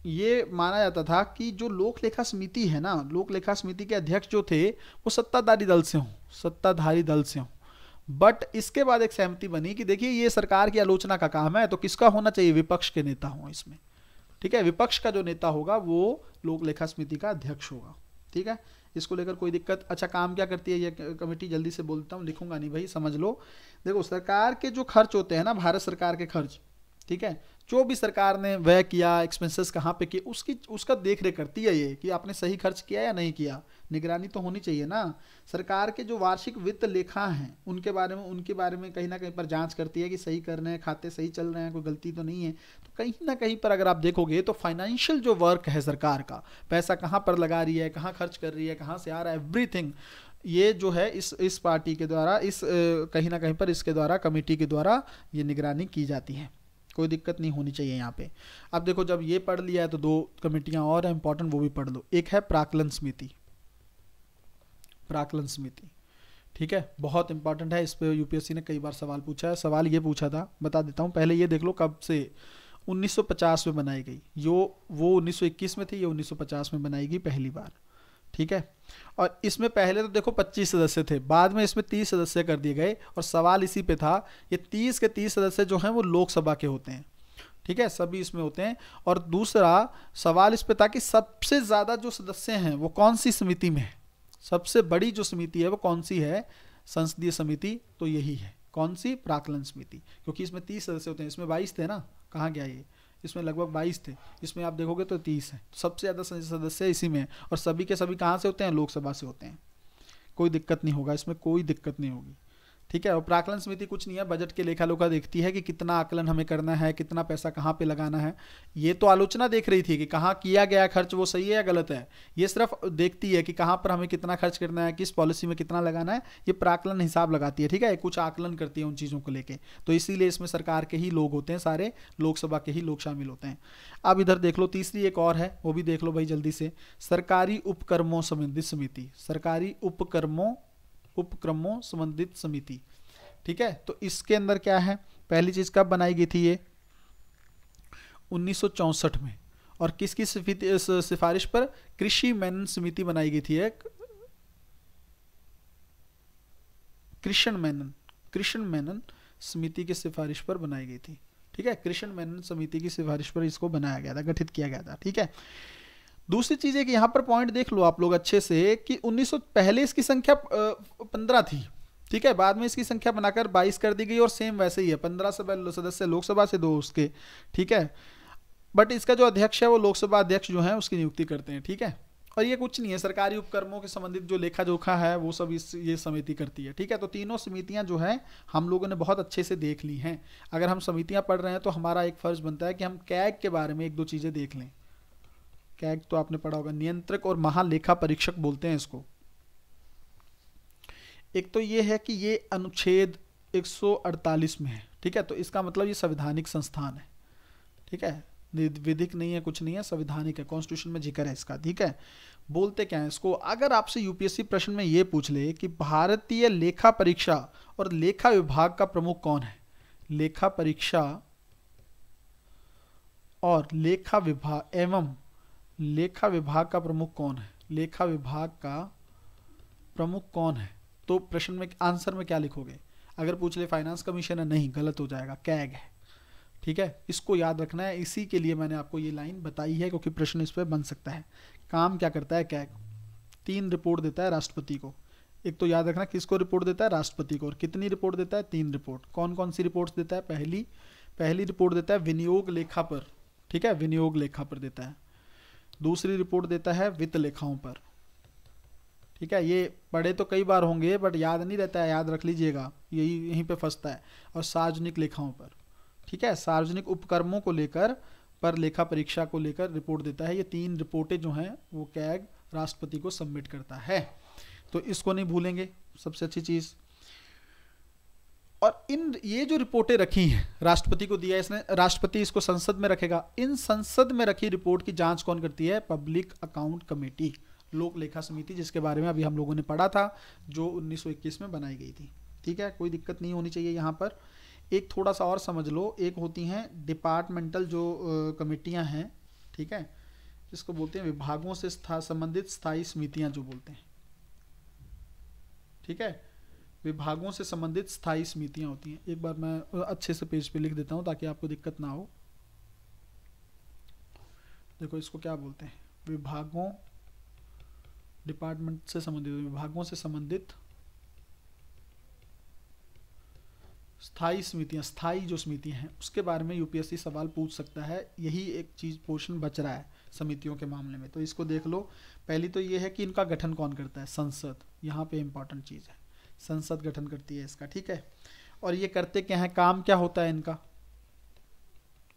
ये माना जाता था कि जो लोक लेखा समिति है ना, लोक लेखा समिति के अध्यक्ष जो थे वो सत्ताधारी दल से हों, बट इसके बाद एक सहमति बनी कि देखिए ये सरकार की आलोचना का काम है, तो किसका होना चाहिए, विपक्ष के नेता हों इसमें। ठीक है, विपक्ष का जो नेता होगा वो लोक लेखा समिति का अध्यक्ष होगा। ठीक है, इसको लेकर कोई दिक्कत। अच्छा, काम क्या करती है ये कमेटी, जल्दी से बोलता हूँ, लिखूंगा नहीं भाई, समझ लो। देखो, सरकार के जो खर्च होते हैं ना, भारत सरकार के खर्च, ठीक है, जो भी सरकार ने व्यय किया, एक्सपेंसेस कहाँ पे किए, उसका देख रेख करती है ये कि आपने सही खर्च किया या नहीं किया। निगरानी तो होनी चाहिए ना। सरकार के जो वार्षिक वित्त लेखा हैं उनके बारे में कहीं ना कहीं पर जांच करती है कि सही कर रहे हैं, खाते सही चल रहे हैं, कोई गलती तो नहीं है। तो कहीं ना कहीं पर अगर आप देखोगे तो फाइनेंशियल जो वर्क है सरकार का, पैसा कहाँ पर लगा रही है, कहाँ खर्च कर रही है, कहाँ से आ रहा है, एवरीथिंग, ये जो है इस पार्टी के द्वारा, कहीं ना कहीं पर इसके द्वारा, कमेटी के द्वारा ये निगरानी की जाती है। कोई दिक्कत नहीं होनी चाहिए यहाँ पे। अब देखो, जब ये पढ़ लिया है तो 2 कमेटियाँ और हैं इंपॉर्टेंट, वो भी पढ़ लो। एक है प्राक्कलन समिति, प्राक्कलन समिति, ठीक है, बहुत इंपॉर्टेंट है। इस पे यूपीएससी ने कई बार सवाल पूछा है। सवाल ये पूछा था, बता देता हूँ, पहले ये देख लो कब से, 1950 में बनाई गई। वो 1921 में थी, ये 1950 में बनाई गई पहली बार। ठीक है, और इसमें पहले तो देखो 25 सदस्य थे, बाद में इसमें 30 सदस्य कर दिए गए। और सवाल इसी पे था, ये 30 के 30 सदस्य जो हैं वो लोकसभा के होते हैं। ठीक है, सभी इसमें होते हैं। और दूसरा सवाल इस पे था कि सबसे ज़्यादा जो सदस्य हैं वो कौन सी समिति में है, सबसे बड़ी जो समिति है वो कौन सी है, संसदीय समिति, तो यही है। कौन सी, प्राक्कलन समिति, क्योंकि इसमें 30 सदस्य होते हैं, इसमें 22 थे ना, कहाँ गया ये, इसमें लगभग 22 थे, इसमें आप देखोगे तो 30 है। सबसे ज़्यादा सदस्य इसी में है, और सभी के सभी कहाँ से होते हैं, लोकसभा से होते हैं। कोई दिक्कत नहीं होगा इसमें, कोई दिक्कत नहीं होगी। ठीक है, और प्राक्कलन समिति कुछ नहीं है, बजट के लेखा लोखा देखती है कि कितना आकलन हमें करना है, कितना पैसा कहाँ पे लगाना है। ये तो आलोचना देख रही थी कि कहाँ किया गया खर्च वो सही है या गलत है। ये सिर्फ देखती है कि कहाँ पर हमें कितना खर्च करना है, किस पॉलिसी में कितना लगाना है, ये प्राक्कलन हिसाब लगाती है। ठीक है, कुछ आकलन करती है उन चीज़ों को लेके, तो इसीलिए इसमें सरकार के ही लोग होते हैं, सारे लोकसभा के ही लोग शामिल होते हैं। अब इधर देख लो, तीसरी एक और है, वो भी देख लो भाई जल्दी से, सरकारी उपक्रमों संबंधित समिति, सरकारी उपक्रमों संबंधित समिति। ठीक है, तो इसके अंदर क्या है, पहली चीज कब बनाई गई थी ये, 1964 में। और किसकी सिफारिश पर, कृषि मेनन समिति बनाई गई थी, एक कृष्ण मेनन समिति की सिफारिश पर बनाई गई थी। ठीक है, कृष्ण मेनन समिति की सिफारिश पर इसको बनाया गया था, गठित किया गया था। ठीक है, दूसरी चीज है कि यहां पर पॉइंट देख लो आप लोग अच्छे से कि 1900 पहले इसकी संख्या 15 थी। ठीक है, बाद में इसकी संख्या बनाकर 22 कर दी गई, और सेम वैसे ही है, 15 सदस्य लोकसभा से, 2 उसके। ठीक है, बट इसका जो अध्यक्ष है वो लोकसभा अध्यक्ष जो है उसकी नियुक्ति करते हैं। ठीक है, और ये कुछ नहीं है, सरकारी उपक्रमों के संबंधित जो लेखा जोखा है वो सब ये समिति करती है। ठीक है, तो तीनों समितियां जो है हम लोगों ने बहुत अच्छे से देख ली हैं। अगर हम समितियां पढ़ रहे हैं तो हमारा एक फर्ज बनता है कि हम कैग के बारे में 1-2 चीजें देख लें। कैग तो आपने पढ़ा होगा, नियंत्रक और महालेखा परीक्षक बोलते हैं इसको। एक तो ये है कि ये अनुच्छेद 148 में है। ठीक है, तो इसका मतलब ये संवैधानिक संस्थान है। ठीक है, विधिक नहीं है, कुछ नहीं है, संवैधानिक है, कॉन्स्टिट्यूशन में जिक्र है इसका। ठीक है, बोलते क्या है इसको, अगर आपसे यूपीएससी प्रश्न में ये पूछ ले कि भारतीय लेखा परीक्षा और लेखा विभाग का प्रमुख कौन है, लेखा परीक्षा और लेखा विभाग एवं लेखा विभाग का प्रमुख कौन है, लेखा विभाग का प्रमुख कौन है, तो प्रश्न में आंसर में क्या लिखोगे। अगर पूछ ले फाइनेंस कमीशन है, नहीं, गलत हो जाएगा, कैग है। ठीक है, इसको याद रखना है, इसी के लिए मैंने आपको ये लाइन बताई है, क्योंकि प्रश्न इस पर बन सकता है। काम क्या करता है कैग, 3 रिपोर्ट देता है राष्ट्रपति को। एक तो याद रखना किसको रिपोर्ट देता है, राष्ट्रपति को। और कितनी रिपोर्ट देता है, 3 रिपोर्ट। कौन कौन सी रिपोर्ट्स देता है, पहली रिपोर्ट देता है विनियोग लेखा पर। ठीक है, विनियोग लेखा पर देता है। दूसरी रिपोर्ट देता है वित्त लेखाओं पर। ठीक है, ये पढ़े तो कई बार होंगे बट याद नहीं रहता है, याद रख लीजिएगा, यहीं पे फंसता है। और सार्वजनिक लेखाओं पर। ठीक है, सार्वजनिक उपक्रमों को लेकर पर लेखा परीक्षा को लेकर रिपोर्ट देता है। ये 3 रिपोर्टें जो हैं वो कैग राष्ट्रपति को सबमिट करता है, तो इसको नहीं भूलेंगे, सबसे अच्छी चीज। और ये जो रिपोर्टें रखी हैं, राष्ट्रपति को दिया इसने, राष्ट्रपति इसको संसद में रखेगा। इन संसद में रखी रिपोर्ट की जांच कौन करती है, पब्लिक अकाउंट कमेटी, लोक लेखा समिति, जिसके बारे में अभी हम लोगों ने पढ़ा था, जो 1921 में बनाई गई थी। ठीक है, कोई दिक्कत नहीं होनी चाहिए यहाँ पर। एक थोड़ा सा और समझ लो, एक होती हैं डिपार्टमेंटल जो कमेटियाँ हैं। ठीक है, जिसको बोलते हैं विभागों से संबंधित स्थायी समितियाँ जो बोलते हैं। ठीक है, विभागों से संबंधित स्थायी समितियां होती हैं। एक बार मैं अच्छे से पेज पे लिख देता हूं ताकि आपको दिक्कत ना हो। देखो इसको क्या बोलते हैं, विभागों, डिपार्टमेंट से संबंधित, विभागों से संबंधित स्थायी समितियां, स्थायी जो समितियां हैं उसके बारे में यूपीएससी सवाल पूछ सकता है। यही एक चीज पोर्शन बच रहा है समितियों के मामले में, तो इसको देख लो। पहली तो ये है कि इनका गठन कौन करता है, संसद। यहाँ पे इंपॉर्टेंट चीज है, संसद गठन करती है इसका, ठीक है। और ये करते क्या है, काम क्या होता है इनका,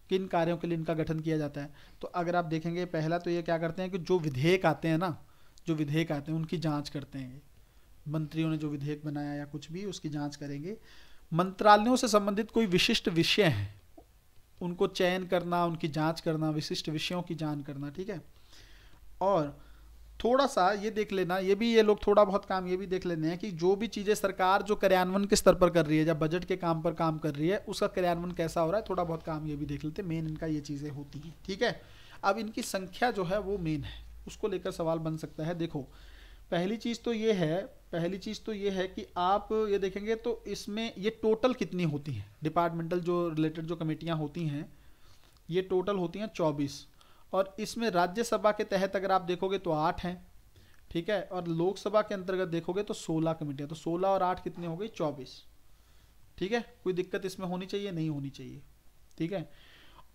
किन कार्यों के लिए इनका गठन किया जाता है। तो अगर आप देखेंगे, पहला तो ये क्या करते हैं कि जो विधेयक आते हैं ना, जो विधेयक आते हैं उनकी जांच करते हैं। मंत्रियों ने जो विधेयक बनाया या कुछ भी, उसकी जांच करेंगे। मंत्रालयों से संबंधित कोई विशिष्ट विषय हैं, उनको चयन करना, उनकी जांच करना, विशिष्ट विषयों की जांच करना, ठीक है। और थोड़ा सा ये देख लेना, ये लोग थोड़ा बहुत काम ये भी देख लेने हैं कि जो भी चीज़ें सरकार जो कार्यान्वयन के स्तर पर कर रही है, जब बजट के काम पर काम कर रही है, उसका कार्यान्वयन कैसा हो रहा है, थोड़ा बहुत काम ये भी देख लेते हैं। मेन इनका ये चीज़ें होती हैं, ठीक है। अब इनकी संख्या जो है वो मेन है, उसको लेकर सवाल बन सकता है। देखो पहली चीज़ तो ये है कि आप ये देखेंगे तो इसमें ये टोटल कितनी होती हैं, डिपार्टमेंटल जो रिलेटेड जो कमेटियाँ होती हैं, ये टोटल होती हैं 24। और इसमें राज्यसभा के तहत अगर आप देखोगे तो 8 हैं, ठीक है। और लोकसभा के अंतर्गत देखोगे तो 16 कमेटियां, तो 16 और 8 कितने हो गई, 24, ठीक है। कोई दिक्कत इसमें होनी चाहिए, नहीं होनी चाहिए, ठीक है।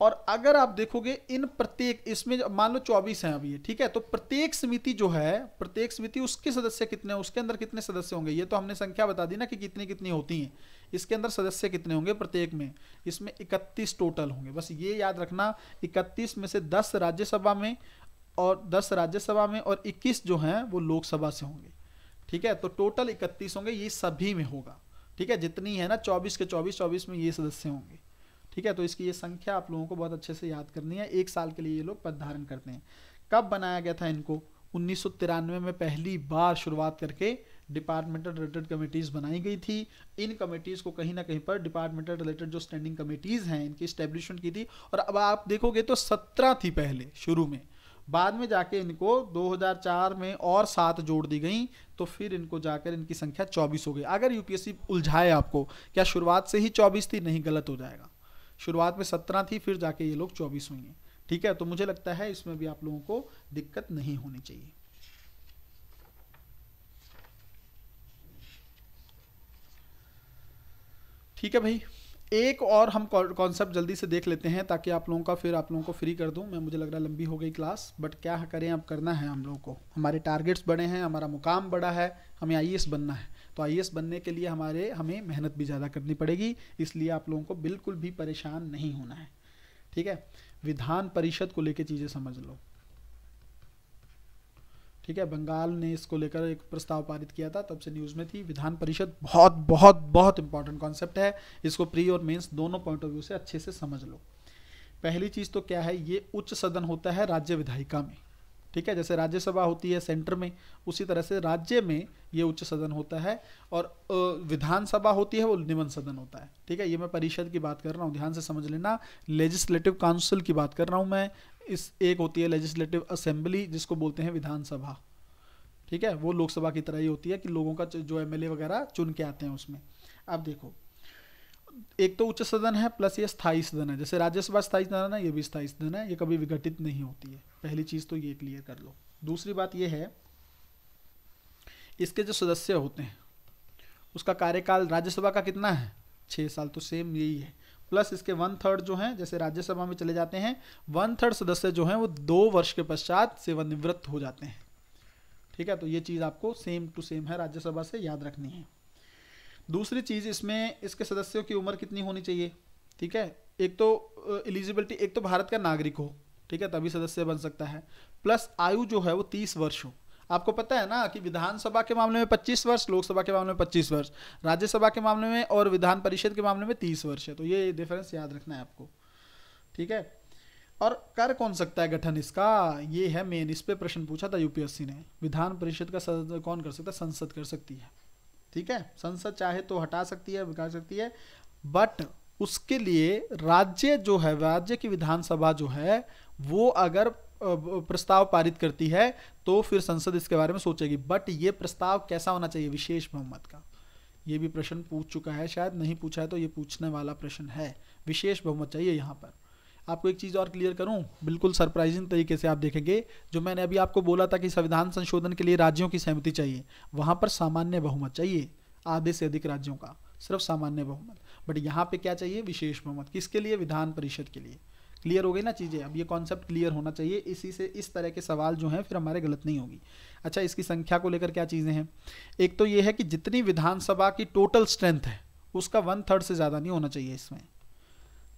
और अगर आप देखोगे इन प्रत्येक, इसमें मान लो 24 हैं अभी, ठीक है। तो प्रत्येक समिति जो है, प्रत्येक समिति उसके सदस्य कितने, उसके अंदर कितने सदस्य होंगे, ये तो हमने संख्या बता दी ना कि कितनी कितनी होती हैं। इसके अंदर सदस्य कितने होंगे प्रत्येक में, इसमें 31 टोटल होंगे। बस ये याद रखना, 31 में से 10 राज्यसभा में और 10 राज्यसभा में और 21 जो हैं वो लोकसभा से होंगे, ठीक है। तो टोटल 31 होंगे, ये सभी में होगा, ठीक है। जितनी है ना 24 के 24 में ये सदस्य होंगे, ठीक है। तो इसकी ये संख्या आप लोगों को बहुत अच्छे से याद करनी है। 1 साल के लिए ये लोग पद धारण करते हैं। कब बनाया गया था इनको, 1993 में पहली बार शुरुआत करके डिपार्टमेंटल रिलेटेड कमेटीज़ बनाई गई थी। इन कमेटीज़ को कहीं ना कहीं पर डिपार्टमेंटल रिलेटेड जो स्टैंडिंग कमेटीज़ हैं इनकी इस्टेब्लिशमेंट की थी। और अब आप देखोगे तो 17 थी पहले शुरू में, बाद में जाके इनको 2004 में और 7 जोड़ दी गई, तो फिर इनको जाकर इनकी संख्या 24 हो गई। अगर यूपीएससी उलझाए आपको क्या शुरुआत से ही 24 थी, नहीं, गलत हो जाएगा। शुरुआत में 17 थी, फिर जाके ये लोग 24 हुई हैं, ठीक है। तो मुझे लगता है इसमें भी आप लोगों को दिक्कत नहीं होनी चाहिए। ठीक है भाई, एक और हम कॉन्सेप्ट जल्दी से देख लेते हैं ताकि आप लोगों का, फिर आप लोगों को फ्री कर दूं। मुझे लग रहा है लंबी हो गई क्लास, बट क्या करें, अब करना है हम लोगों को। हमारे टारगेट्स बड़े हैं, हमारा मुकाम बड़ा है, हमें आईएएस बनना है। तो आईएएस बनने के लिए हमें मेहनत भी ज़्यादा करनी पड़ेगी, इसलिए आप लोगों को बिल्कुल भी परेशान नहीं होना है, ठीक है। विधान परिषद को लेकर चीज़ें समझ लो, ठीक है। बंगाल ने इसको लेकर एक प्रस्ताव पारित किया था, तब से न्यूज़ में थी। विधान परिषद बहुत बहुत बहुत इंपॉर्टेंट कॉन्सेप्ट है, इसको प्री और मेंस दोनों पॉइंट ऑफ व्यू से अच्छे से समझ लो। पहली चीज़ तो क्या है, ये उच्च सदन होता है राज्य विधायिका में, ठीक है। जैसे राज्यसभा होती है सेंटर में, उसी तरह से राज्य में ये उच्च सदन होता है। और विधानसभा होती है वो निम्न सदन होता है, ठीक है। ये मैं परिषद की बात कर रहा हूँ, ध्यान से समझ लेना। लेजिस्लेटिव काउंसिल की बात कर रहा हूँ मैं। एक होती है लेजिस्लेटिव असेंबली, जिसको बोलते हैं विधानसभा, ठीक है। वो लोकसभा की तरह ही होती है कि लोगों का जो एमएलए वगैरह चुन के आते हैं उसमें। अब देखो, एक तो उच्च सदन है प्लस ये स्थायी सदन है। जैसे राज्यसभा स्थायी सदन है, ये भी स्थायी सदन है, ये कभी विघटित नहीं होती है। पहली चीज तो ये क्लियर कर लो। दूसरी बात ये है, इसके जो सदस्य होते हैं उसका कार्यकाल राज्यसभा का कितना है, 6 साल, तो सेम यही है। प्लस इसके 1/3 जो हैं, जैसे राज्यसभा में चले जाते हैं, 1/3 सदस्य जो हैं वो 2 वर्ष के पश्चात सेवानिवृत्त हो जाते हैं, ठीक है। तो ये चीज़ आपको सेम टू सेम है राज्यसभा से, याद रखनी है। दूसरी चीज़, इसमें इसके सदस्यों की उम्र कितनी होनी चाहिए, ठीक है। एक तो एलिजिबिलिटी, एक तो भारत का नागरिक हो, ठीक है, तभी सदस्य बन सकता है। प्लस आयु जो है वो 30 वर्ष हो। आपको पता है ना कि विधानसभा के मामले में 25 वर्ष, लोकसभा के मामले में 25 वर्ष, राज्यसभा के मामले में और विधान परिषद के मामले में 30 वर्ष है। तो ये डिफरेंस याद रखना है आपको, ठीक है। और कर कौन सकता है गठन इसका, ये है मेन। इस पे प्रश्न पूछा था यूपीएससी ने। विधान परिषद का कौन कर सकता है, संसद कर सकती है, ठीक है। संसद चाहे तो हटा सकती है, बिगाड़ सकती है, बट उसके लिए राज्य जो है, राज्य की विधानसभा जो है वो अगर प्रस्ताव पारित करती है तो फिर संसद इसके बारे में सोचेगी। बट ये प्रस्ताव कैसा होना चाहिए, विशेष बहुमत का। ये भी प्रश्न पूछ चुका है, शायद नहीं पूछा है तो ये पूछने वाला प्रश्न है। विशेष बहुमत चाहिए यहाँ पर। आपको एक चीज़ और क्लियर करूं, बिल्कुल सरप्राइजिंग तरीके से आप देखेंगे, जो मैंने अभी आपको बोला था कि संविधान संशोधन के लिए राज्यों की सहमति चाहिए, वहाँ पर सामान्य बहुमत चाहिए, आधे से अधिक राज्यों का, सिर्फ सामान्य बहुमत। बट यहाँ पे क्या चाहिए? विशेष बहुमत। किसके लिए? विधान परिषद के लिए। क्लियर हो गई ना चीज़ें? अब ये कॉन्सेप्ट क्लियर होना चाहिए, इसी से इस तरह के सवाल जो हैं फिर हमारे गलत नहीं होगी। अच्छा, इसकी संख्या को लेकर क्या चीज़ें हैं? एक तो ये है कि जितनी विधानसभा की टोटल स्ट्रेंथ है उसका 1/3 से ज़्यादा नहीं होना चाहिए इसमें,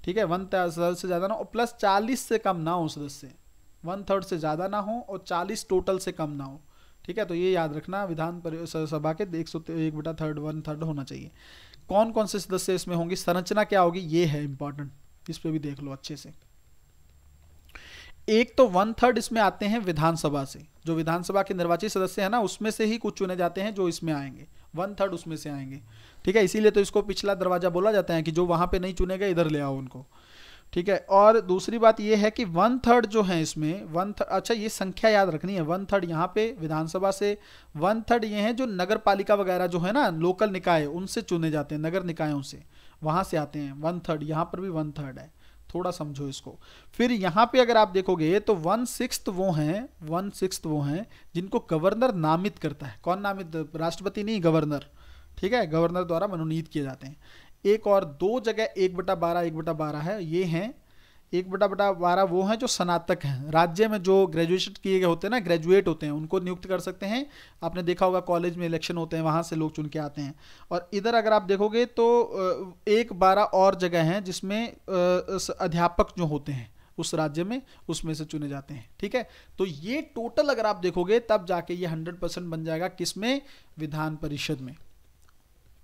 ठीक है, 1/3 से ज़्यादा ना हो, प्लस 40 से कम ना हो सदस्य, 1/3 से ज़्यादा ना हो और 40 टोटल से कम ना हो, ठीक है। तो ये याद रखना, विधान सभा के 1/3 1/3 होना चाहिए। कौन कौन से सदस्य इसमें होंगे, संरचना क्या होगी, ये है इंपॉर्टेंट, इस पे भी देख लो अच्छे से। एक तो 1/3 इसमें आते हैं विधानसभा से, जो विधानसभा के निर्वाचित सदस्य है ना उसमें से ही कुछ चुने जाते हैं जो इसमें आएंगे, 1/3 उसमें से आएंगे, ठीक है। इसीलिए तो इसको पिछला दरवाजा बोला जाता है कि जो वहां पे नहीं चुने गए इधर ले आओ उनको, ठीक है। और दूसरी बात यह है कि 1/3 जो है इसमें 1/3, अच्छा ये संख्या याद रखनी है, 1/3 यहाँ पे विधानसभा से, 1/3 ये है जो नगर पालिका वगैरह जो है ना, लोकल निकाय, उनसे चुने जाते हैं, नगर निकायों से, वहां से आते हैं 1/3, यहाँ पर भी 1/3 है, थोड़ा समझो इसको। फिर यहाँ पे अगर आप देखोगे तो 1/6 वो हैं जिनको गवर्नर नामित करता है। कौन नामित? राष्ट्रपति नहीं, गवर्नर, ठीक है, गवर्नर द्वारा मनोनीत किए जाते हैं। एक और दो जगह 1/12 है, ये हैं 1/12 वो हैं जो स्नातक हैं, राज्य में जो ग्रेजुएशन किए गए होते हैं ना, ग्रेजुएट होते हैं, उनको नियुक्त कर सकते हैं। आपने देखा होगा कॉलेज में इलेक्शन होते हैं, वहाँ से लोग चुन के आते हैं। और इधर अगर आप देखोगे तो 1/12 और जगह हैं जिसमें अध्यापक जो होते हैं उस राज्य में, उसमें से चुने जाते हैं, ठीक है। तो ये टोटल अगर आप देखोगे तब जाके ये 100% बन जाएगा, किसमें? विधान परिषद में,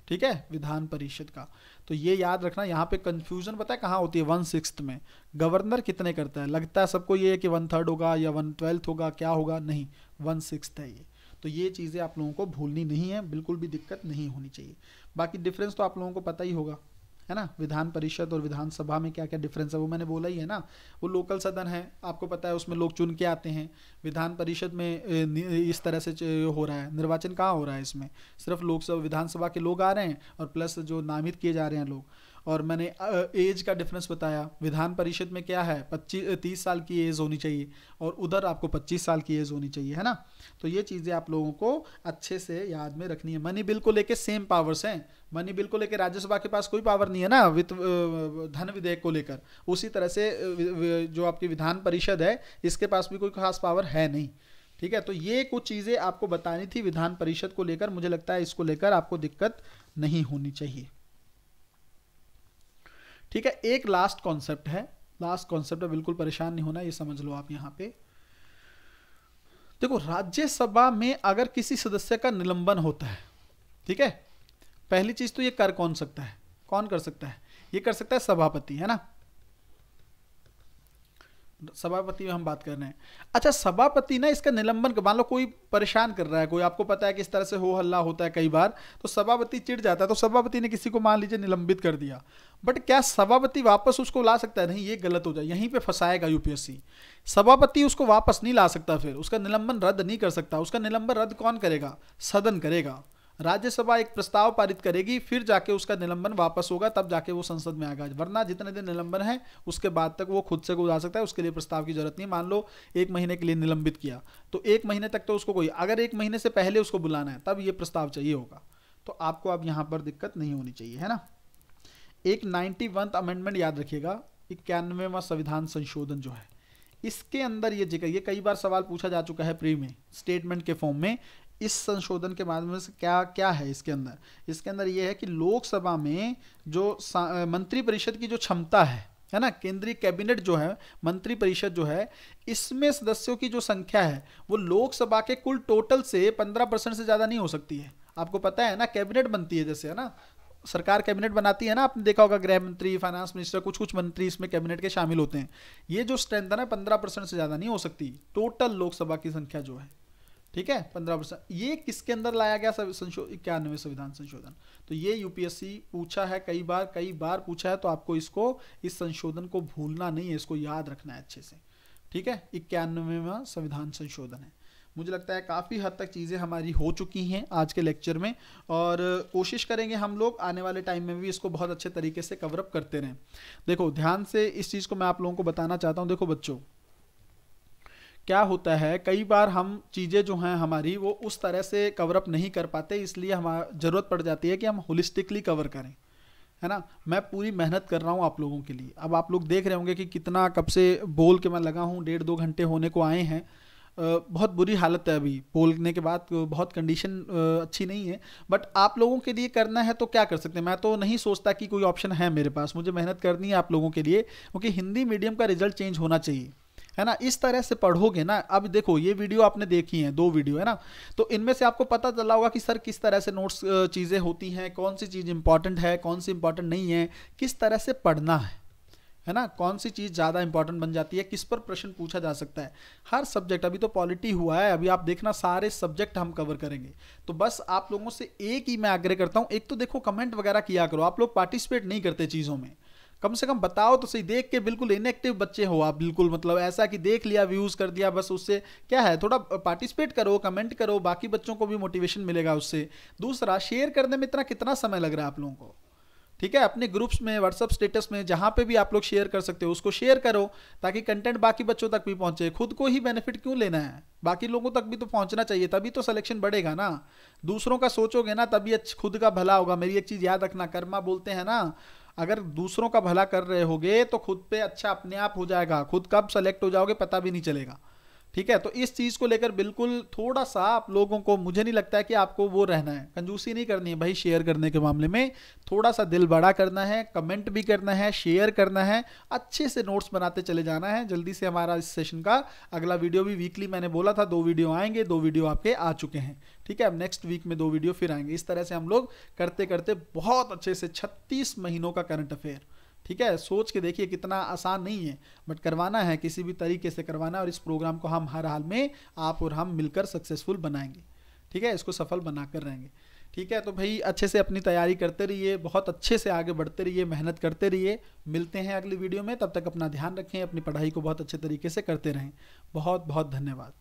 ठीक है, विधान परिषद का। तो ये याद रखना, यहाँ पे कंफ्यूजन पता है कहाँ होती है? 1/6 में। गवर्नर कितने करता है? लगता है सबको ये है कि 1/3 होगा या 1/12 होगा, क्या होगा, नहीं, 1/6 है ये। तो ये चीज़ें आप लोगों को भूलनी नहीं है, बिल्कुल भी दिक्कत नहीं होनी चाहिए। बाकी डिफरेंस तो आप लोगों को पता ही होगा, है ना, विधान परिषद और विधानसभा में क्या क्या डिफरेंस है वो मैंने बोला ही है ना। वो लोकल सदन है, आपको पता है, उसमें लोग चुन के आते हैं। विधान परिषद में इस तरह से हो रहा है, निर्वाचन कहाँ हो रहा है इसमें? सिर्फ लोकसभा विधानसभा के लोग आ रहे हैं और प्लस जो नामित किए जा रहे हैं लोग। और मैंने एज का डिफरेंस बताया, विधान परिषद में क्या है, 30 साल की एज होनी चाहिए और उधर आपको 25 साल की एज होनी चाहिए, है ना। तो ये चीज़ें आप लोगों को अच्छे से याद में रखनी है। मनी बिल को लेके सेम पावर्स हैं, मनी बिल को लेकर राज्यसभा के पास कोई पावर नहीं है ना, धन विधेयक को लेकर। उसी तरह से जो आपकी विधान परिषद है इसके पास भी कोई खास पावर है नहीं, ठीक है। तो ये कुछ चीज़ें आपको बतानी थी विधान परिषद को लेकर, मुझे लगता है इसको लेकर आपको दिक्कत नहीं होनी चाहिए, ठीक है। एक लास्ट कॉन्सेप्ट है, बिल्कुल परेशान नहीं होना, ये समझ लो आप। यहाँ पे देखो, राज्यसभा में अगर किसी सदस्य का निलंबन होता है, ठीक है, पहली चीज तो ये कर कौन सकता है? कौन कर सकता है? ये कर सकता है सभापति, है ना, सभापति में हम बात कर रहे हैं। अच्छा, सभापति ना इसका निलंबन, मान लो कोई परेशान कर रहा है, कोई, आपको पता है कि इस तरह से हो हल्ला होता है कई बार, तो सभापति चिढ़ जाता है, तो सभापति ने किसी को मान लीजिए निलंबित कर दिया, बट क्या सभापति वापस उसको ला सकता है? नहीं, ये गलत हो जाए, यहीं पे फंसाएगा यूपीएससी। सभापति उसको वापस नहीं ला सकता, फिर उसका निलंबन रद्द नहीं कर सकता। उसका निलंबन रद्द कौन करेगा? सदन करेगा। राज्यसभा एक प्रस्ताव पारित करेगी, फिर जाके उसका निलंबन वापस होगा, तब जाके वो संसद में आएगा। वरना जितने दिन निलंबन है उसके बाद तक वो खुद से गुजार सकता है, उसके लिए प्रस्ताव की जरूरत नहीं। मान लो 1 महीने के लिए निलंबित किया, तो 1 महीने तक तो उसको कोई, अगर 1 महीने से पहले उसको बुलाना है तब ये प्रस्ताव चाहिए होगा। तो आपको अब यहाँ पर दिक्कत नहीं होनी चाहिए, है ना। एक 91th अमेंडमेंट याद रखिएगा, 91वां संविधान संशोधन जो है, इसके अंदर ये जिक्र, ये कई बार सवाल पूछा जा चुका है प्री में स्टेटमेंट के फॉर्म में। इस संशोधन के माध्यम से क्या क्या है इसके अंदर? इसके अंदर ये है कि लोकसभा में जो मंत्री परिषद की जो क्षमता है ना, केंद्रीय कैबिनेट जो है, मंत्री परिषद जो है, इसमें सदस्यों की जो संख्या है वो लोकसभा के कुल टोटल से 15% से ज़्यादा नहीं हो सकती है। आपको पता है ना, कैबिनेट बनती है जैसे, है ना, सरकार कैबिनेट बनाती है ना, आपने देखा होगा, गृह मंत्री, फाइनेंस मिनिस्टर, कुछ कुछ मंत्री इसमें कैबिनेट के शामिल होते हैं। ये जो स्ट्रेंथ है ना, 15% से ज़्यादा नहीं हो सकती टोटल लोकसभा की संख्या जो है, ठीक है, 15%। ये किसके अंदर लाया गया? 91वें संविधान संशोधन। तो ये यूपीएससी पूछा है कई बार पूछा है, तो आपको इसको, इस संशोधन को भूलना नहीं है, इसको याद रखना है अच्छे से, ठीक है। 91वां संविधान संशोधन है। मुझे लगता है काफ़ी हद तक चीज़ें हमारी हो चुकी हैं आज के लेक्चर में, और कोशिश करेंगे हम लोग आने वाले टाइम में भी इसको बहुत अच्छे तरीके से कवर अप करते रहें। देखो ध्यान से इस चीज़ को मैं आप लोगों को बताना चाहता हूँ। देखो बच्चों, क्या होता है, कई बार हम चीज़ें जो हैं हमारी वो उस तरह से कवर अप नहीं कर पाते, इसलिए हमारा ज़रूरत पड़ जाती है कि हम होलिस्टिकली कवर करें, है ना। मैं पूरी मेहनत कर रहा हूँ आप लोगों के लिए। अब आप लोग देख रहे होंगे कि कितना कब से बोल के मैं लगा हूँ, 1.5-2 घंटे होने को आए हैं। बहुत बुरी हालत है अभी बोलने के बाद, बहुत कंडीशन अच्छी नहीं है, बट आप लोगों के लिए करना है तो क्या कर सकते हैं। मैं तो नहीं सोचता कि कोई ऑप्शन है मेरे पास, मुझे मेहनत करनी है आप लोगों के लिए, क्योंकि हिंदी मीडियम का रिजल्ट चेंज होना चाहिए, है ना। इस तरह से पढ़ोगे ना, अब देखो ये वीडियो आपने देखी है, 2 वीडियो है ना, तो इनमें से आपको पता चला होगा कि सर किस तरह से नोट्स चीज़ें होती हैं, कौन सी चीज़ इंपॉर्टेंट है, कौन सी इंपॉर्टेंट नहीं है, किस तरह से पढ़ना है ना, कौन सी चीज़ ज़्यादा इंपॉर्टेंट बन जाती है, किस पर प्रश्न पूछा जा सकता है। हर सब्जेक्ट, अभी तो पॉलिटी हुआ है, अभी आप देखना सारे सब्जेक्ट हम कवर करेंगे। तो बस आप लोगों से एक ही मैं आग्रह करता हूँ, एक तो देखो कमेंट वगैरह किया करो, आप लोग पार्टिसिपेट नहीं करते चीज़ों में, कम से कम बताओ तो सही। देख के बिल्कुल इनएक्टिव बच्चे हो आप, बिल्कुल मतलब ऐसा कि देख लिया, व्यूज कर दिया, बस उससे क्या है, थोड़ा पार्टिसिपेट करो, कमेंट करो, बाकी बच्चों को भी मोटिवेशन मिलेगा उससे। दूसरा, शेयर करने में इतना कितना समय लग रहा है आप लोगों को, ठीक है। अपने ग्रुप्स में, व्हाट्सअप स्टेटस में, जहां पे भी आप लोग शेयर कर सकते हो उसको शेयर करो, ताकि कंटेंट बाकी बच्चों तक भी पहुंचे। खुद को ही बेनिफिट क्यों लेना है, बाकी लोगों तक भी तो पहुंचना चाहिए, तभी तो सिलेक्शन बढ़ेगा ना। दूसरों का सोचोगे ना तभी खुद का भला होगा। मेरी एक चीज़ याद रखना, कर्मा बोलते हैं ना, अगर दूसरों का भला कर रहे होगे तो खुद पे अच्छा अपने आप हो जाएगा, खुद कब सेलेक्ट हो जाओगे पता भी नहीं चलेगा, ठीक है। तो इस चीज़ को लेकर बिल्कुल थोड़ा सा आप लोगों को, मुझे नहीं लगता है कि आपको वो रहना है, कंजूसी नहीं करनी है भाई। शेयर करने के मामले में थोड़ा सा दिल बड़ा करना है, कमेंट भी करना है, शेयर करना है, अच्छे से नोट्स बनाते चले जाना है। जल्दी से हमारा इस सेशन का अगला वीडियो भी, वीकली मैंने बोला था 2 वीडियो आएंगे, 2 वीडियो आपके आ चुके हैं, ठीक है। अब नेक्स्ट वीक में 2 वीडियो फिर आएंगे। इस तरह से हम लोग करते करते बहुत अच्छे से 36 महीनों का करंट अफेयर, ठीक है। सोच के देखिए कितना आसान नहीं है, बट करवाना है, किसी भी तरीके से करवाना है, और इस प्रोग्राम को हम हर हाल में आप और हम मिलकर सक्सेसफुल बनाएंगे, ठीक है, इसको सफल बनाकर रहेंगे, ठीक है। तो भाई अच्छे से अपनी तैयारी करते रहिए, बहुत अच्छे से आगे बढ़ते रहिए, मेहनत करते रहिए। मिलते हैं अगली वीडियो में, तब तक अपना ध्यान रखें, अपनी पढ़ाई को बहुत अच्छे तरीके से करते रहें। बहुत बहुत धन्यवाद।